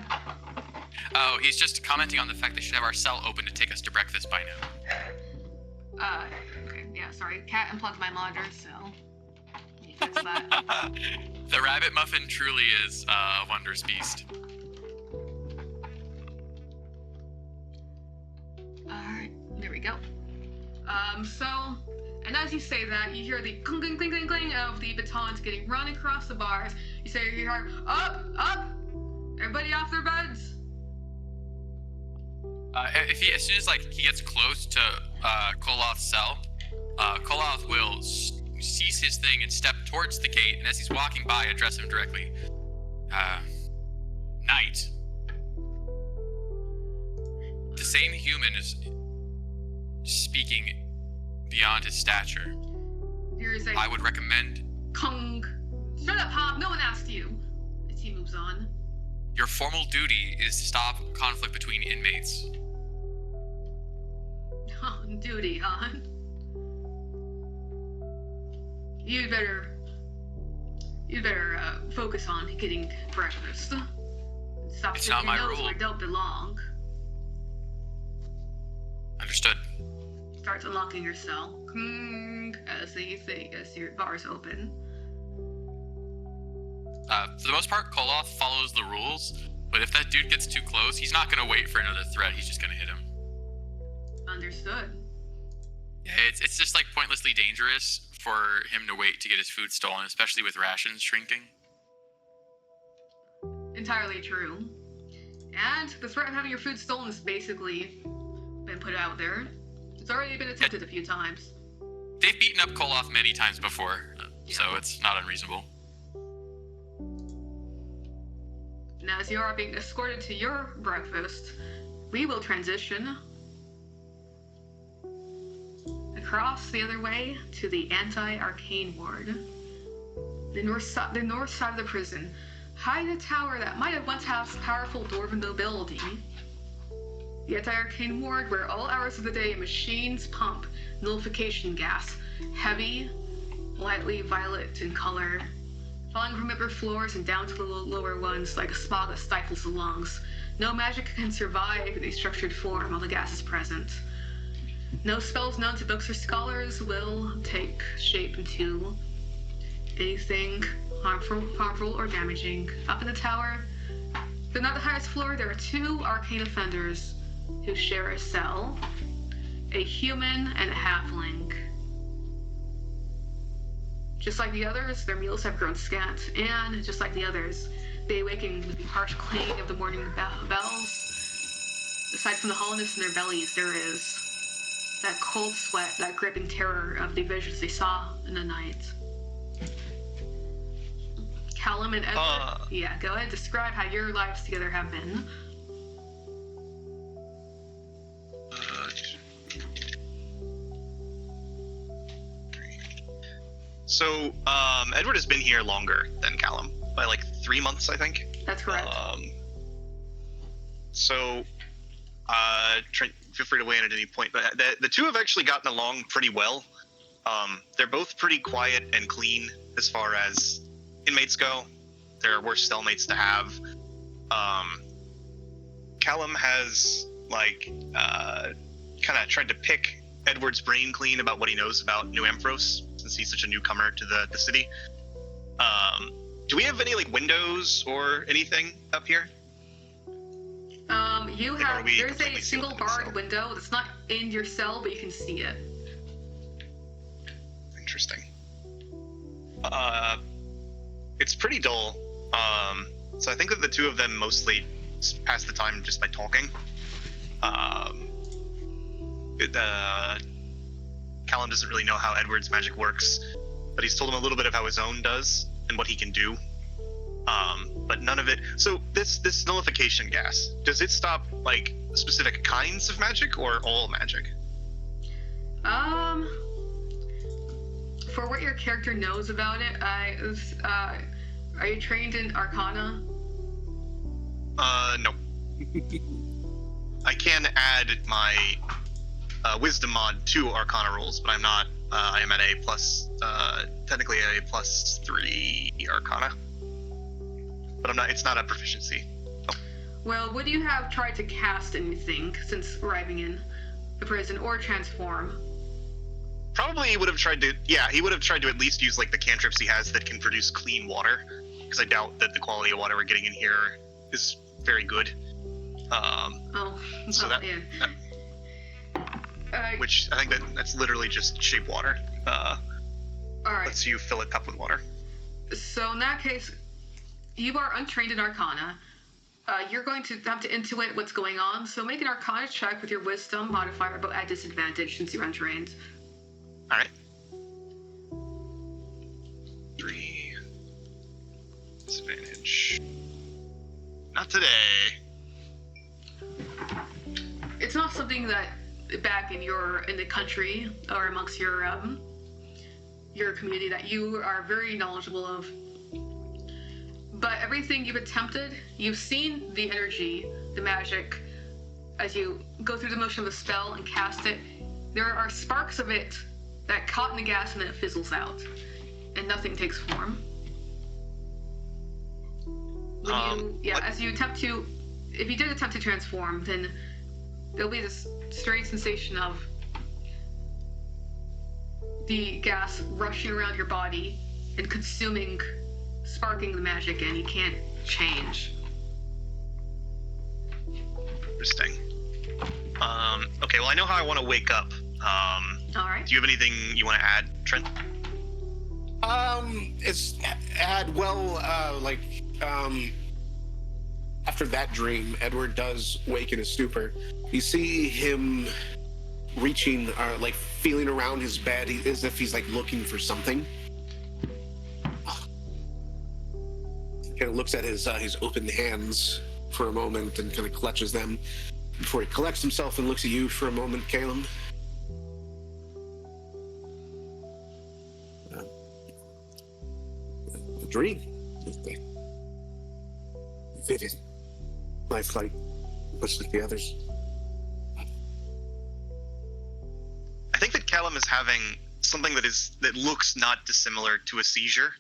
Oh, he's just commenting on the fact they should have our cell open to take us to breakfast by now. Okay, yeah, sorry. Cat unplugged my monitor, so let me fix that. The rabbit muffin truly is a wondrous beast. Alright, there we go. And as you say that, you hear the clink, clink, clink, clink, clink of the batons getting run across the bars. You hear, up, up! Everybody off their beds! As soon as he gets close to Koloth's cell, Koloth will cease his thing and step towards the gate, and as he's walking by, address him directly. Knight. The same human is speaking beyond his stature. I would recommend... Kung. Shut up, Hop. No one asked you. As he moves on. Your formal duty is to stop conflict between inmates. duty, huh? You'd better focus on getting breakfast. Stop It's sticking not my your nose rule. where it don't belong. Understood. Starts unlocking your cell. As your bars open. For the most part, Koloth follows the rules, but if that dude gets too close, he's not gonna wait for another threat. He's just gonna hit him. Understood. Yeah, it's just like pointlessly dangerous for him to wait to get his food stolen, especially with rations shrinking. Entirely true. And the threat of having your food stolen has basically been put out there. It's already been attempted a few times. They've beaten up Koloth many times before, so it's not unreasonable. And as you are being escorted to your breakfast, we will transition across the other way to the anti-arcane ward. The north side of the prison. Hide a tower that might have once housed powerful dwarven nobility. The anti-arcane ward, where all hours of the day machines pump nullification gas, heavy, lightly violet in color, falling from upper floors and down to the lower ones like a spa that stifles the lungs. No magic can survive in a structured form while the gas is present. No spells known to books or scholars will take shape into anything harmful or damaging. Up in the tower, though not the highest floor, there are two arcane offenders who share a cell, a human and a halfling. Just like the others, their meals have grown scant, and just like the others, they awaken with the harsh clanging of the morning bells. Aside from the hollowness in their bellies, there is that cold sweat, that gripping terror of the visions they saw in the night. Callum and Edmund, yeah, go ahead, describe how your lives together have been. So, Edward has been here longer than Callum, by like 3 months, I think. That's correct. So, Trent, feel free to weigh in at any point, but the two have actually gotten along pretty well. They're both pretty quiet and clean as far as inmates go. They're worse cellmates to have. Callum has, like, kind of tried to pick Edward's brain clean about what he knows about New Ampharos, since he's such a newcomer to the city. Do we have any, like, windows or anything up here? There's a single barred window that's not in your cell, but you can see it. Interesting. It's pretty dull. So I think that the two of them mostly pass the time just by talking. Callum doesn't really know how Edward's magic works, but he's told him a little bit of how his own does and what he can do. But none of it. So this nullification gas, does it stop like specific kinds of magic or all magic? For what your character knows about it, are you trained in Arcana? No. I can add my Wisdom mod to Arcana rolls, but I'm not. I am at a plus, technically a +3 Arcana. But I'm not. It's not a proficiency. Oh. Well, would you have tried to cast anything since arriving in the prison, or transform? Probably he would have tried to. Yeah, he would have tried to at least use like the cantrips he has that can produce clean water, because I doubt that the quality of water we're getting in here is very good. Which I think that's literally just shape water. All right. Lets you fill a cup with water. So in that case, you are untrained in Arcana. You're going to have to intuit what's going on. So make an Arcana check with your Wisdom modifier, but at disadvantage since you're untrained. All right. 3 disadvantage. Not today. It's not something that back in the country or amongst your community that you are very knowledgeable of. But everything you've attempted, you've seen the energy, the magic, as you go through the motion of the spell and cast it. there are sparks of it that caught in the gas and then it fizzles out, and nothing takes form. As you attempt to, if you did attempt to transform, then there'll be this strange sensation of the gas rushing around your body and consuming, sparking the magic, and you can't change. Interesting. Okay, well, I know how I want to wake up. All right. Do you have anything you want to add, Trent? After that dream, Edward does wake in a stupor. You see him reaching, feeling around his bed as if he's, looking for something. Kind of looks at his open hands for a moment and kind of clutches them before he collects himself and looks at you for a moment, Callum. A dream. Vivid. Lifelike, much like the others. I think that Callum is having something that looks not dissimilar to a seizure,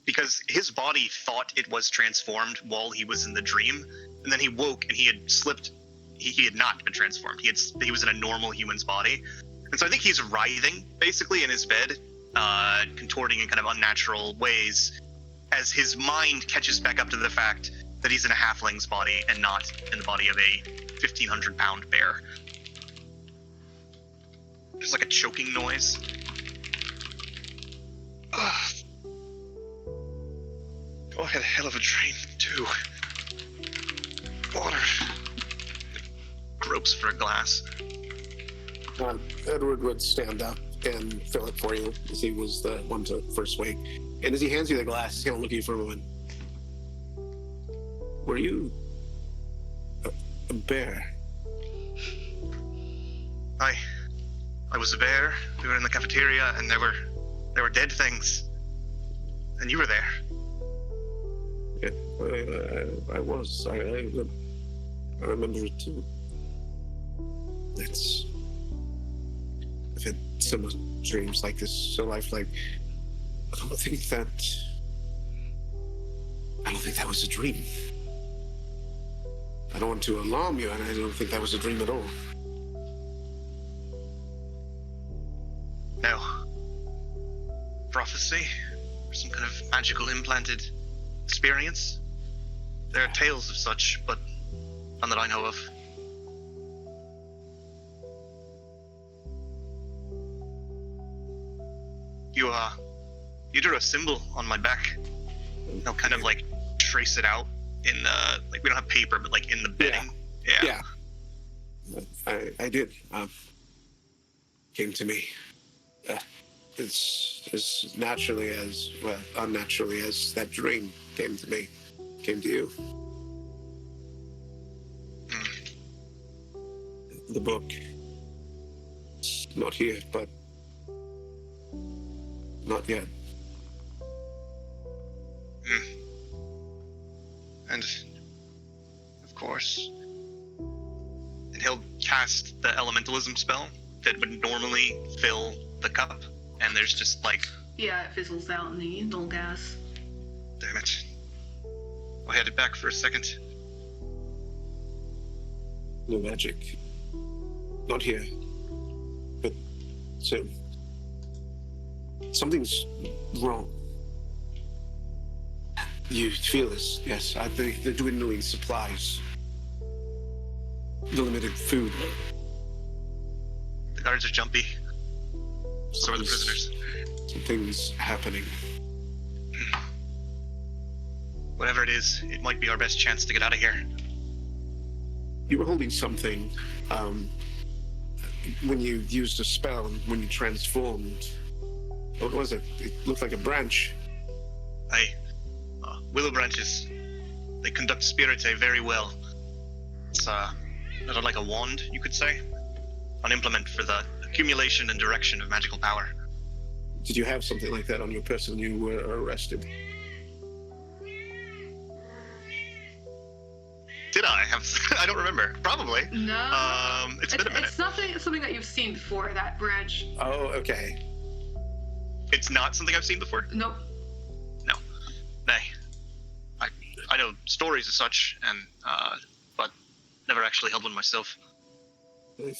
because his body thought it was transformed while he was in the dream, and then he woke and he had slipped. He had not been transformed. He was in a normal human's body, and so I think he's writhing basically in his bed, contorting in kind of unnatural ways, as his mind catches back up to the fact that he's in a halfling's body and not in the body of a 1,500-pound bear. There's like a choking noise. Oh, I had a hell of a dream, too. Water. Gropes for a glass. Edward would stand up and fill it for you, as he was the one to first wake. And as he hands you the glass, he's going to look at you for a moment. Were you a bear? I was a bear. We were in the cafeteria, and there were dead things, and you were there. Yeah, I was. I remember it too. I've had similar dreams like this, so lifelike. I don't think that was a dream. I don't want to alarm you, and I don't think that was a dream at all. No. Prophecy? Or some kind of magical implanted experience? There are tales of such, but none that I know of. You drew a symbol on my back. I'll kind of trace it out in the, we don't have paper, but in the bedding. Yeah. I did. Came to me. It's as naturally as, unnaturally as that dream came to me. Came to you. The book. It's not here, but not yet. And, of course, and he'll cast the elementalism spell that would normally fill the cup, and there's just Yeah, it fizzles out in the dull gas. Damn it. I'll head it back for a second. No magic. Not here. But soon. Something's wrong. You feel this, yes. I think the dwindling supplies. The limited food. The guards are jumpy. So are the prisoners. Something's happening. Whatever it is, it might be our best chance to get out of here. You were holding something when you used a spell, when you transformed. What was it? It looked like a branch. Willow branches. They conduct spirite very well. It's not like a wand, you could say. An implement for the accumulation and direction of magical power. Did you have something like that on your person when you were arrested? Did I? I don't remember. Probably. No. It's been a minute. It's something that you've seen before, that branch. Oh, okay. It's not something I've seen before? Nope. No. Nay. I know stories as such, and but never actually held one myself. I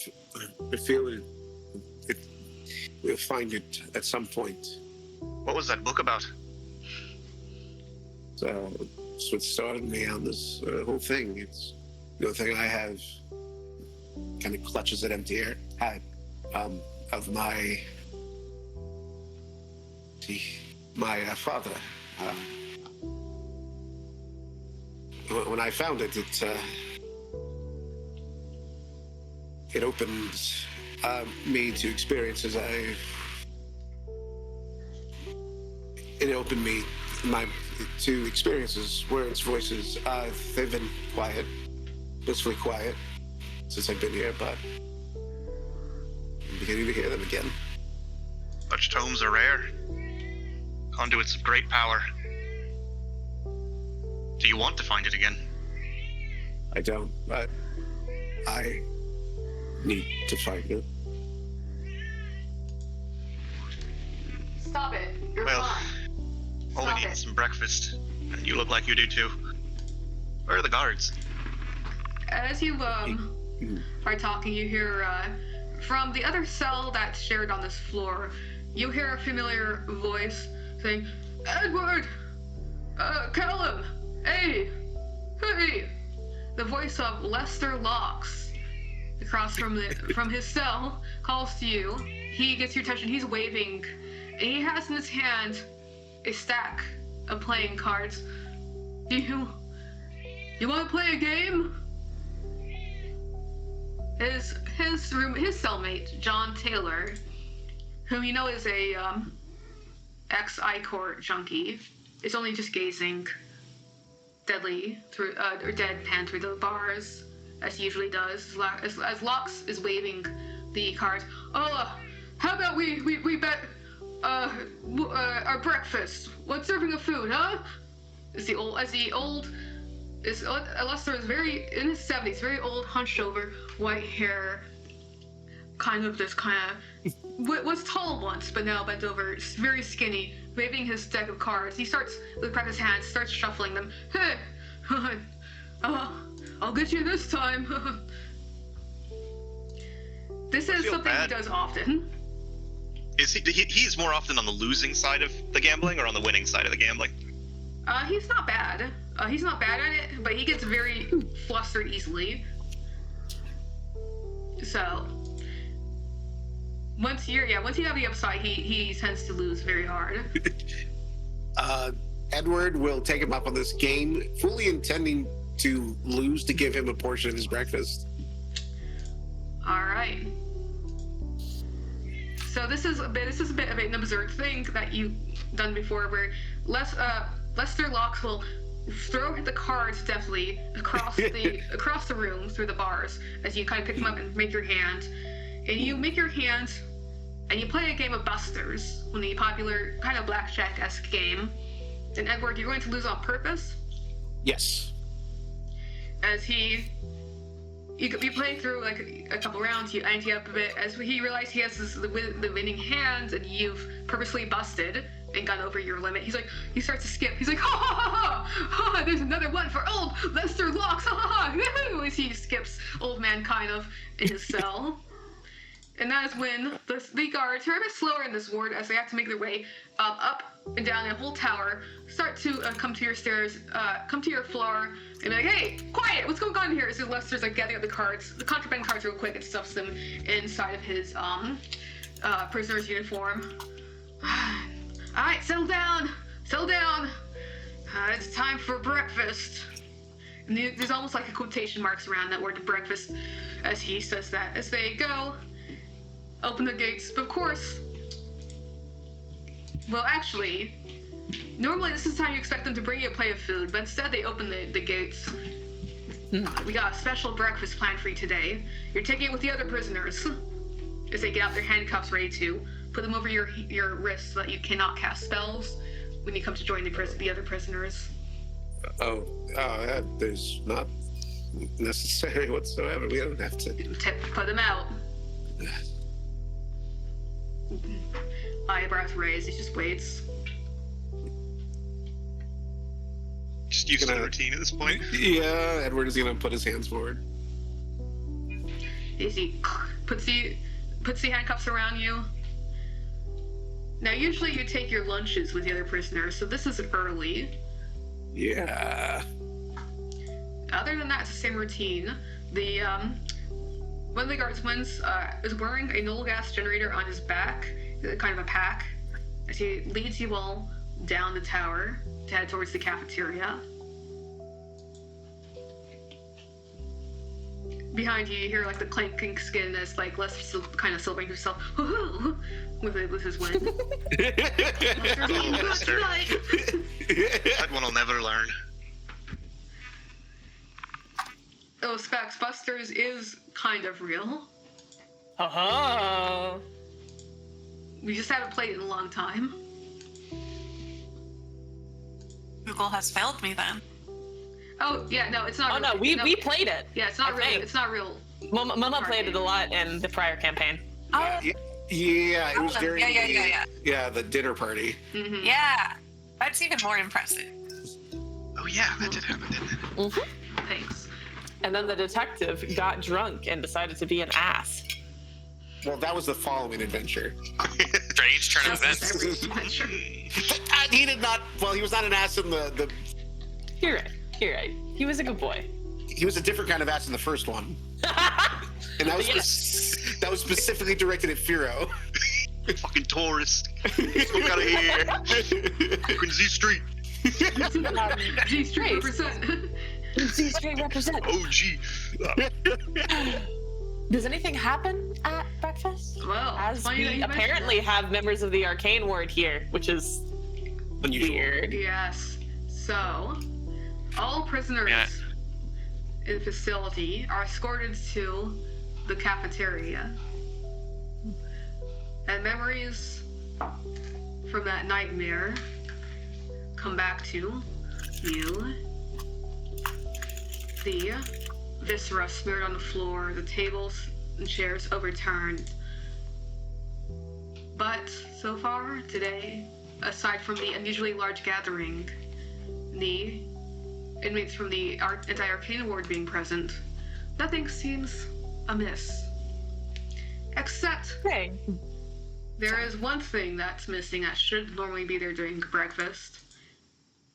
feel it. We'll find it at some point. What was that book about? So it's what started me on this whole thing. It's the only thing I have. Kind of clutches at empty air. Of my father. When I found it, it opened me to experiences it opened me to experiences, words, voices. They've been quiet, blissfully quiet, since I've been here, but I'm beginning to hear them again. Such tomes are rare. Conduits of great power. Do you want to find it again? I don't, but I need to find it. Stop it. You're Well, fine. All we Stop need it. is some breakfast, and you look like you do too. Where are the guards? As you are talking, you hear from the other cell that's shared on this floor, you hear a familiar voice saying, "Edward! Callum! Hey! Hey!" The voice of Lester Locks, across from his cell, calls to you. He gets your attention. He's waving, and he has in his hand a stack of playing cards. You want to play a game? His cellmate, John Taylor, whom you know is a ex-I-Court junkie, is only just gazing deadly through or deadpan through the bars as he usually does, as Locks is waving the cards. Oh, how about we bet our breakfast? What serving of food, huh? Lester is very in his 70s, very old, hunched over, white hair, was tall once, but now bent over, very skinny, waving his deck of cards. He starts looking at his hands, starts shuffling them. Hey, I'll get you this time. This is something bad. he does often. Is he's more often on the losing side of the gambling or on the winning side of the gambling? He's not bad. He's not bad at it, but he gets very flustered easily. So once you have the upside, he tends to lose very hard. Edward will take him up on this game, fully intending to lose to give him a portion of his breakfast. All right. So this is a bit of an absurd thing that you've done before, where Lester Locks will throw the cards deftly across the room through the bars as you kind of pick them up and make your hand. And you make your hand, and you play a game of Busters, one of the popular kind of blackjack-esque game. And Edward, you're going to lose on purpose. Yes. As you play through like a couple rounds, you ante up a bit as he realizes he has the winning hand, and you've purposely busted and gone over your limit. He starts to skip. He's like, ha ha ha ha! Ha! There's another one for old Lester Locks! Ha ha ha! As he skips old man kind of in his cell. And that is when the guards, who are a bit slower in this ward as they have to make their way up and down a whole tower, start to come to your stairs, come to your floor, and be like, hey, quiet, what's going on here? So Lester's like gathering up the cards, the contraband cards real quick, and stuffs them inside of his prisoner's uniform. Alright, settle down. It's time for breakfast. And there's almost like a quotation marks around that word breakfast as he says that. As they go, open the gates. But of course, well, actually, normally this is the time you expect them to bring you a plate of food, but instead they open the gates. We got a special breakfast planned for you today. You're taking it with the other prisoners as they get out their handcuffs ready to put them over your wrists so that you cannot cast spells when you come to join the other prisoners. There's not necessary whatsoever. We don't have to. Put him out. Eyebrows raised. He just waits. Just used to the routine at this point. Yeah, Edward is gonna put his hands forward. He puts the handcuffs around you. Now, usually you take your lunches with the other prisoners, so this is early. Yeah. Other than that, it's the same routine. The one of the guardsmen is wearing a null gas generator on his back, kind of a pack, as he leads you all down the tower to head towards the cafeteria. Behind you, you hear like the clanking skin as like Les kind of celebrating himself with his win. Lester. That one will never learn. Oh, Specs, Buster's is kind of real. Oh. We just haven't played it in a long time. Google has failed me then. Oh yeah, no, it's not. Oh real. no, we played it. Yeah, it's not I real. think. It's not real. Mama played it a lot in the prior campaign. Oh, Yeah, it was during yeah. the dinner party. Mm-hmm. Yeah. That's even more impressive. Oh yeah, that did happen, didn't it? Mm-hmm. Thanks. And then the detective got drunk and decided to be an ass. Well, that was the following adventure. Strange turn of That's events. every adventure. He did not. Well, he was not an ass in the. You're right. You're right. He was a good boy. He was a different kind of ass in the first one, and that was that was specifically directed at Firo. Fucking tourist. Smoke out of here. Fucking Z Street. G Street represent. Z Street represent. OG. Does anything happen at breakfast? Well, As funny that we you mention apparently have members of the arcane ward here, which is Unusual. weird. that. Yes. So, all prisoners in the facility are escorted to the cafeteria. And memories from that nightmare come back to you. The viscera smeared on the floor, the tables and chairs overturned. But so far today, aside from the unusually large gathering, the inmates from the anti-arcane ward being present, nothing seems amiss. Except Okay. there is one thing that's missing that should normally be there during breakfast.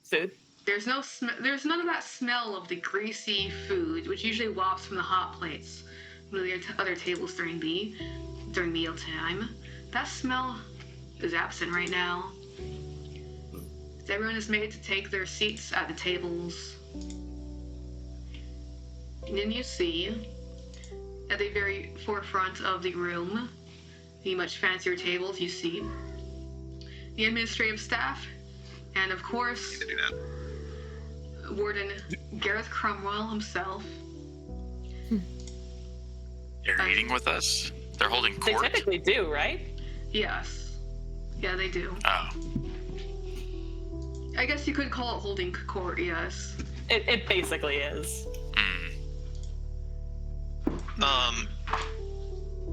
Food. There's none of that smell of the greasy food, which usually wafts from the hot plates from the other tables during mealtime. That smell is absent right now. Everyone is made to take their seats at the tables. And then you see, at the very forefront of the room, the much fancier tables, you see the administrative staff, and of course, To do that. Warden Gareth Cromwell himself. They're eating with us. They're holding They court. typically do, right? Yes. Yeah, they do. Oh, I guess you could call it holding court, yes. It basically is.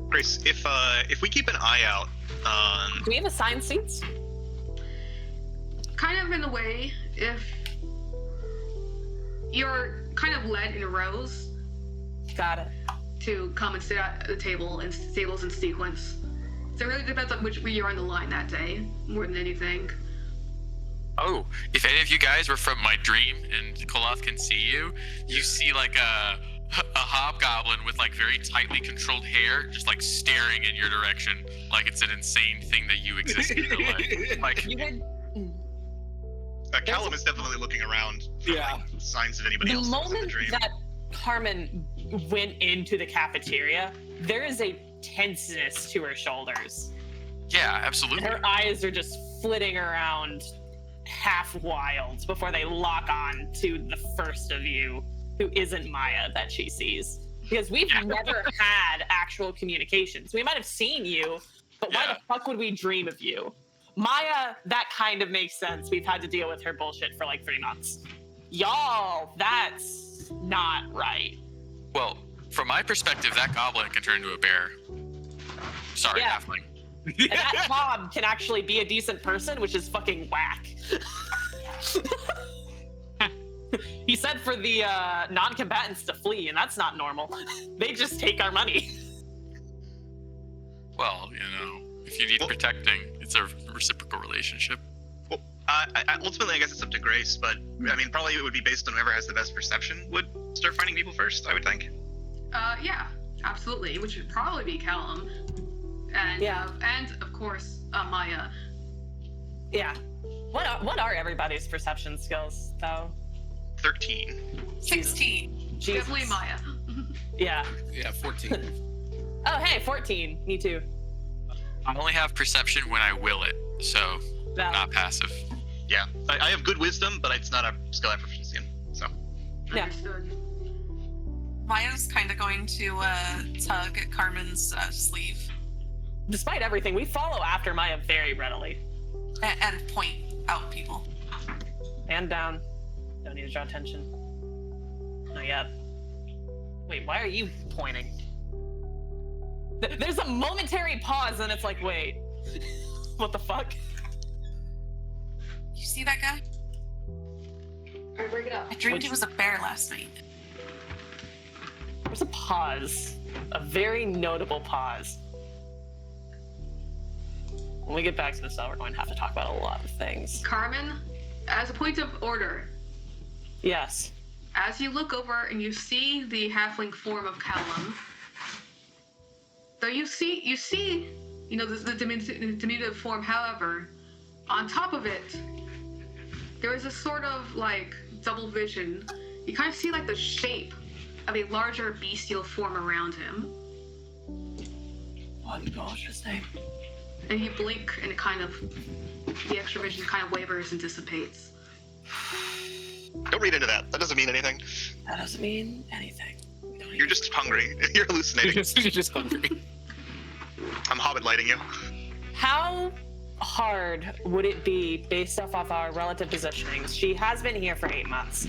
Grace, if we keep an eye out, Do we have assigned seats? Kind of in a way, if you're kind of led in rows Got it. to come and sit at the tables in sequence. So it really depends on which way you're on the line that day, more than anything. Oh, if any of you guys were from my dream and Koloth can see you, you see like a hobgoblin with like very tightly controlled hair just like staring in your direction like it's an insane thing that you exist in real life. Like, You would. Callum is definitely looking around for Yeah. signs of anybody The else that was in the moment dream. that Carmen went into the cafeteria, there is a tenseness to her shoulders. yeah, absolutely. Her eyes are just flitting around half wild before they lock on to the first of you who isn't Maya that she sees. Because we've never had actual communications. We might have seen you, but why Yeah. the fuck would we dream of you? Maya, that kind of makes sense. We've had to deal with her bullshit for like 3 months. Y'all, that's not right. Well, from my perspective, that goblin can turn into a bear. Sorry, Yeah. halfling. And that mob can actually be a decent person, which is fucking whack. He said for the non-combatants to flee, and that's not normal. They just take our money. Well, if you need protecting, it's a reciprocal relationship. Well, ultimately, I guess it's up to Grace, but I mean, probably it would be based on whoever has the best perception would start finding people first, I would think. Yeah, absolutely. Which would probably be Callum, and and of course Maya. Yeah. What are everybody's perception skills, though? 13. 16. Jesus. Definitely Maya. Yeah. Yeah, 14. Oh, hey, 14. Me too. I only have perception when I will it, so No. not passive. Yeah, I have good wisdom, but it's not a skill I have proficiency in. So Yeah. Understood. Maya's kind of going to tug at Carmen's sleeve Despite everything, we follow after Maya very readily. and point out people. Hand down. Don't need to draw attention. Not yet. Wait, why are you pointing? There's a momentary pause, and it's like, wait. What the fuck? You see that guy? Alright, break it up. I dreamed he was a bear last night. There's a pause. A very notable pause. When we get back to the cell, we're going to have to talk about a lot of things. Carmen, as a point of order, Yes. as you look over and you see the halfling form of Callum, though you see, the diminutive form. However, on top of it, there is a sort of like double vision. You kind of see like the shape of a larger bestial form around him, What in God's name? and you blink, and it kind of, the extra vision kind of wavers and dissipates. don't read into that. That doesn't mean anything. That doesn't mean anything. You're just hungry. You're hallucinating. You're just hungry. I'm hobbit lighting you. How hard would it be, based off of our relative positionings? She has been here for 8 months.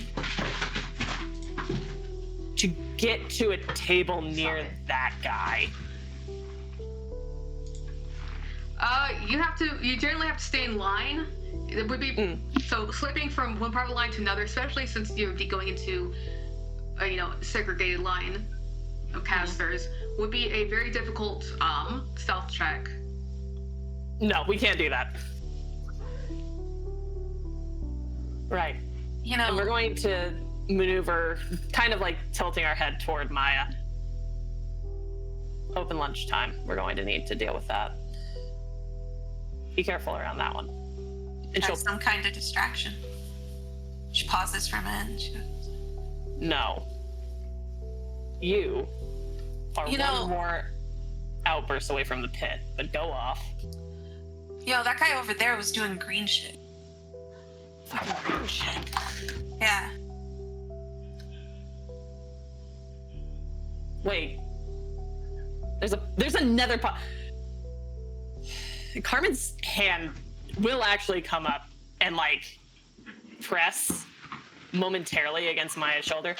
To get to a table near that guy. You generally have to stay in line. It would be so slipping from one part of the line to another, especially since you're going into a segregated line of casters, would be a very difficult stealth check. No, we can't do that. Right. And we're going to maneuver, kind of like tilting our head toward Maya. Open lunchtime. We're going to need to deal with that. Be careful around that one. And she'll Has some kind of distraction. She pauses for a minute. She goes, no. You are one more outburst away from the pit, but go off. that guy over there was doing green shit. Fucking green shit. Yeah. Wait. There's another Carmen's hand will actually come up and press momentarily against Maya's shoulder.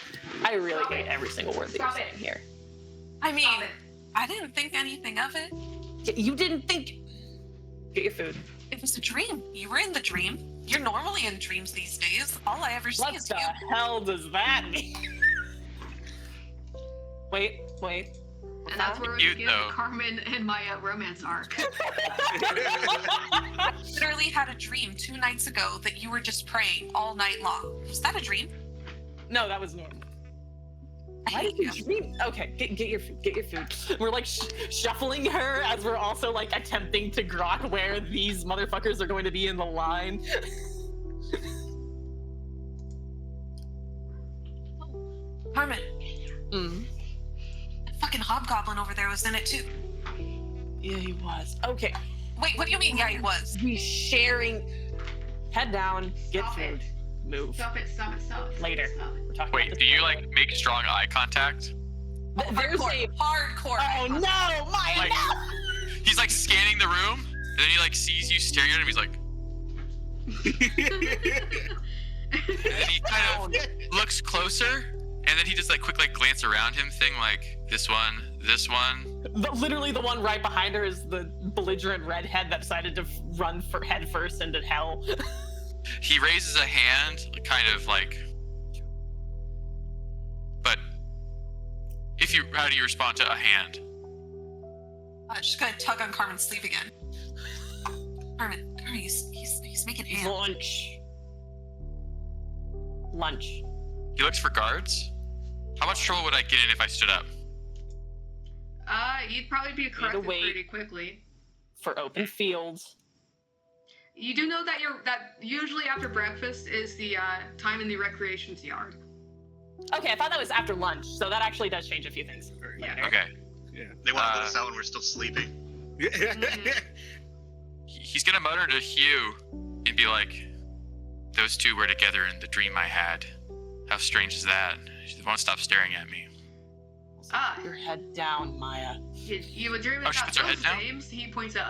I really hate every single word that you're saying here. I mean, I didn't think anything of it. You didn't think. Get your food. It was a dream. You were in the dream. You're normally in dreams these days. All I ever see What is the you. hell does that mean? Wait. And that's where we Cute, begin though. Carmen and Maya romance arc. Literally had a dream 2 nights ago that you were just praying all night long. Was that a dream? No, that was normal. I Why hate did you dream? Okay, get your food. Get your food. We're shuffling her as we're also attempting to grok where these motherfuckers are going to be in the line. Carmen, Mm. that fucking hobgoblin over there was in it too. Yeah, he was. Okay, Wait, what do you mean? Yeah, he was. we sharing. Head down. Get Stop food. it. Move. Stop it. Later. Stop it. We're talking Wait, about do this you later. make strong eye contact? There's a. Hardcore. Oh no, Maya! Like- No! He's scanning the room, and then he sees you staring at him. He's like, and he kind of looks closer, And then he just like quick like glance around him thing, like this one. Literally the one right behind her is the belligerent redhead that decided to run for head first into hell. He raises a hand, kind of like. But how do you respond to a hand? Just gonna tug on Carmen's sleeve again. Carmen, he's making hands. Lunch. He looks for guards. How much trouble would I get in if I stood up? You'd probably be corrected pretty quickly. For open fields. You do know that that usually after breakfast is the time in the recreations yard. Okay, I thought that was after lunch, so that actually does change a few things. Yeah. Okay. Yeah. They want to let us out when we're still sleeping. He's gonna mutter to Hugh and be like, "Those two were together in the dream I had. How strange is that? She won't stop staring at me." Your head down, Maya. You would dream about she puts her head those down? names. He points at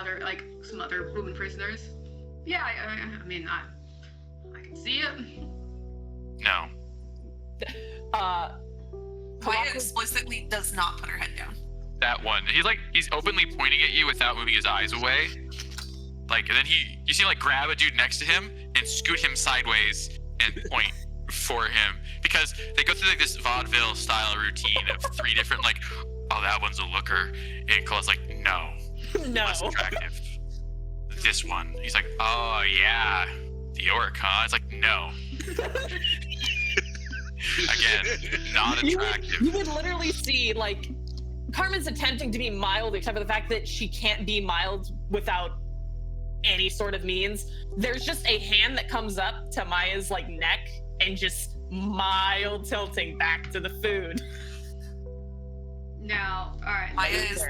some other women prisoners. Yeah, I mean, I can see it. No. Maya explicitly does not put her head down. That one. He's openly pointing at you without moving his eyes away. Like, and then you see him like grab a dude next to him and scoot him sideways and point for him, because they go through like this vaudeville style routine of 3 different like, oh, that one's a looker, and Koloth's like, no, less attractive. This one. He's like, oh yeah, the orc, huh? It's like, no. Again, not attractive. You would literally see like Carmen's attempting to be mild, except for the fact that she can't be mild without any sort of means. There's just a hand that comes up to Maya's like neck and just mild tilting back to the food. Now, all right. Maya is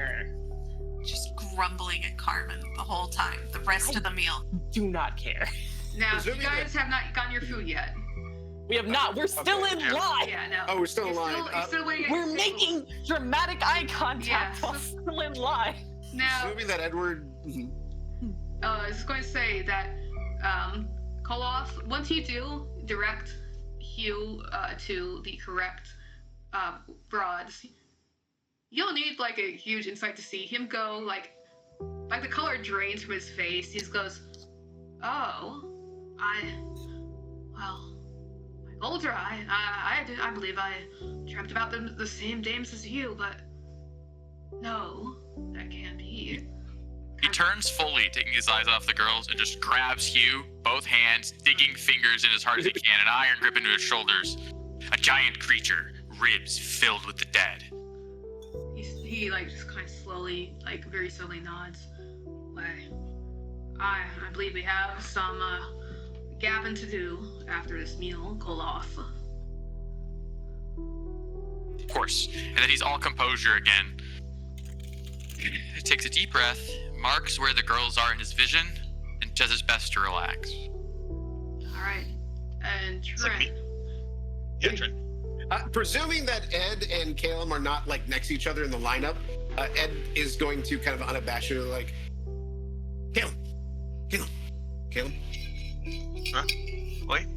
just grumbling at Carmen the whole time, the rest of the meal. Do not care. Now, you guys have not gotten your food yet. We have not. We're still in line. Yeah, no. Oh, we're still in line. You're still waiting. We're making dramatic eye contact while still in line. Now, Assuming that Edward. I was going to say that Koloth, once you do direct Hugh to the correct broads, you'll need like a huge insight to see him go like the color drains from his face. He just goes, "Oh, Goldra, I believe I dreamt about the same dames as you, but no, that can't be." He turns fully, taking his eyes off the girls, and just grabs Hugh, both hands, digging fingers in as hard as he can, an iron grip into his shoulders. A giant creature, ribs filled with the dead. He like just kind of slowly, like very slowly nods. I believe we have some gabbing to do after this meal, Koloth. Of course. And then he's all composure again. He takes a deep breath, marks where the girls are in his vision, and does his best to relax. Alright. And Trent. Like yeah, Trent. Presuming that Ed and Callum are not like next to each other in the lineup, Ed is going to kind of unabashedly like, Callum. Huh? Wait.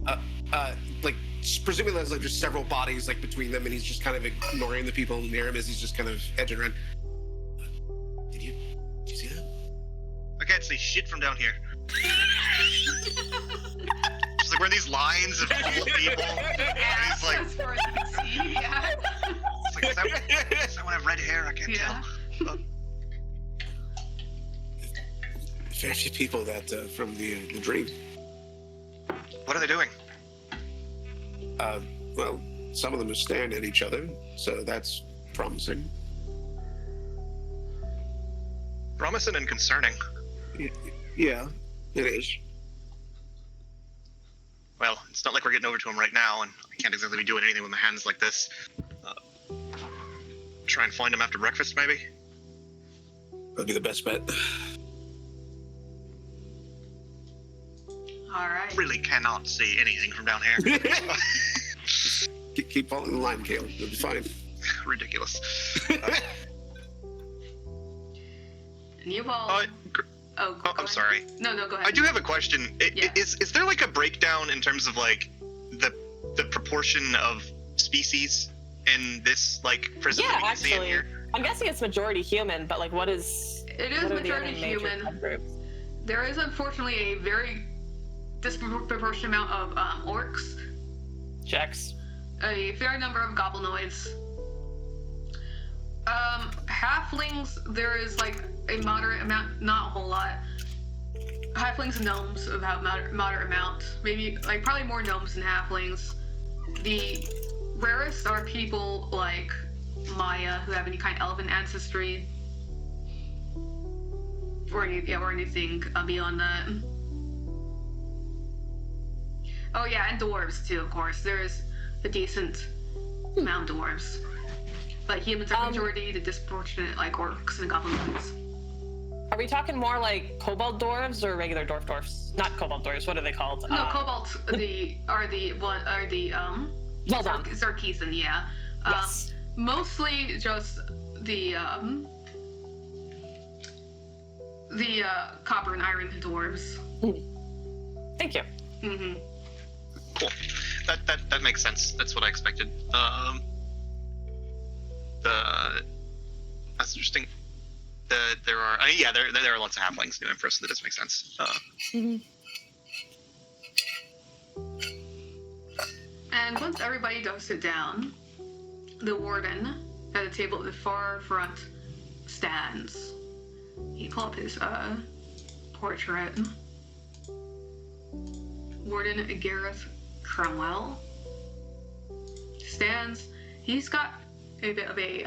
Like presuming there's like just several bodies like between them, and he's just kind of ignoring the people near him as he's just kind of edging around. Did you see that? I can't see shit from down here. Just like we're in these lines of old people. And he's like, As far as you can see, yeah. it's like, does that one have red hair? I can't tell. Fair few people that from the dream. What are they doing? Well, some of them are staring at each other, so that's promising. Promising and concerning. Yeah, it is. Well, it's not like we're getting over to him right now, and I can't exactly be doing anything with my hands like this. Try and find him after breakfast, maybe? That'd be the best bet. Alright. Really cannot see anything from down here. Keep following the line, Caleb. You'll be fine. Ridiculous. And you all... Oh, go I'm ahead. sorry. No, go ahead. I do have a question. Yeah. Is there like a breakdown in terms of like the proportion of species in this like prison Yeah, that we see in actually, here? I'm guessing it's majority human, but like, what is? It is what are the majority other major human. subgroups? There is unfortunately a very disproportionate amount of orcs, Checks. a fair number of goblinoids. Halflings, there is like a moderate amount, not a whole lot. Halflings and gnomes about moderate amount, maybe like probably more gnomes than halflings. The rarest are people like Maya who have any kind of elven ancestry, or anything beyond that. Oh yeah, and dwarves too, of course. There's a decent amount of dwarves. But humans are majority, the disproportionate like orcs and goblins. Are we talking more like kobold dwarves or regular dwarfs? Not kobold dwarves. What are they called? No, kobolds are the Well done. Sarkeesian, yeah. Yes. Mostly just the copper and iron dwarves. Thank you. Mm-hmm. Cool. That makes sense. That's what I expected. That's interesting. There are there are lots of halflings in Empress, so that does make sense. And once everybody does sit down, the warden at a table at the far front stands. He pull up his portrait. Warden Gareth Cromwell stands. He's got a bit of a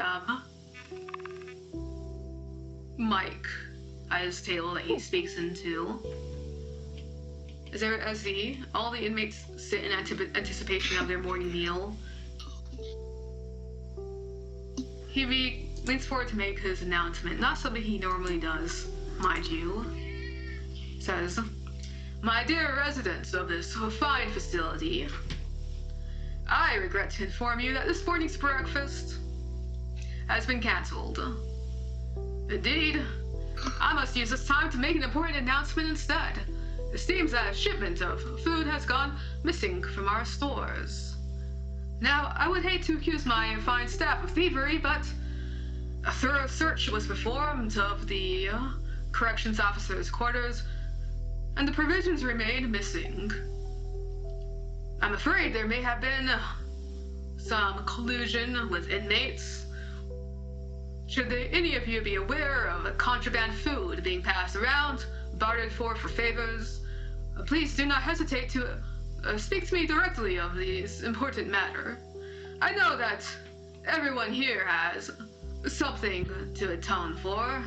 mic at his table that he speaks into. As all the inmates sit in anticipation of their morning meal, he leans forward to make his announcement. Not something he normally does, mind you. Says, "My dear residents of this fine facility, I regret to inform you that this morning's breakfast has been cancelled. Indeed, I must use this time to make an important announcement instead. It seems that a shipment of food has gone missing from our stores. Now, I would hate to accuse my fine staff of thievery, but a thorough search was performed of the corrections officer's quarters, and the provisions remained missing. I'm afraid there may have been some collusion with inmates. Should any of you be aware of contraband food being passed around, bartered for favors, please do not hesitate to speak to me directly of this important matter. I know that everyone here has something to atone for,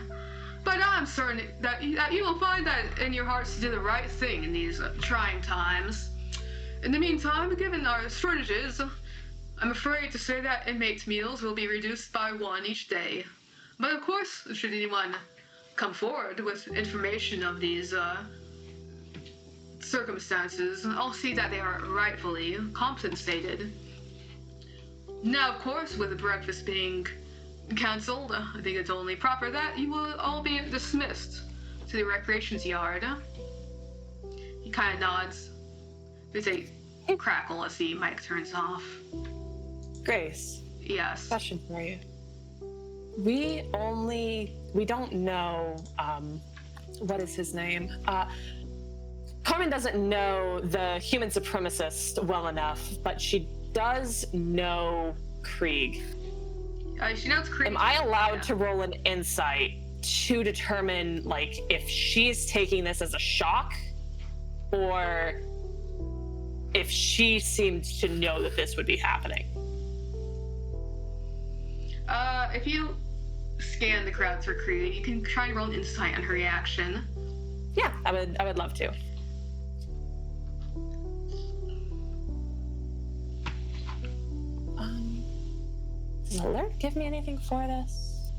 but I'm certain that you will find that in your hearts to do the right thing in these trying times. In the meantime, given our shortages, I'm afraid to say that inmates' meals will be reduced by one each day. But of course, should anyone come forward with information of these circumstances, I'll see that they are rightfully compensated. Now, of course, with the breakfast being cancelled, I think it's only proper that you will all be dismissed to the recreations yard." He kind of nods. There's a crackle as the mic turns off. Grace, Yes. question for you. We don't know, what is his name? Carmen doesn't know the human supremacist well enough, but she does know Krieg. She knows Krieg. Am I allowed to roll an insight to determine, like, if she's taking this as a shock, or if she seemed to know that this would be happening? If you scan the crowd for Krieg, you can try and roll an insight on her reaction. Yeah, I would love to. Does alert give me anything for this?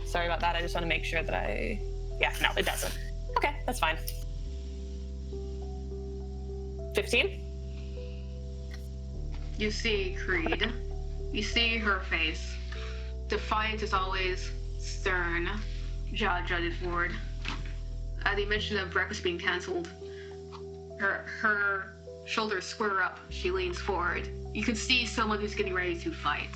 Sorry about that. I just want to make sure that yeah, no, it doesn't. Okay, that's fine. 15? You see Creed. You see her face. Defiant as always, stern, jaw jutted forward. At the mention of breakfast being cancelled, her shoulders square up. She leans forward. You can see someone who's getting ready to fight.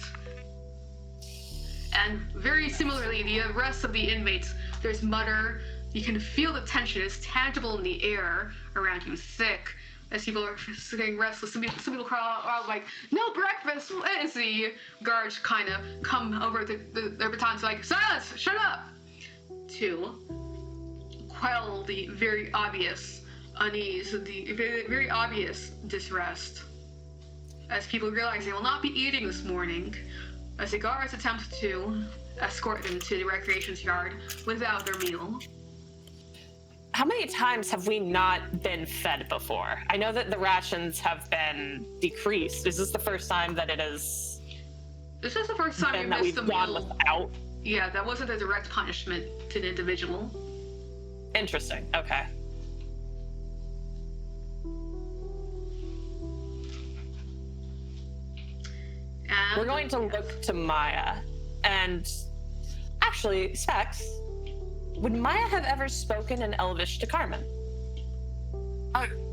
And very similarly, the rest of the inmates, there's mutter. You can feel the tension. It's tangible in the air around you, thick, as people are getting restless. Some people cry out like, "No breakfast!" As the guards kind of come over their batons like, "Silence! Shut up!" To quell the very obvious unease, the very obvious disrest. As people realize they will not be eating this morning, as the guards attempt to escort them to the recreations yard without their meal. How many times have we not been fed before? I know that the rations have been decreased. Is this the first time that it is? This is the first time you that missed we've a gone meal. without? Yeah, that wasn't a direct punishment to the individual. Interesting. Okay. And We're going to look to Maya. And actually, Specs, would Maya have ever spoken in Elvish to Carmen?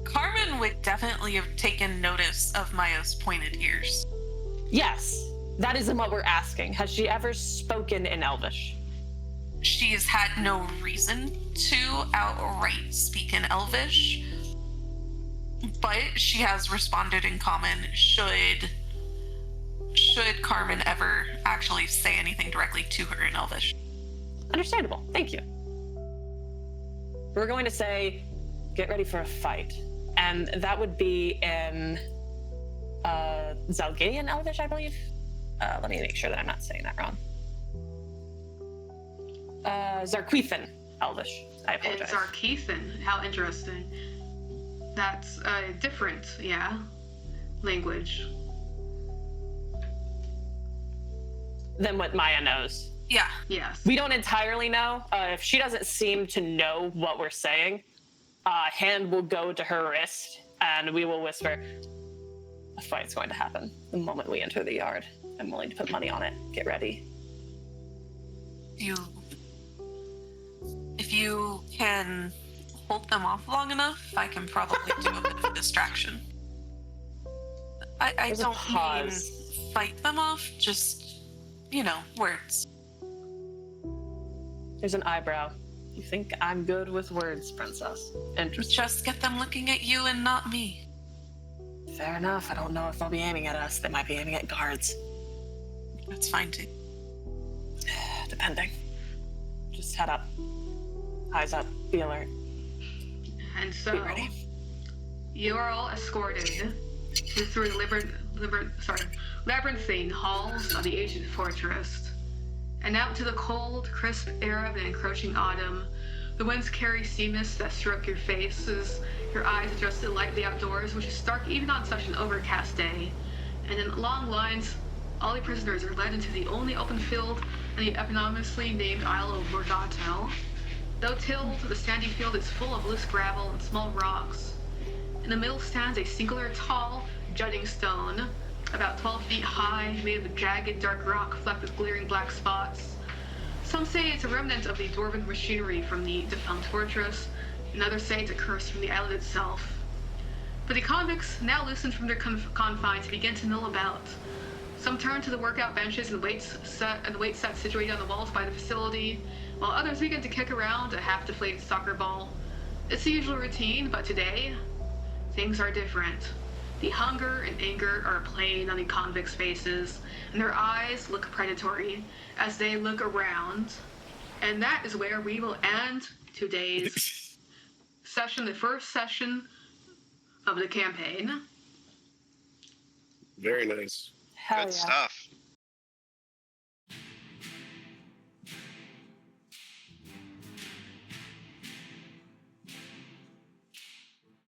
Carmen would definitely have taken notice of Maya's pointed ears. Yes, that isn't what we're asking. Has she ever spoken in Elvish? She's had no reason to outright speak in Elvish, but she has responded in Common should Carmen ever actually say anything directly to her in Elvish. Understandable. Thank you. We're going to say, get ready for a fight. And that would be in Zalgidian Elvish, I believe. Let me make sure that I'm not saying that wrong. Zarquethan Elvish. I apologize. it's Arkenmore. How interesting. That's a different, language. Than what Maya knows. Yeah. Yes. We don't entirely know. If she doesn't seem to know what we're saying, hand will go to her wrist and we will whisper, a fight's going to happen the moment we enter the yard. I'm willing to put money on it. Get ready. If you can hold them off long enough, I can probably do a bit of a distraction. I There's a don't pause. mean fight them off, just, words. There's an eyebrow. You think I'm good with words, princess? Interesting. Just get them looking at you and not me. Fair enough. I don't know if they'll be aiming at us. They might be aiming at guards. That's fine too. Depending. Just head up. Eyes up. Be alert. And so, Be ready. you are all escorted through the labyrinthine halls of the ancient fortress, and out to the cold, crisp air of an encroaching autumn. The winds carry sea mists that stroke your faces, your eyes adjust to the light of the outdoors, which is stark even on such an overcast day. And in long lines, all the prisoners are led into the only open field on the eponymously named Isle of Borgato. Though tilled, the sandy field is full of loose gravel and small rocks. In the middle stands a singular tall, jutting stone, about 12 feet high, made of jagged dark rock flecked with glaring black spots. Some say it's a remnant of the dwarven machinery from the defunct fortress, and others say it's a curse from the island itself. But the convicts, now loosened from their confines, begin to mill about. Some turn to the workout benches and the weight set situated on the walls by the facility, while others begin to kick around a half-deflated soccer ball. It's the usual routine, but today, things are different. The hunger and anger are plain on the convicts' faces, and their eyes look predatory as they look around. And that is where we will end today's session, the first session of the campaign. Very nice. Hell Good yeah. stuff.